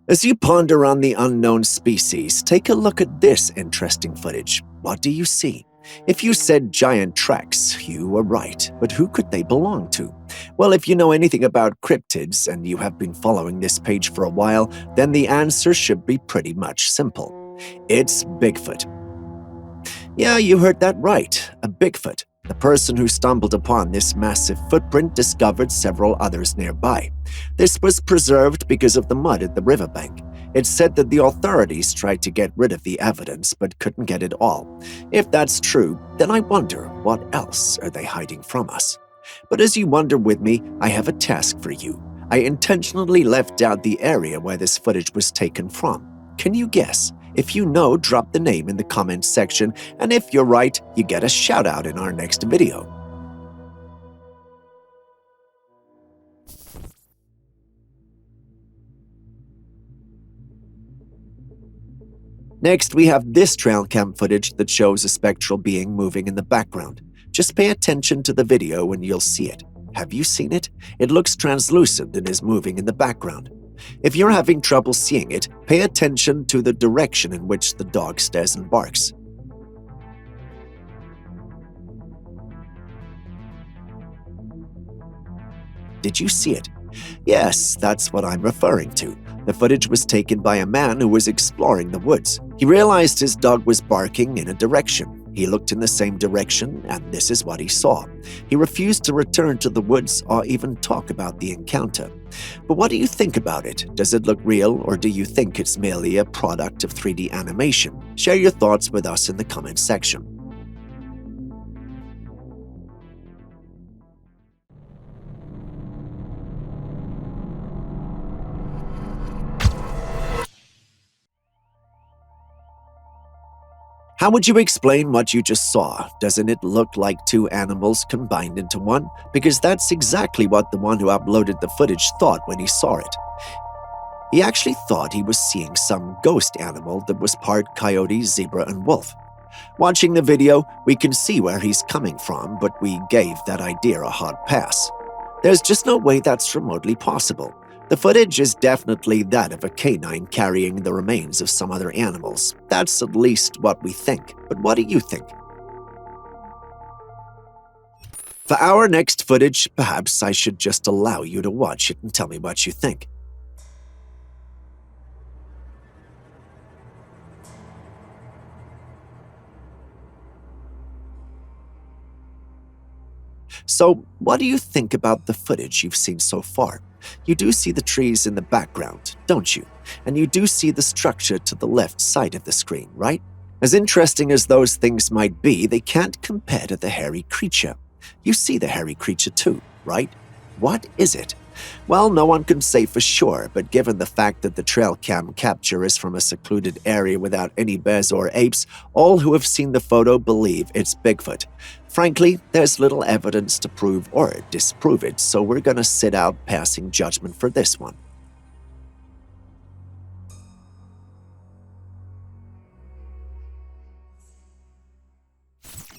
As you ponder on the unknown species, take a look at this interesting footage. What do you see? If you said giant tracks, you were right, but who could they belong to? Well, if you know anything about cryptids and you have been following this page for a while, then the answer should be pretty much simple. It's Bigfoot. Yeah, you heard that right, a Bigfoot. The person who stumbled upon this massive footprint discovered several others nearby. This was preserved because of the mud at the riverbank. It's said that the authorities tried to get rid of the evidence but couldn't get it all. If that's true, then I wonder what else are they hiding from us. But as you wonder with me, I have a task for you. I intentionally left out the area where this footage was taken from. Can you guess? If you know, drop the name in the comments section, and if you're right, you get a shout out in our next video. Next, we have this trail cam footage that shows a spectral being moving in the background. Just pay attention to the video and you'll see it. Have you seen it? It looks translucent and is moving in the background. If you're having trouble seeing it, pay attention to the direction in which the dog stares and barks. Did you see it? Yes, that's what I'm referring to. The footage was taken by a man who was exploring the woods. He realized his dog was barking in a direction. He looked in the same direction, and this is what he saw. He refused to return to the woods or even talk about the encounter. But what do you think about it? Does it look real, or do you think it's merely a product of 3D animation? Share your thoughts with us in the comments section. How would you explain what you just saw? Doesn't it look like two animals combined into one? Because that's exactly what the one who uploaded the footage thought when he saw it. He actually thought he was seeing some ghost animal that was part coyote, zebra, and wolf. Watching the video, we can see where he's coming from, but we gave that idea a hard pass. There's just no way that's remotely possible. The footage is definitely that of a canine carrying the remains of some other animals. That's at least what we think. But what do you think? For our next footage, perhaps I should just allow you to watch it and tell me what you think. So, what do you think about the footage you've seen so far? You do see the trees in the background, don't you? And you do see the structure to the left side of the screen, right? As interesting as those things might be, they can't compare to the hairy creature. You see the hairy creature too, right? What is it? Well, no one can say for sure, but given the fact that the Trailcam capture is from a secluded area without any bears or apes, all who have seen the photo believe it's Bigfoot. Frankly, there's little evidence to prove or disprove it, so we're gonna sit out passing judgment for this one.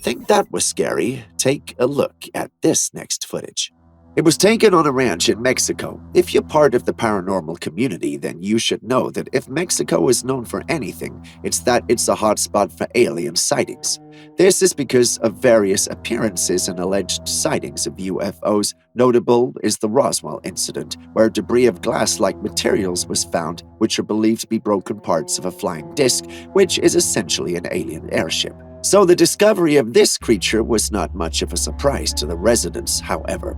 Think that was scary? Take a look at this next footage. It was taken on a ranch in Mexico. If you're part of the paranormal community, then you should know that if Mexico is known for anything, it's that it's a hotspot for alien sightings. This is because of various appearances and alleged sightings of UFOs. Notable is the Roswell incident, where debris of glass-like materials was found, which are believed to be broken parts of a flying disc, which is essentially an alien airship. So the discovery of this creature was not much of a surprise to the residents, however.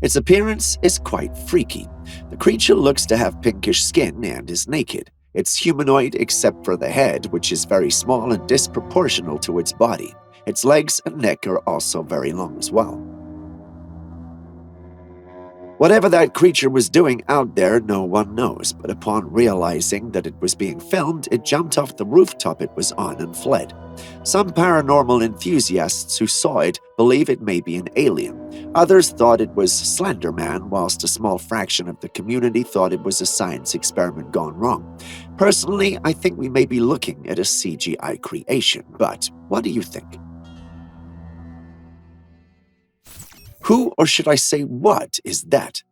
Its appearance is quite freaky. The creature looks to have pinkish skin and is naked. It's humanoid except for the head, which is very small and disproportional to its body. Its legs and neck are also very long as well. Whatever that creature was doing out there, no one knows, but upon realizing that it was being filmed, it jumped off the rooftop it was on and fled. Some paranormal enthusiasts who saw it believe it may be an alien. Others thought it was Slender Man, whilst a small fraction of the community thought it was a science experiment gone wrong. Personally, I think we may be looking at a CGI creation, but what do you think? Who, or should I say what, is that?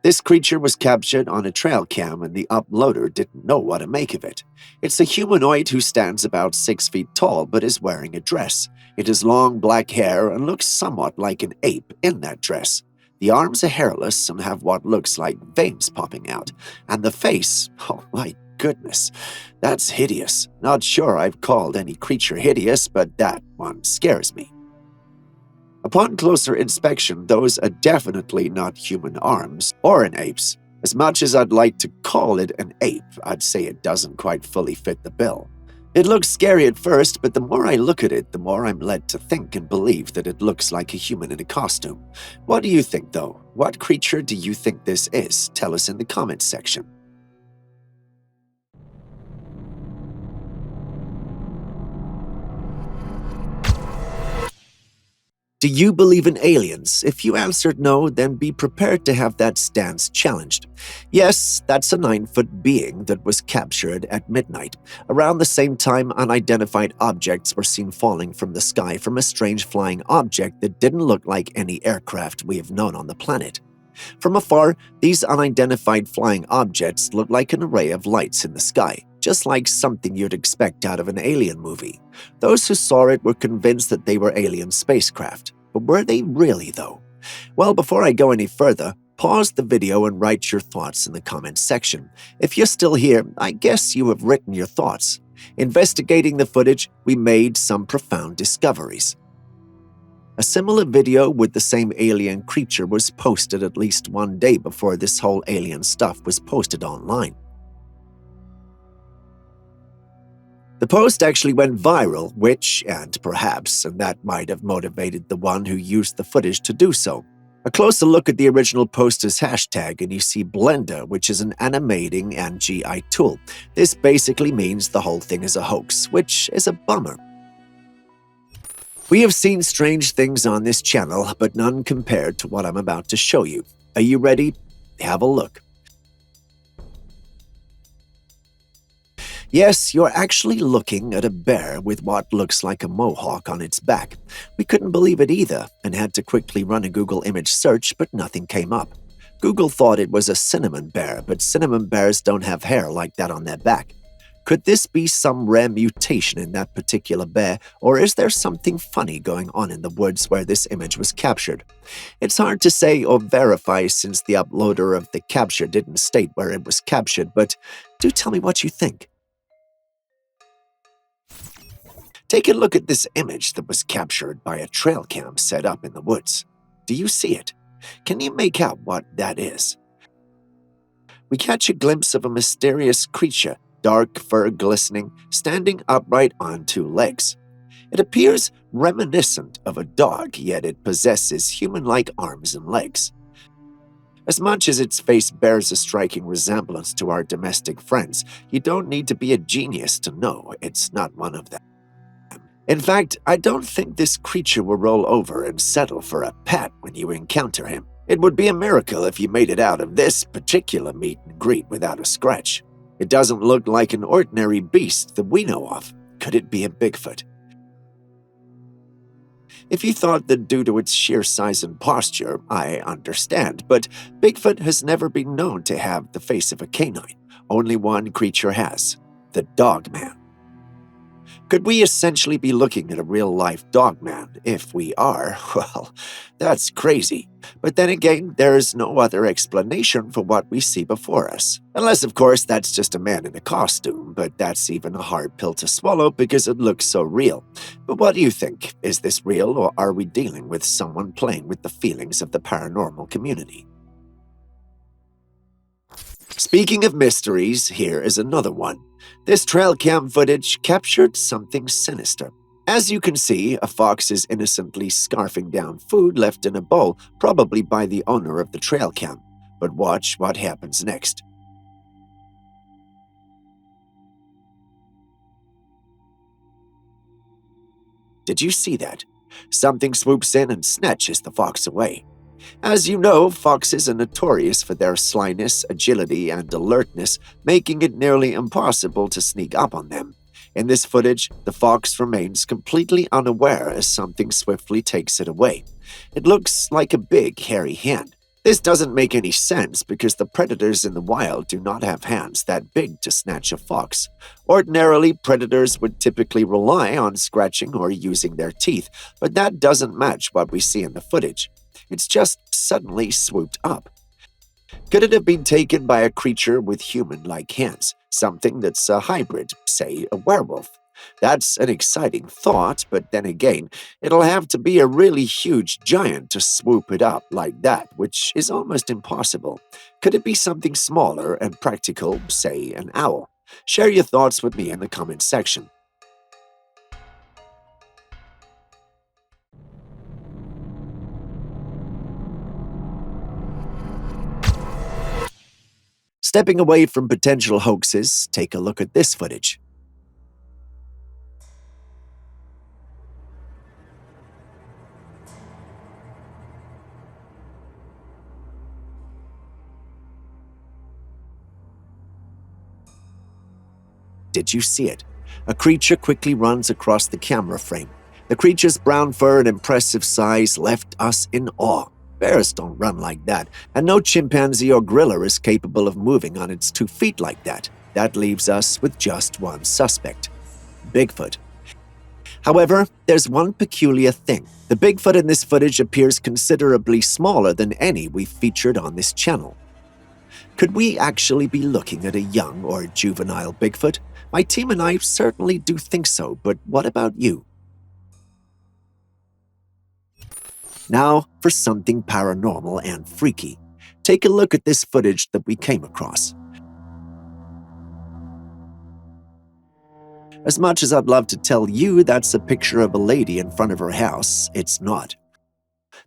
This creature was captured on a trail cam and the uploader didn't know what to make of it. It's a humanoid who stands about 6 feet tall but is wearing a dress. It has long black hair and looks somewhat like an ape in that dress. The arms are hairless and have what looks like veins popping out. And the face, oh my goodness. That's hideous. Not sure I've called any creature hideous, but that one scares me. Upon closer inspection, those are definitely not human arms or an ape's. As much as I'd like to call it an ape, I'd say it doesn't quite fully fit the bill. It looks scary at first, but the more I look at it, the more I'm led to think and believe that it looks like a human in a costume. What do you think, though? What creature do you think this is? Tell us in the comments section. Do you believe in aliens? If you answered no, then be prepared to have that stance challenged. Yes, that's a 9-foot being that was captured at midnight. Around the same time, unidentified objects were seen falling from the sky from a strange flying object that didn't look like any aircraft we have known on the planet. From afar, these unidentified flying objects looked like an array of lights in the sky, just like something you'd expect out of an alien movie. Those who saw it were convinced that they were alien spacecraft. But were they really, though? Well, before I go any further, pause the video and write your thoughts in the comments section. If you're still here, I guess you have written your thoughts. Investigating the footage, we made some profound discoveries. A similar video with the same alien creature was posted at least one day before this whole alien stuff was posted online. The post actually went viral, and that might have motivated the one who used the footage to do so. A closer look at the original poster's hashtag and you see Blender, which is an animating and GI tool. This basically means the whole thing is a hoax, which is a bummer. We have seen strange things on this channel, but none compared to what I'm about to show you. Are you ready? Have a look. Yes, you're actually looking at a bear with what looks like a mohawk on its back. We couldn't believe it either and had to quickly run a Google image search, but nothing came up. Google thought it was a cinnamon bear, but cinnamon bears don't have hair like that on their back. Could this be some rare mutation in that particular bear, or is there something funny going on in the woods where this image was captured? It's hard to say or verify since the uploader of the capture didn't state where it was captured, but do tell me what you think. Take a look at this image that was captured by a trail cam set up in the woods. Do you see it? Can you make out what that is? We catch a glimpse of a mysterious creature, dark fur glistening, standing upright on 2 legs. It appears reminiscent of a dog, yet it possesses human-like arms and legs. As much as its face bears a striking resemblance to our domestic friends, you don't need to be a genius to know it's not one of them. In fact, I don't think this creature will roll over and settle for a pet when you encounter him. It would be a miracle if you made it out of this particular meet and greet without a scratch. It doesn't look like an ordinary beast that we know of. Could it be a Bigfoot? If you thought that due to its sheer size and posture, I understand, but Bigfoot has never been known to have the face of a canine. Only one creature has, the Dogman. Could we essentially be looking at a real-life dogman? If we are, well, that's crazy. But then again, there's no other explanation for what we see before us. Unless, of course, that's just a man in a costume, but that's even a hard pill to swallow because it looks so real. But what do you think? Is this real, or are we dealing with someone playing with the feelings of the paranormal community? Speaking of mysteries, here is another one. This trail cam footage captured something sinister. As you can see, a fox is innocently scarfing down food left in a bowl, probably by the owner of the trail cam. But watch what happens next. Did you see that? Something swoops in and snatches the fox away. As you know, foxes are notorious for their slyness, agility, and alertness, making it nearly impossible to sneak up on them. In this footage, the fox remains completely unaware as something swiftly takes it away. It looks like a big, hairy hand. This doesn't make any sense because the predators in the wild do not have hands that big to snatch a fox. Ordinarily, predators would typically rely on scratching or using their teeth, but that doesn't match what we see in the footage. It's just suddenly swooped up. Could it have been taken by a creature with human-like hands, something that's a hybrid, say a werewolf. That's an exciting thought, but then again, it'll have to be a really huge giant to swoop it up like that, which is almost impossible. Could it be something smaller and practical, say an owl? Share your thoughts with me in the comments section. Stepping away from potential hoaxes, take a look at this footage. Did you see it? A creature quickly runs across the camera frame. The creature's brown fur and impressive size left us in awe. Bears don't run like that, and no chimpanzee or gorilla is capable of moving on its 2 feet like that. That leaves us with just one suspect: Bigfoot. However, there's one peculiar thing. The Bigfoot in this footage appears considerably smaller than any we've featured on this channel. Could we actually be looking at a young or juvenile Bigfoot? My team and I certainly do think so, but what about you? Now for something paranormal and freaky. Take a look at this footage that we came across. As much as I'd love to tell you that's a picture of a lady in front of her house, it's not.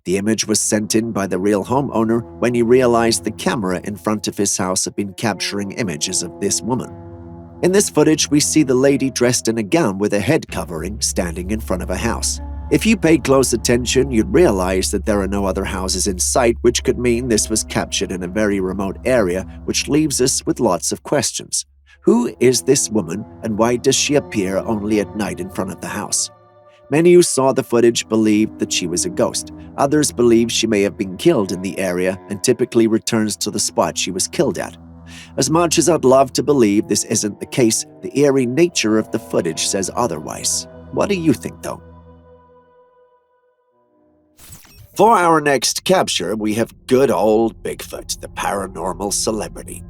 The image was sent in by the real homeowner when he realized the camera in front of his house had been capturing images of this woman. In this footage, we see the lady dressed in a gown with a head covering standing in front of a house. If you paid close attention, you'd realize that there are no other houses in sight, which could mean this was captured in a very remote area, which leaves us with lots of questions. Who is this woman, and why does she appear only at night in front of the house? Many who saw the footage believed that she was a ghost. Others believe she may have been killed in the area and typically returns to the spot she was killed at. As much as I'd love to believe this isn't the case, the eerie nature of the footage says otherwise. What do you think, though? For our next capture, we have good old Bigfoot, the paranormal celebrity.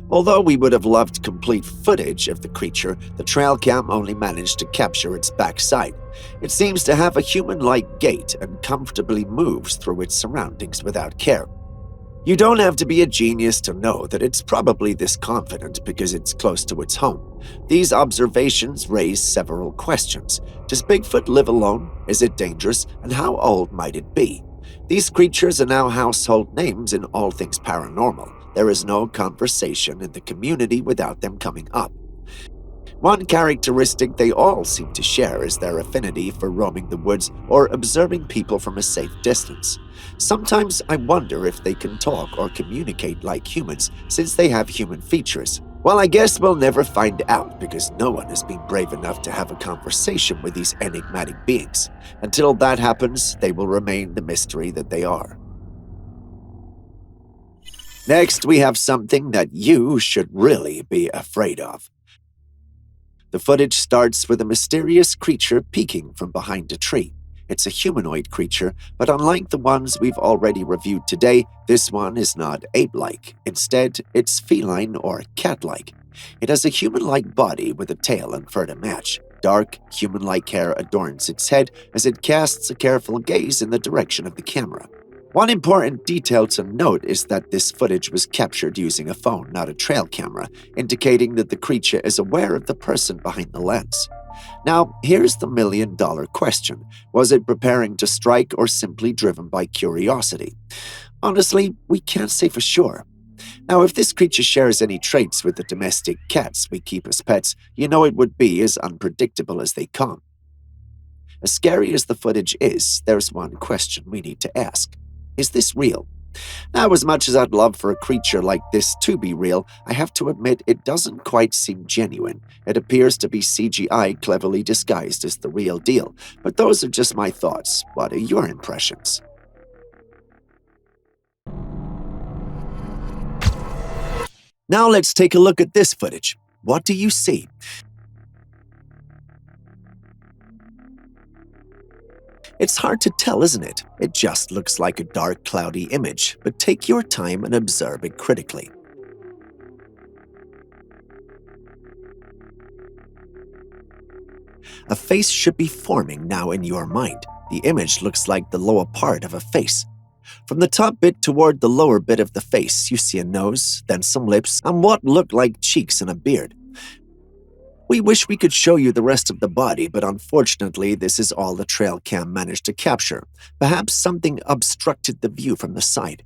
Although we would have loved complete footage of the creature, the Trailcam only managed to capture its backside. It seems to have a human-like gait and comfortably moves through its surroundings without care. You don't have to be a genius to know that it's probably this confident because it's close to its home. These observations raise several questions. Does Bigfoot live alone? Is it dangerous? And how old might it be? These creatures are now household names in all things paranormal. There is no conversation in the community without them coming up. One characteristic they all seem to share is their affinity for roaming the woods or observing people from a safe distance. Sometimes I wonder if they can talk or communicate like humans, since they have human features. Well, I guess we'll never find out because no one has been brave enough to have a conversation with these enigmatic beings. Until that happens, they will remain the mystery that they are. Next, we have something that you should really be afraid of. The footage starts with a mysterious creature peeking from behind a tree. It's a humanoid creature, but unlike the ones we've already reviewed today, this one is not ape-like. Instead, it's feline or cat-like. It has a human-like body with a tail and fur to match. Dark, human-like hair adorns its head as it casts a careful gaze in the direction of the camera. One important detail to note is that this footage was captured using a phone, not a trail camera, indicating that the creature is aware of the person behind the lens. Now, here's the million-dollar question. Was it preparing to strike or simply driven by curiosity? Honestly, we can't say for sure. Now, if this creature shares any traits with the domestic cats we keep as pets, you know it would be as unpredictable as they come. As scary as the footage is, there's one question we need to ask. Is this real? Now, as much as I'd love for a creature like this to be real, I have to admit it doesn't quite seem genuine. It appears to be CGI cleverly disguised as the real deal. But those are just my thoughts. What are your impressions? Now let's take a look at this footage. What do you see? It's hard to tell, isn't it? It just looks like a dark, cloudy image, but take your time and observe it critically. A face should be forming now in your mind. The image looks like the lower part of a face. From the top bit toward the lower bit of the face, you see a nose, then some lips, and what look like cheeks and a beard. We wish we could show you the rest of the body, but unfortunately this is all the Trailcam managed to capture. Perhaps something obstructed the view from the side.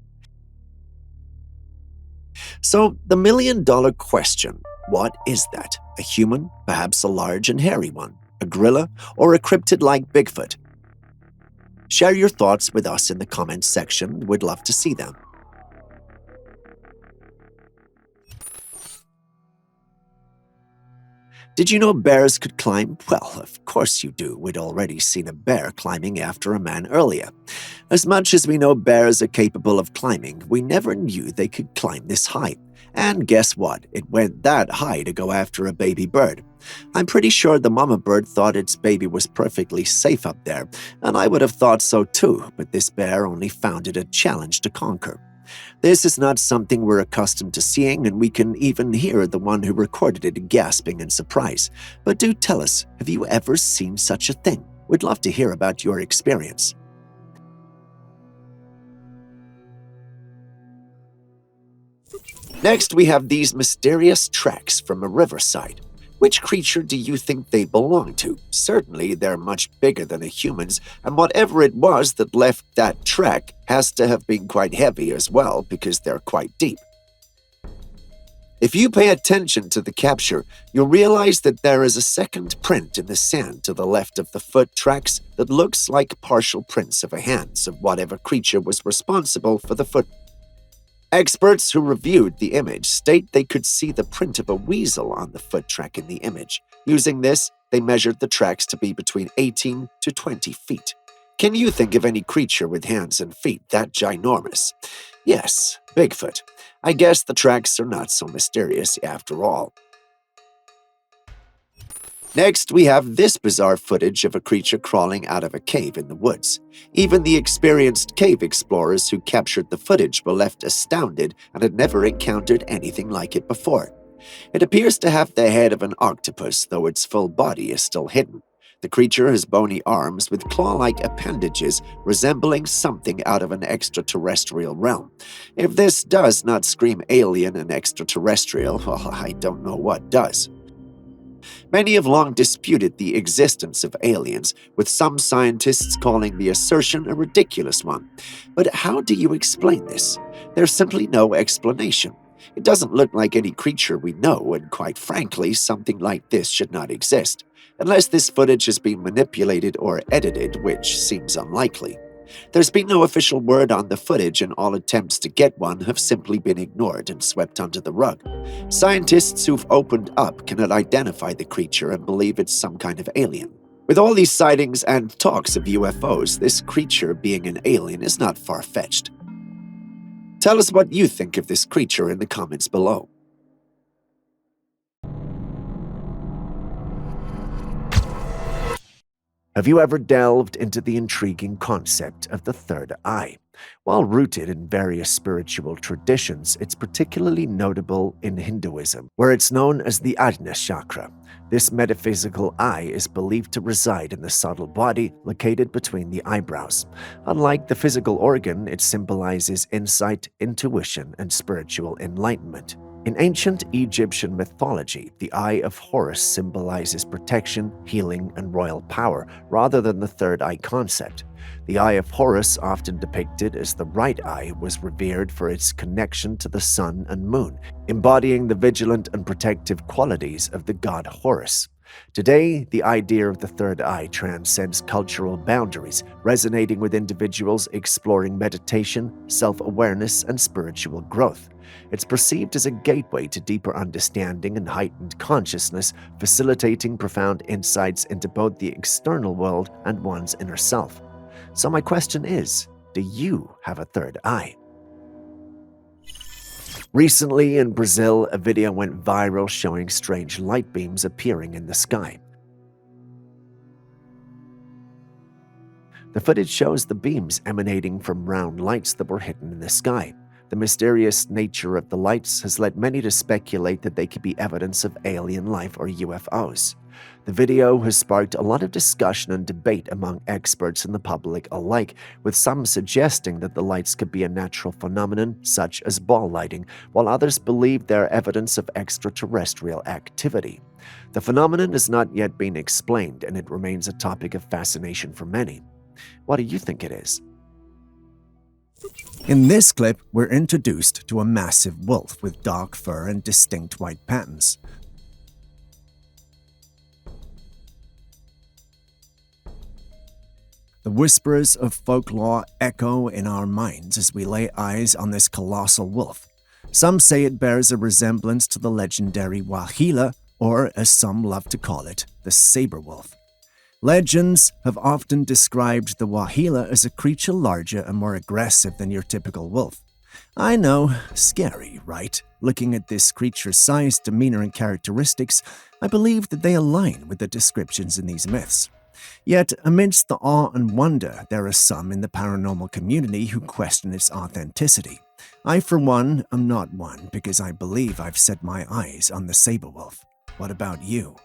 So, the million-dollar question, what is that? A human? Perhaps a large and hairy one? A gorilla? Or a cryptid like Bigfoot? Share your thoughts with us in the comments section. We'd love to see them. Did you know bears could climb? Well, of course you do. We'd already seen a bear climbing after a man earlier. As much as we know bears are capable of climbing, we never knew they could climb this high. And guess what? It went that high to go after a baby bird. I'm pretty sure the mama bird thought its baby was perfectly safe up there, and I would have thought so too, but this bear only found it a challenge to conquer. This is not something we're accustomed to seeing, and we can even hear the one who recorded it gasping in surprise. But do tell us, have you ever seen such a thing? We'd love to hear about your experience. Next, we have these mysterious tracks from a riverside. Which creature do you think they belong to? Certainly, they're much bigger than a human's, and whatever it was that left that track has to have been quite heavy as well, because they're quite deep. If you pay attention to the capture, you'll realize that there is a second print in the sand to the left of the foot tracks that looks like partial prints of a hands of whatever creature was responsible for the foot. Experts who reviewed the image state they could see the print of a weasel on the foot track in the image. Using this, they measured the tracks to be between 18 to 20 feet. Can you think of any creature with hands and feet that ginormous? Yes, Bigfoot. I guess the tracks are not so mysterious after all. Next, we have this bizarre footage of a creature crawling out of a cave in the woods. Even the experienced cave explorers who captured the footage were left astounded and had never encountered anything like it before. It appears to have the head of an octopus, though its full body is still hidden. The creature has bony arms with claw-like appendages resembling something out of an extraterrestrial realm. If this does not scream alien and extraterrestrial, well, I don't know what does. Many have long disputed the existence of aliens, with some scientists calling the assertion a ridiculous one. But how do you explain this? There's simply no explanation. It doesn't look like any creature we know, and quite frankly, something like this should not exist, unless this footage has been manipulated or edited, which seems unlikely. There's been no official word on the footage, and all attempts to get one have simply been ignored and swept under the rug. Scientists who've opened up cannot identify the creature and believe it's some kind of alien. With all these sightings and talks of UFOs, this creature being an alien is not far-fetched. Tell us what you think of this creature in the comments below. Have you ever delved into the intriguing concept of the third eye? While rooted in various spiritual traditions, it's particularly notable in Hinduism, where it's known as the Ajna chakra. This metaphysical eye is believed to reside in the subtle body located between the eyebrows. Unlike the physical organ, it symbolizes insight, intuition, and spiritual enlightenment. In ancient Egyptian mythology, the Eye of Horus symbolizes protection, healing, and royal power, rather than the third eye concept. The Eye of Horus, often depicted as the right eye, was revered for its connection to the sun and moon, embodying the vigilant and protective qualities of the god Horus. Today, the idea of the third eye transcends cultural boundaries, resonating with individuals exploring meditation, self-awareness, and spiritual growth. It's perceived as a gateway to deeper understanding and heightened consciousness, facilitating profound insights into both the external world and one's inner self. So my question is, do you have a third eye? Recently in Brazil, a video went viral showing strange light beams appearing in the sky. The footage shows the beams emanating from round lights that were hidden in the sky. The mysterious nature of the lights has led many to speculate that they could be evidence of alien life or UFOs. The video has sparked a lot of discussion and debate among experts and the public alike, with some suggesting that the lights could be a natural phenomenon such as ball lighting, while others believe they're evidence of extraterrestrial activity. The phenomenon has not yet been explained, and it remains a topic of fascination for many. What do you think it is? In this clip, we're introduced to a massive wolf with dark fur and distinct white patterns. The whispers of folklore echo in our minds as we lay eyes on this colossal wolf. Some say it bears a resemblance to the legendary Wahila, or as some love to call it, the saber wolf. Legends have often described the Wahila as a creature larger and more aggressive than your typical wolf. I know, scary, right? Looking at this creature's size, demeanor, and characteristics, I believe that they align with the descriptions in these myths. Yet, amidst the awe and wonder, there are some in the paranormal community who question its authenticity. I, for one, am not one because I believe I've set my eyes on the saber wolf. What about you?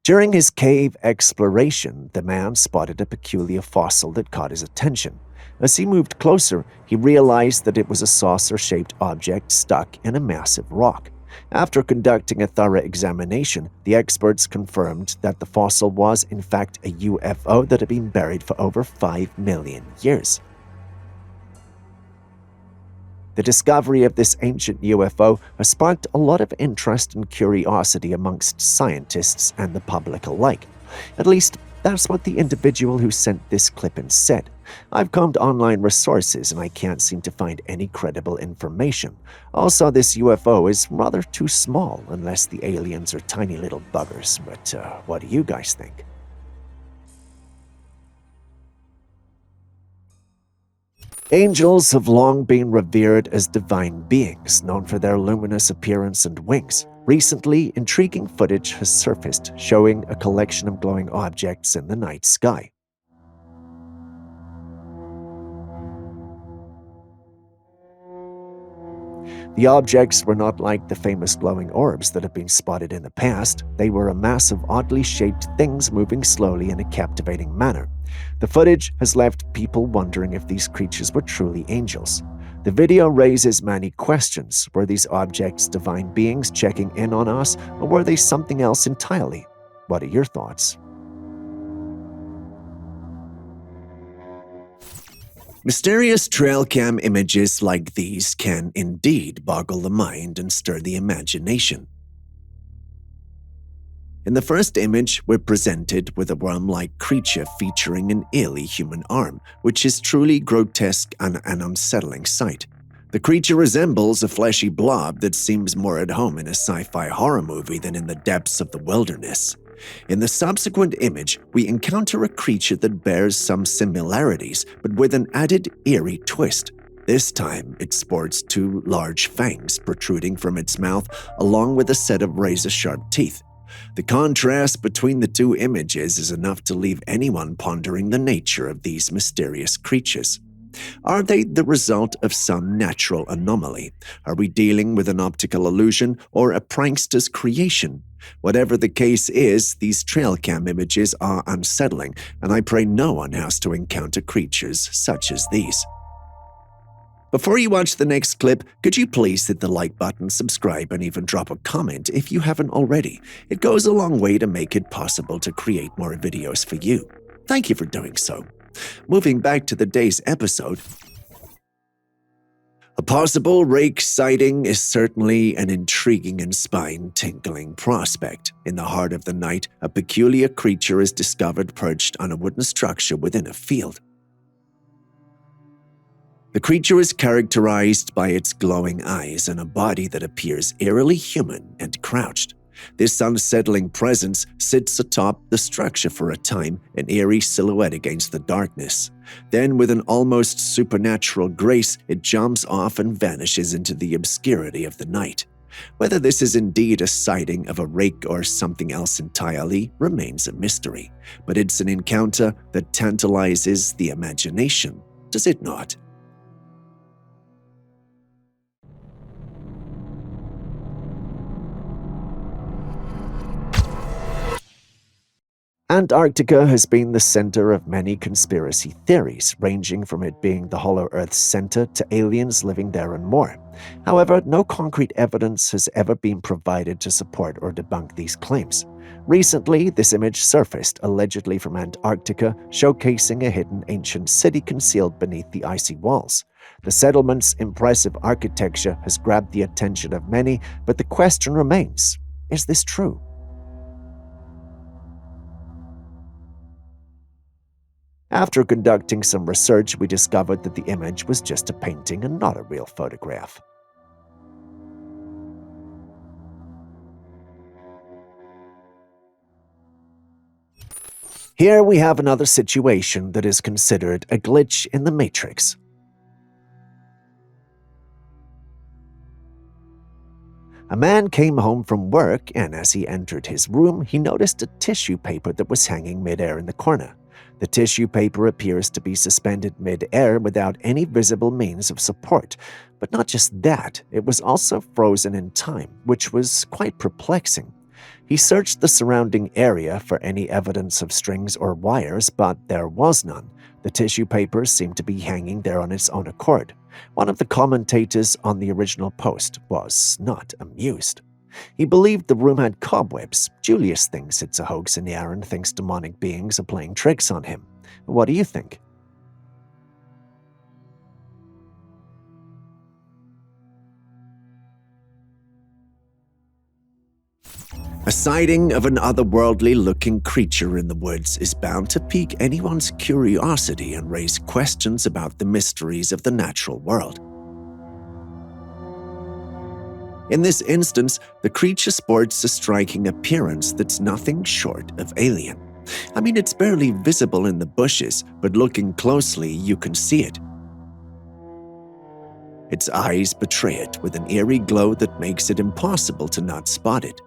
During his cave exploration, the man spotted a peculiar fossil that caught his attention. As he moved closer, he realized that it was a saucer-shaped object stuck in a massive rock. After conducting a thorough examination, the experts confirmed that the fossil was, in fact, a UFO that had been buried for over 5 million years. The discovery of this ancient UFO has sparked a lot of interest and curiosity amongst scientists and the public alike. At least, that's what the individual who sent this clip in said. I've combed online resources and I can't seem to find any credible information. Also, this UFO is rather too small unless the aliens are tiny little buggers. But what do you guys think? Angels have long been revered as divine beings, known for their luminous appearance and wings. Recently, intriguing footage has surfaced showing a collection of glowing objects in the night sky. The objects were not like the famous glowing orbs that have been spotted in the past. They were a mass of oddly shaped things moving slowly in a captivating manner. The footage has left people wondering if these creatures were truly angels. The video raises many questions. Were these objects divine beings checking in on us, or were they something else entirely? What are your thoughts? Mysterious Trailcam images like these can indeed boggle the mind and stir the imagination. In the first image, we're presented with a worm-like creature featuring an eerie human arm, which is truly grotesque and an unsettling sight. The creature resembles a fleshy blob that seems more at home in a sci-fi horror movie than in the depths of the wilderness. In the subsequent image, we encounter a creature that bears some similarities, but with an added eerie twist. This time, it sports 2 large fangs protruding from its mouth, along with a set of razor-sharp teeth. The contrast between the 2 images is enough to leave anyone pondering the nature of these mysterious creatures. Are they the result of some natural anomaly? Are we dealing with an optical illusion or a prankster's creation? Whatever the case is, these Trailcam images are unsettling, and I pray no one has to encounter creatures such as these. Before you watch the next clip, could you please hit the like button, subscribe, and even drop a comment if you haven't already? It goes a long way to make it possible to create more videos for you. Thank you for doing so. Moving back to the day's episode. A possible rake sighting is certainly an intriguing and spine-tingling prospect. In the heart of the night, a peculiar creature is discovered perched on a wooden structure within a field. The creature is characterized by its glowing eyes and a body that appears eerily human and crouched. This unsettling presence sits atop the structure for a time, an eerie silhouette against the darkness. Then, with an almost supernatural grace, it jumps off and vanishes into the obscurity of the night. Whether this is indeed a sighting of a rake or something else entirely remains a mystery, but it's an encounter that tantalizes the imagination, does it not? Antarctica has been the center of many conspiracy theories, ranging from it being the hollow Earth's center to aliens living there and more. However, no concrete evidence has ever been provided to support or debunk these claims. Recently, this image surfaced, allegedly from Antarctica, showcasing a hidden ancient city concealed beneath the icy walls. The settlement's impressive architecture has grabbed the attention of many, but the question remains, is this true? After conducting some research, we discovered that the image was just a painting and not a real photograph. Here we have another situation that is considered a glitch in the Matrix. A man came home from work, and as he entered his room, he noticed a tissue paper that was hanging midair in the corner. The tissue paper appears to be suspended mid-air without any visible means of support. But not just that, it was also frozen in time, which was quite perplexing. He searched the surrounding area for any evidence of strings or wires, but there was none. The tissue paper seemed to be hanging there on its own accord. One of the commentators on the original post was not amused. He believed the room had cobwebs. Julius thinks it's a hoax and Aaron thinks demonic beings are playing tricks on him. What do you think? A sighting of an otherworldly-looking creature in the woods is bound to pique anyone's curiosity and raise questions about the mysteries of the natural world. In this instance, the creature sports a striking appearance that's nothing short of alien. I mean, it's barely visible in the bushes, but looking closely, you can see it. Its eyes betray it with an eerie glow that makes it impossible to not spot it.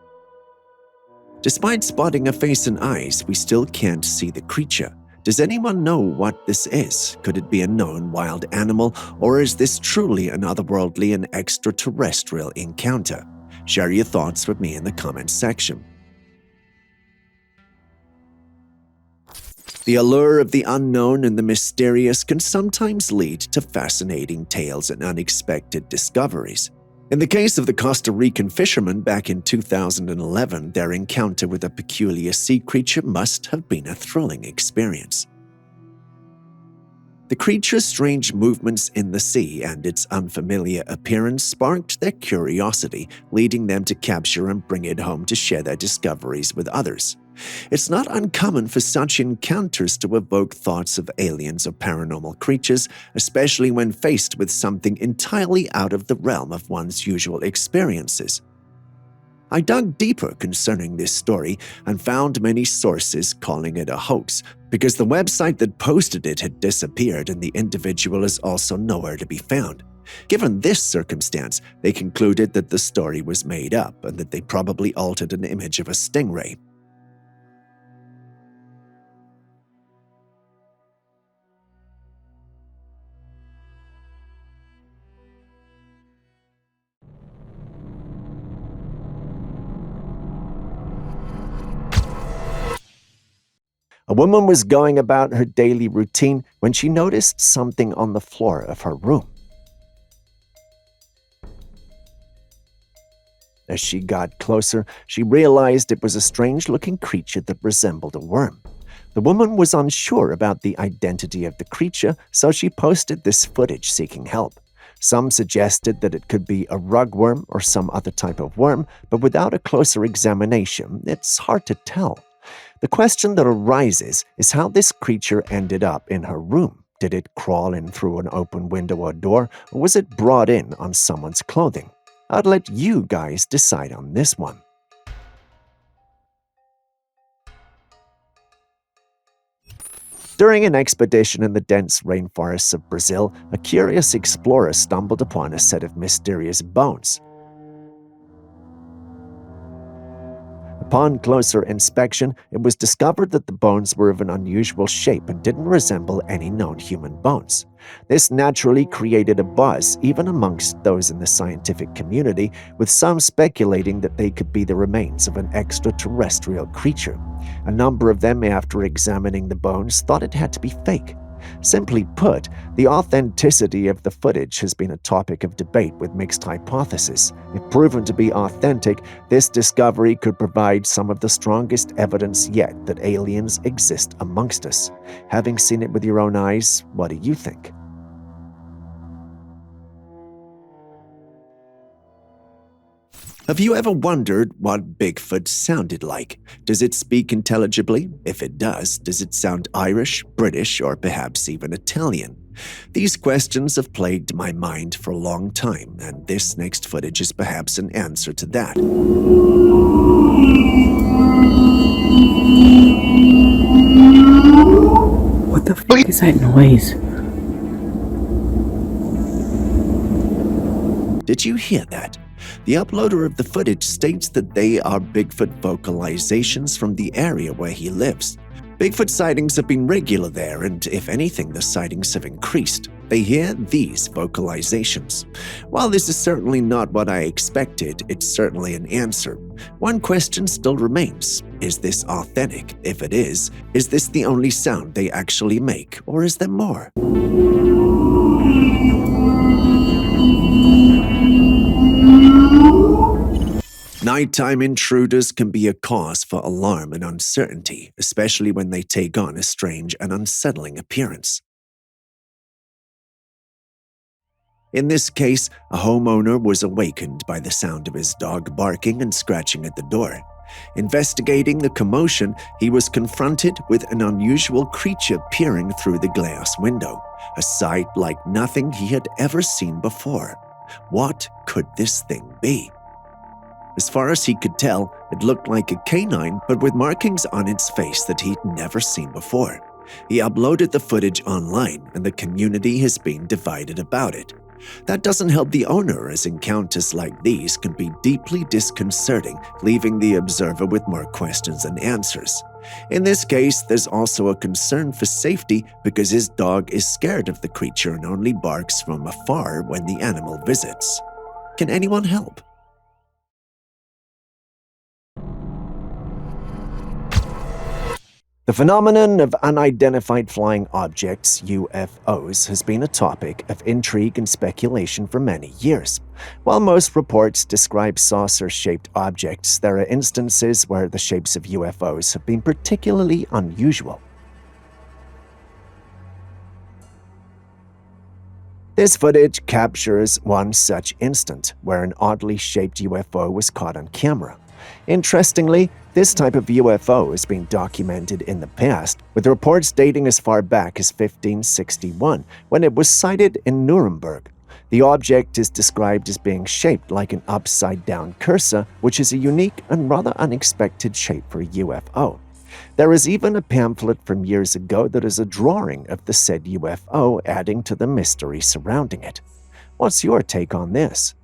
Despite spotting a face and eyes, we still can't see the creature. Does anyone know what this is? Could it be a known wild animal, or is this truly an otherworldly and extraterrestrial encounter? Share your thoughts with me in the comments section. The allure of the unknown and the mysterious can sometimes lead to fascinating tales and unexpected discoveries. In the case of the Costa Rican fishermen back in 2011, their encounter with a peculiar sea creature must have been a thrilling experience. The creature's strange movements in the sea and its unfamiliar appearance sparked their curiosity, leading them to capture and bring it home to share their discoveries with others. It's not uncommon for such encounters to evoke thoughts of aliens or paranormal creatures, especially when faced with something entirely out of the realm of one's usual experiences. I dug deeper concerning this story and found many sources calling it a hoax, because the website that posted it had disappeared and the individual is also nowhere to be found. Given this circumstance, they concluded that the story was made up and that they probably altered an image of a stingray. A woman was going about her daily routine when she noticed something on the floor of her room. As she got closer, she realized it was a strange-looking creature that resembled a worm. The woman was unsure about the identity of the creature, so she posted this footage seeking help. Some suggested that it could be a rugworm or some other type of worm, but without a closer examination, it's hard to tell. The question that arises is how this creature ended up in her room. Did it crawl in through an open window or door, or was it brought in on someone's clothing? I'd let you guys decide on this one. During an expedition in the dense rainforests of Brazil, a curious explorer stumbled upon a set of mysterious bones. Upon closer inspection, it was discovered that the bones were of an unusual shape and didn't resemble any known human bones. This naturally created a buzz, even amongst those in the scientific community, with some speculating that they could be the remains of an extraterrestrial creature. A number of them, after examining the bones, thought it had to be fake. Simply put, the authenticity of the footage has been a topic of debate with mixed hypotheses. If proven to be authentic, this discovery could provide some of the strongest evidence yet that aliens exist amongst us. Having seen it with your own eyes, what do you think? Have you ever wondered what Bigfoot sounded like? Does it speak intelligibly? If it does it sound Irish, British, or perhaps even Italian? These questions have plagued my mind for a long time, and this next footage is perhaps an answer to that. What the fuck is that noise? Did you hear that? The uploader of the footage states that they are Bigfoot vocalizations from the area where he lives. Bigfoot sightings have been regular there, and if anything, the sightings have increased. They hear these vocalizations. While this is certainly not what I expected, it's certainly an answer. One question still remains. Is this authentic? If it is this the only sound they actually make, or is there more? Nighttime intruders can be a cause for alarm and uncertainty, especially when they take on a strange and unsettling appearance. In this case, a homeowner was awakened by the sound of his dog barking and scratching at the door. Investigating the commotion, he was confronted with an unusual creature peering through the glass window, a sight like nothing he had ever seen before. What could this thing be? As far as he could tell, it looked like a canine, but with markings on its face that he'd never seen before. He uploaded the footage online, and the community has been divided about it. That doesn't help the owner, as encounters like these can be deeply disconcerting, leaving the observer with more questions than answers. In this case, there's also a concern for safety because his dog is scared of the creature and only barks from afar when the animal visits. Can anyone help? The phenomenon of unidentified flying objects, UFOs, has been a topic of intrigue and speculation for many years. While most reports describe saucer-shaped objects, there are instances where the shapes of UFOs have been particularly unusual. This footage captures one such instant, where an oddly shaped UFO was caught on camera. Interestingly, this type of UFO has been documented in the past, with reports dating as far back as 1561, when it was sighted in Nuremberg. The object is described as being shaped like an upside-down cursor, which is a unique and rather unexpected shape for a UFO. There is even a pamphlet from years ago that is a drawing of the said UFO, adding to the mystery surrounding it. What's your take on this?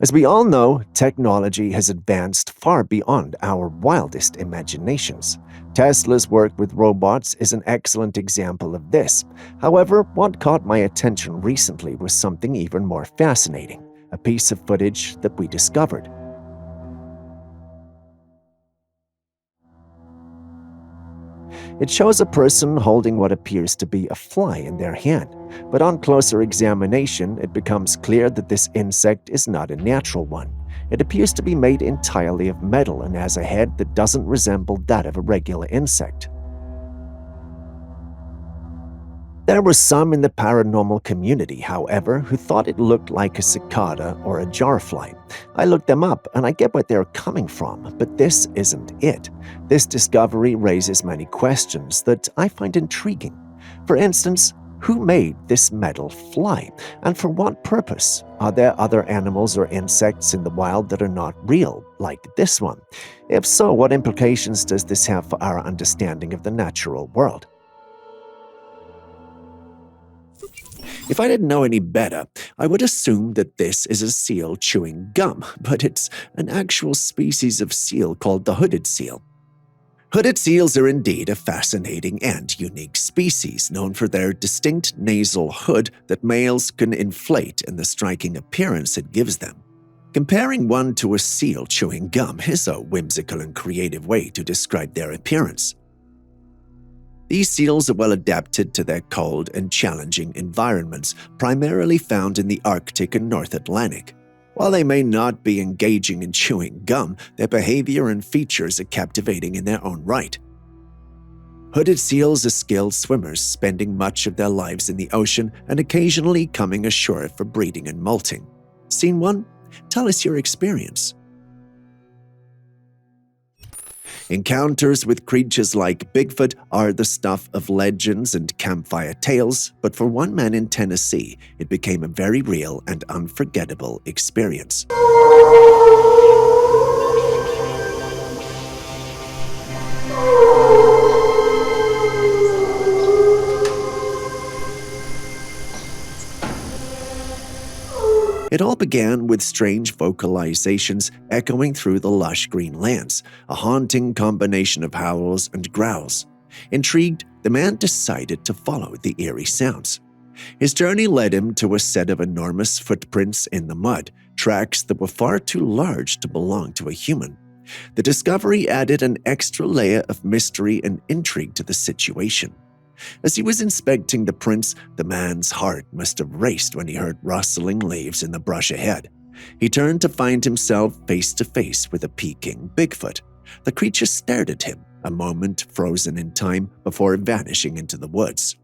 As we all know, technology has advanced far beyond our wildest imaginations. Tesla's work with robots is an excellent example of this. However, what caught my attention recently was something even more fascinating, a piece of footage that we discovered. It shows a person holding what appears to be a fly in their hand, but on closer examination, it becomes clear that this insect is not a natural one. It appears to be made entirely of metal and has a head that doesn't resemble that of a regular insect. There were some in the paranormal community, however, who thought it looked like a cicada or a jarfly. I looked them up and I get where they're coming from, but this isn't it. This discovery raises many questions that I find intriguing. For instance, who made this metal fly, and for what purpose? Are there other animals or insects in the wild that are not real, like this one? If so, what implications does this have for our understanding of the natural world? If I didn't know any better, I would assume that this is a seal chewing gum, but it's an actual species of seal called the hooded seal. Hooded seals are indeed a fascinating and unique species, known for their distinct nasal hood that males can inflate and the striking appearance it gives them. Comparing one to a seal chewing gum is a whimsical and creative way to describe their appearance. These seals are well adapted to their cold and challenging environments, primarily found in the Arctic and North Atlantic. While they may not be engaging in chewing gum, their behavior and features are captivating in their own right. Hooded seals are skilled swimmers, spending much of their lives in the ocean and occasionally coming ashore for breeding and molting. Seen one? Tell us your experience. Encounters with creatures like Bigfoot are the stuff of legends and campfire tales, but for one man in Tennessee, it became a very real and unforgettable experience. It all began with strange vocalizations echoing through the lush green lands, a haunting combination of howls and growls. Intrigued, the man decided to follow the eerie sounds. His journey led him to a set of enormous footprints in the mud, tracks that were far too large to belong to a human. The discovery added an extra layer of mystery and intrigue to the situation. As he was inspecting the prints, the man's heart must have raced when he heard rustling leaves in the brush ahead. He turned to find himself face to face with a peeking Bigfoot. The creature stared at him, a moment frozen in time before vanishing into the woods.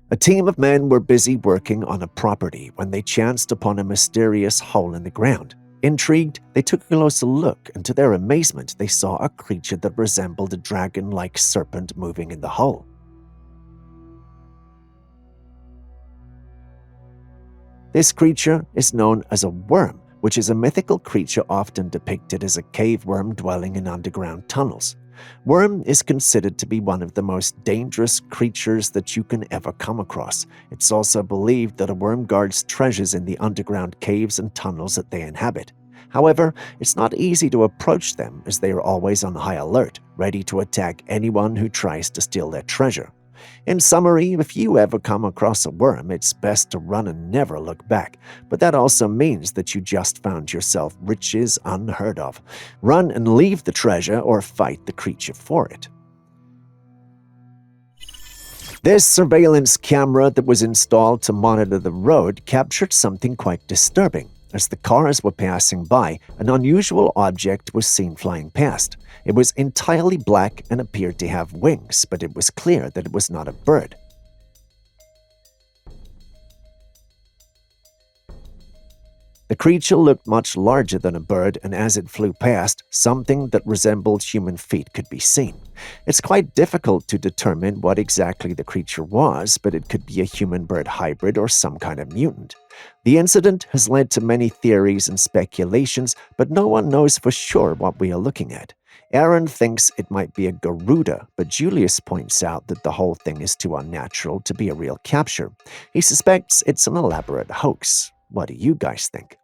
A team of men were busy working on a property when they chanced upon a mysterious hole in the ground. Intrigued, they took a closer look, and to their amazement, they saw a creature that resembled a dragon-like serpent moving in the hole. This creature is known as a worm, which is a mythical creature often depicted as a cave worm dwelling in underground tunnels. Worm is considered to be one of the most dangerous creatures that you can ever come across. It's also believed that a worm guards treasures in the underground caves and tunnels that they inhabit. However, it's not easy to approach them as they are always on high alert, ready to attack anyone who tries to steal their treasure. In summary, if you ever come across a worm, it's best to run and never look back. But that also means that you just found yourself riches unheard of. Run and leave the treasure or fight the creature for it. This surveillance camera that was installed to monitor the road captured something quite disturbing. As the cars were passing by, an unusual object was seen flying past. It was entirely black and appeared to have wings, but it was clear that it was not a bird. The creature looked much larger than a bird, and as it flew past, something that resembled human feet could be seen. It's quite difficult to determine what exactly the creature was, but it could be a human-bird hybrid or some kind of mutant. The incident has led to many theories and speculations, but no one knows for sure what we are looking at. Aaron thinks it might be a Garuda, but Julius points out that the whole thing is too unnatural to be a real capture. He suspects it's an elaborate hoax. What do you guys think?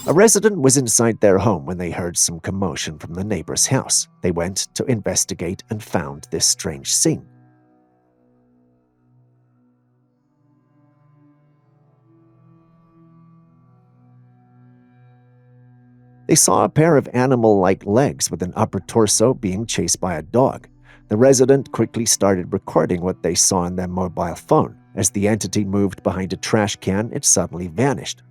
A resident was inside their home when they heard some commotion from the neighbor's house. They went to investigate and found this strange scene. They saw a pair of animal-like legs with an upper torso being chased by a dog. The resident quickly started recording what they saw on their mobile phone. As the entity moved behind a trash can, it suddenly vanished.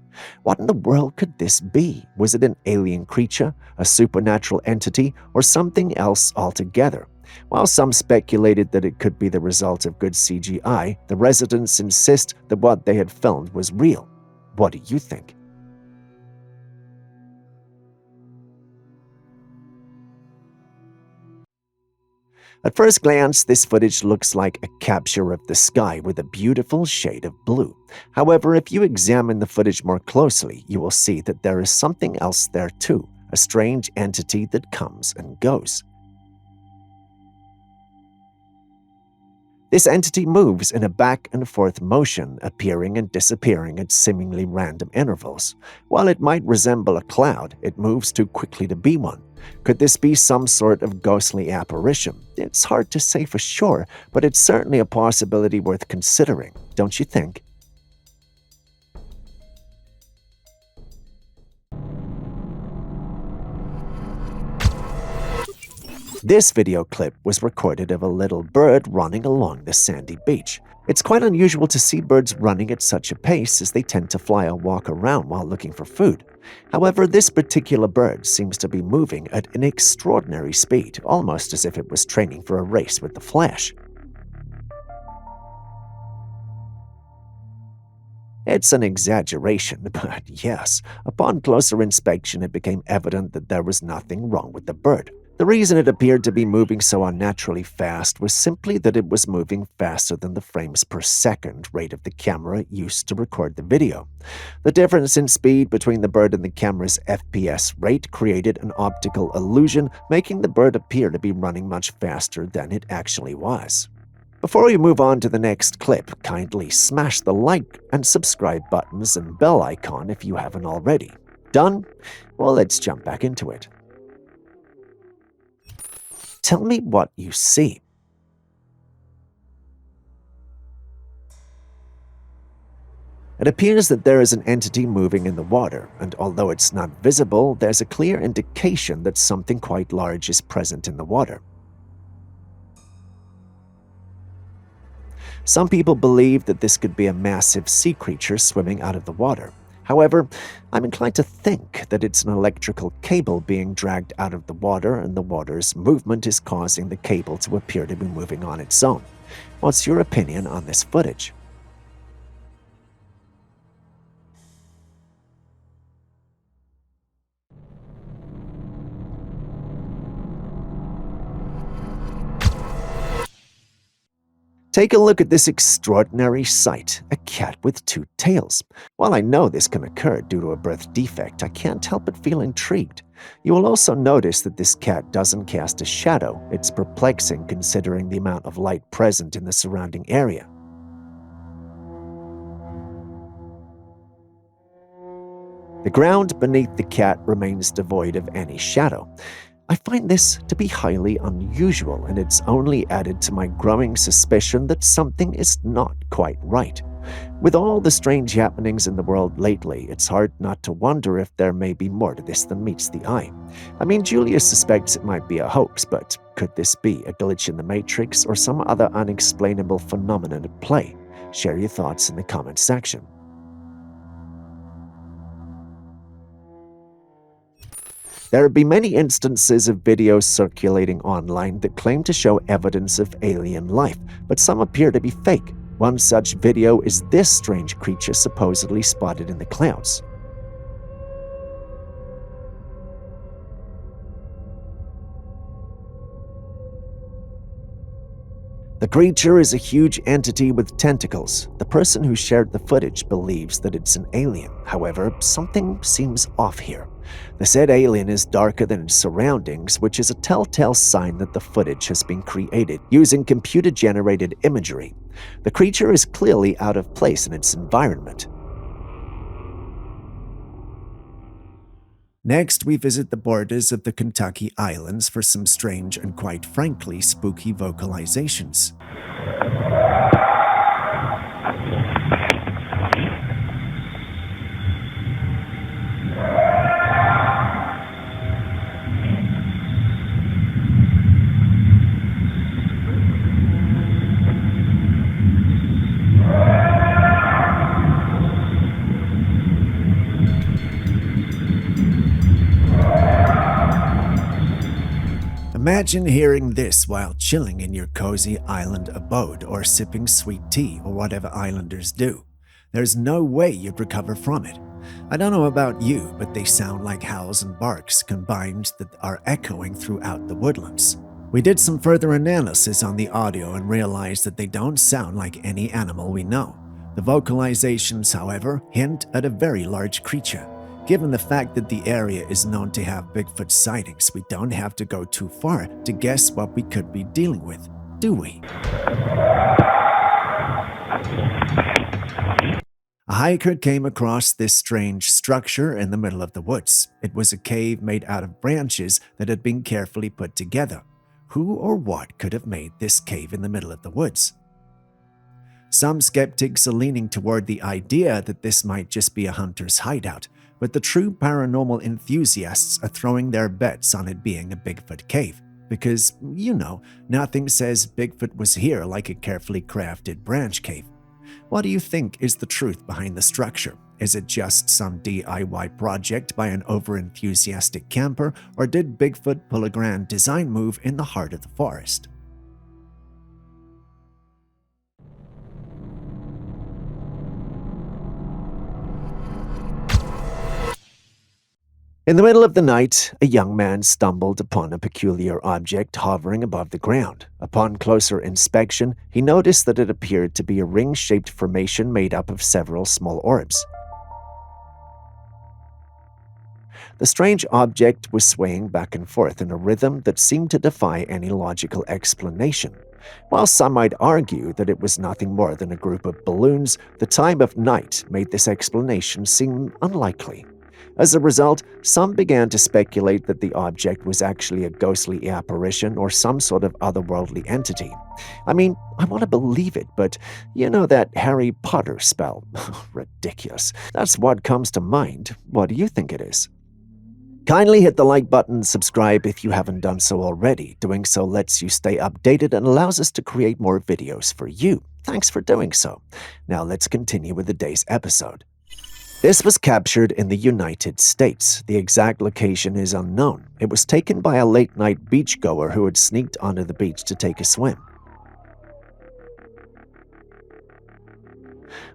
What in the world could this be? Was it an alien creature, a supernatural entity, or something else altogether? While some speculated that it could be the result of good CGI, the residents insist that what they had filmed was real. What do you think? At first glance, this footage looks like a capture of the sky with a beautiful shade of blue. However, if you examine the footage more closely, you will see that there is something else there too, a strange entity that comes and goes. This entity moves in a back and forth motion, appearing and disappearing at seemingly random intervals. While it might resemble a cloud, it moves too quickly to be one. Could this be some sort of ghostly apparition? It's hard to say for sure, but it's certainly a possibility worth considering, don't you think? This video clip was recorded of a little bird running along the sandy beach. It's quite unusual to see birds running at such a pace, as they tend to fly or walk around while looking for food. However, this particular bird seems to be moving at an extraordinary speed, almost as if it was training for a race with the Flash. It's an exaggeration, but yes, upon closer inspection it became evident that there was nothing wrong with the bird. The reason it appeared to be moving so unnaturally fast was simply that it was moving faster than the frames per second rate of the camera used to record the video. The difference in speed between the bird and the camera's FPS rate created an optical illusion, making the bird appear to be running much faster than it actually was. Before we move on to the next clip, kindly smash the like and subscribe buttons and bell icon if you haven't already. Done? Well, let's jump back into it. Tell me what you see. It appears that there is an entity moving in the water, and although it's not visible, there's a clear indication that something quite large is present in the water. Some people believe that this could be a massive sea creature swimming out of the water. However, I'm inclined to think that it's an electrical cable being dragged out of the water, and the water's movement is causing the cable to appear to be moving on its own. What's your opinion on this footage? Take a look at this extraordinary sight, a cat with two tails. While I know this can occur due to a birth defect, I can't help but feel intrigued. You will also notice that this cat doesn't cast a shadow. It's perplexing considering the amount of light present in the surrounding area. The ground beneath the cat remains devoid of any shadow. I find this to be highly unusual, and it's only added to my growing suspicion that something is not quite right. With all the strange happenings in the world lately, it's hard not to wonder if there may be more to this than meets the eye. I mean, Julia suspects it might be a hoax, but could this be a glitch in the Matrix or some other unexplainable phenomenon at play? Share your thoughts in the comments section. There have been many instances of videos circulating online that claim to show evidence of alien life, but some appear to be fake. One such video is this strange creature supposedly spotted in the clouds. The creature is a huge entity with tentacles. The person who shared the footage believes that it's an alien. However, something seems off here. The said alien is darker than its surroundings, which is a telltale sign that the footage has been created using computer-generated imagery. The creature is clearly out of place in its environment. Next, we visit the borders of the Kentucky Islands for some strange and quite frankly spooky vocalizations. Imagine hearing this while chilling in your cozy island abode or sipping sweet tea or whatever islanders do. There's no way you'd recover from it. I don't know about you, but they sound like howls and barks combined that are echoing throughout the woodlands. We did some further analysis on the audio and realized that they don't sound like any animal we know. The vocalizations, however, hint at a very large creature. Given the fact that the area is known to have Bigfoot sightings, we don't have to go too far to guess what we could be dealing with, do we? A hiker came across this strange structure in the middle of the woods. It was a cave made out of branches that had been carefully put together. Who or what could have made this cave in the middle of the woods? Some skeptics are leaning toward the idea that this might just be a hunter's hideout, but the true paranormal enthusiasts are throwing their bets on it being a Bigfoot cave. Because, nothing says Bigfoot was here like a carefully crafted branch cave. What do you think is the truth behind the structure? Is it just some DIY project by an over-enthusiastic camper, or did Bigfoot pull a grand design move in the heart of the forest? In the middle of the night, a young man stumbled upon a peculiar object hovering above the ground. Upon closer inspection, he noticed that it appeared to be a ring-shaped formation made up of several small orbs. The strange object was swaying back and forth in a rhythm that seemed to defy any logical explanation. While some might argue that it was nothing more than a group of balloons, the time of night made this explanation seem unlikely. As a result, some began to speculate that the object was actually a ghostly apparition or some sort of otherworldly entity. I mean, I want to believe it, but you know that Harry Potter spell? Ridiculous. That's what comes to mind. What do you think it is? Kindly hit the like button and subscribe if you haven't done so already. Doing so lets you stay updated and allows us to create more videos for you. Thanks for doing so. Now let's continue with the day's episode. This was captured in the United States. The exact location is unknown. It was taken by a late-night beachgoer who had sneaked onto the beach to take a swim.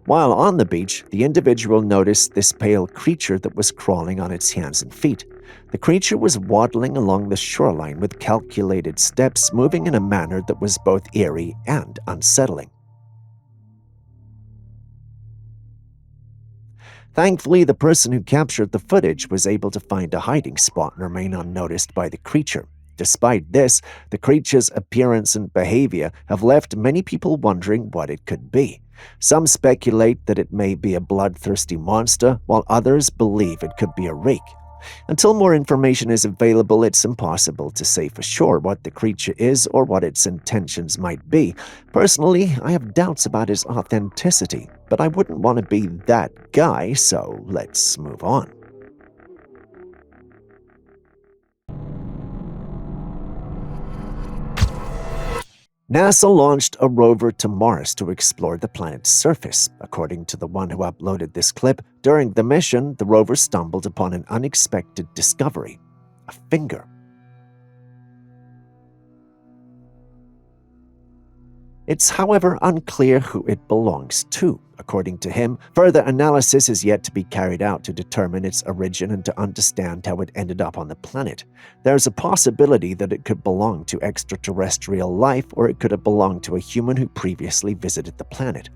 While on the beach, the individual noticed this pale creature that was crawling on its hands and feet. The creature was waddling along the shoreline with calculated steps, moving in a manner that was both eerie and unsettling. Thankfully, the person who captured the footage was able to find a hiding spot and remain unnoticed by the creature. Despite this, the creature's appearance and behavior have left many people wondering what it could be. Some speculate that it may be a bloodthirsty monster, while others believe it could be a rake. Until more information is available, it's impossible to say for sure what the creature is or what its intentions might be. Personally, I have doubts about its authenticity, but I wouldn't want to be that guy, so let's move on. NASA launched a rover to Mars to explore the planet's surface. According to the one who uploaded this clip, during the mission, the rover stumbled upon an unexpected discovery: a finger. It's, however, unclear who it belongs to. According to him, further analysis is yet to be carried out to determine its origin and to understand how it ended up on the planet. There's a possibility that it could belong to extraterrestrial life, or it could have belonged to a human who previously visited the planet.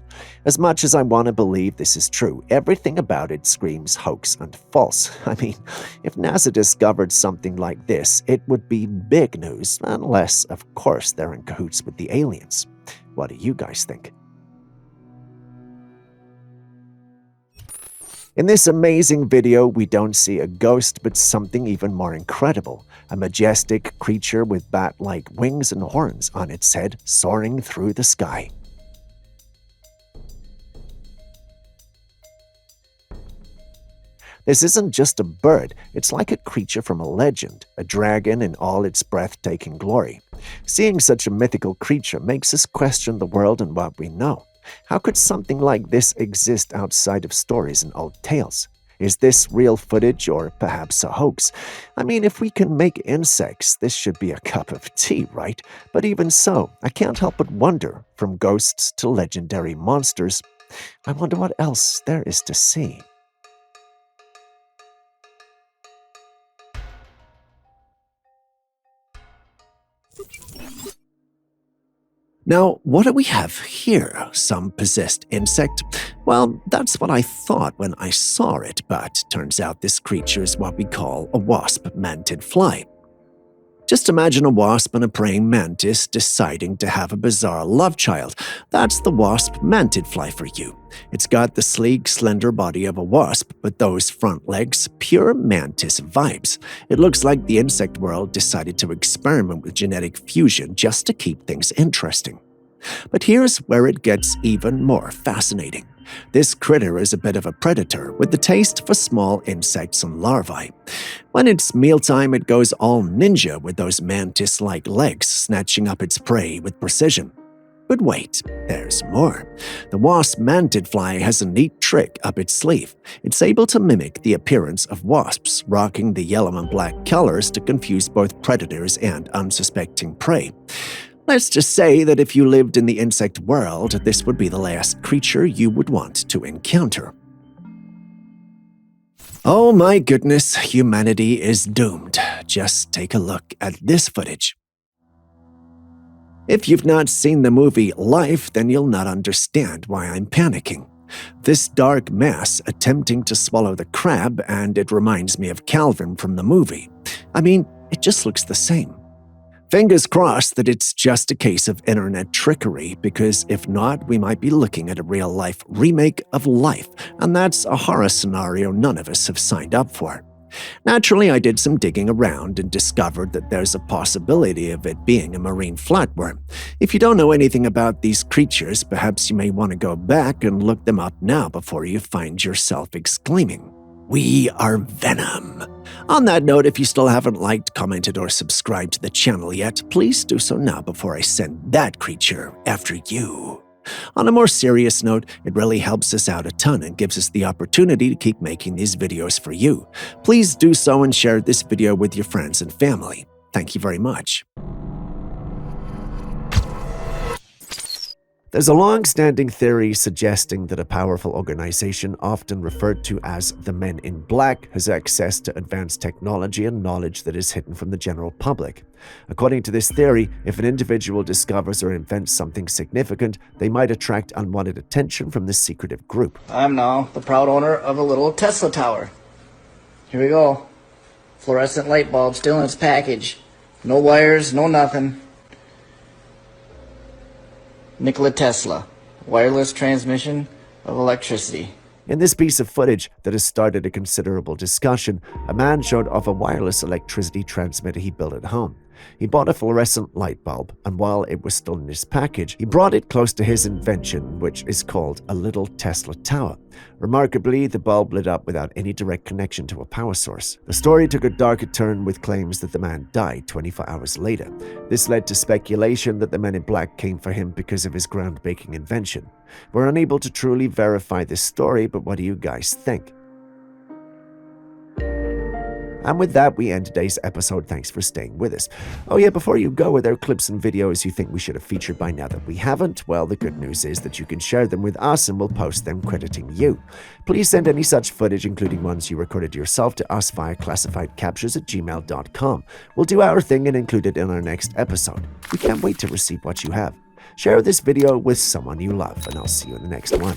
As much as I want to believe this is true, everything about it screams hoax and false. I mean, if NASA discovered something like this, it would be big news, unless, of course, they're in cahoots with the aliens. What do you guys think? In this amazing video, we don't see a ghost, but something even more incredible. A majestic creature with bat-like wings and horns on its head, soaring through the sky. This isn't just a bird, it's like a creature from a legend, a dragon in all its breathtaking glory. Seeing such a mythical creature makes us question the world and what we know. How could something like this exist outside of stories and old tales? Is this real footage or perhaps a hoax? I mean, if we can make insects, this should be a cup of tea, right? But even so, I can't help but wonder, from ghosts to legendary monsters, I wonder what else there is to see. Now, what do we have here? Some possessed insect? Well, that's what I thought when I saw it, but turns out this creature is what we call a wasp-mantid fly. Just imagine a wasp and a praying mantis deciding to have a bizarre love child. That's the wasp-mantid fly for you. It's got the sleek, slender body of a wasp, but those front legs, pure mantis vibes. It looks like the insect world decided to experiment with genetic fusion just to keep things interesting. But here's where it gets even more fascinating. This critter is a bit of a predator with the taste for small insects and larvae. When it's mealtime, it goes all ninja with those mantis-like legs, snatching up its prey with precision. But wait, there's more. The wasp-mantid fly has a neat trick up its sleeve. It's able to mimic the appearance of wasps, rocking the yellow and black colors to confuse both predators and unsuspecting prey. Let's just say that if you lived in the insect world, this would be the last creature you would want to encounter. Oh my goodness, humanity is doomed. Just take a look at this footage. If you've not seen the movie Life, then you'll not understand why I'm panicking. This dark mass attempting to swallow the crab, and it reminds me of Calvin from the movie. I mean, it just looks the same. Fingers crossed that it's just a case of internet trickery, because if not, we might be looking at a real-life remake of Life, and that's a horror scenario none of us have signed up for. Naturally, I did some digging around and discovered that there's a possibility of it being a marine flatworm. If you don't know anything about these creatures, perhaps you may want to go back and look them up now before you find yourself exclaiming, "We are Venom." On that note, if you still haven't liked, commented, or subscribed to the channel yet, please do so now before I send that creature after you. On a more serious note, it really helps us out a ton and gives us the opportunity to keep making these videos for you. Please do so and share this video with your friends and family. Thank you very much. There's a long-standing theory suggesting that a powerful organization, often referred to as the Men in Black, has access to advanced technology and knowledge that is hidden from the general public. According to this theory, if an individual discovers or invents something significant, they might attract unwanted attention from this secretive group. I'm now the proud owner of a little Tesla tower. Here we go. Fluorescent light bulb still in its package. No wires, no nothing. Nikola Tesla, wireless transmission of electricity. In this piece of footage that has started a considerable discussion, a man showed off a wireless electricity transmitter he built at home. He bought a fluorescent light bulb, and while it was still in his package, he brought it close to his invention, which is called a little Tesla tower. Remarkably, the bulb lit up without any direct connection to a power source. The story took a darker turn with claims that the man died 24 hours later. This led to speculation that the Men in Black came for him because of his groundbreaking invention. We're unable to truly verify this story, but what do you guys think? And with that, we end today's episode. Thanks for staying with us. Oh yeah, before you go, are there clips and videos you think we should have featured by now that we haven't? Well, the good news is that you can share them with us and we'll post them crediting you. Please send any such footage, including ones you recorded yourself, to us via classifiedcaptures@gmail.com. We'll do our thing and include it in our next episode. We can't wait to receive what you have. Share this video with someone you love, and I'll see you in the next one.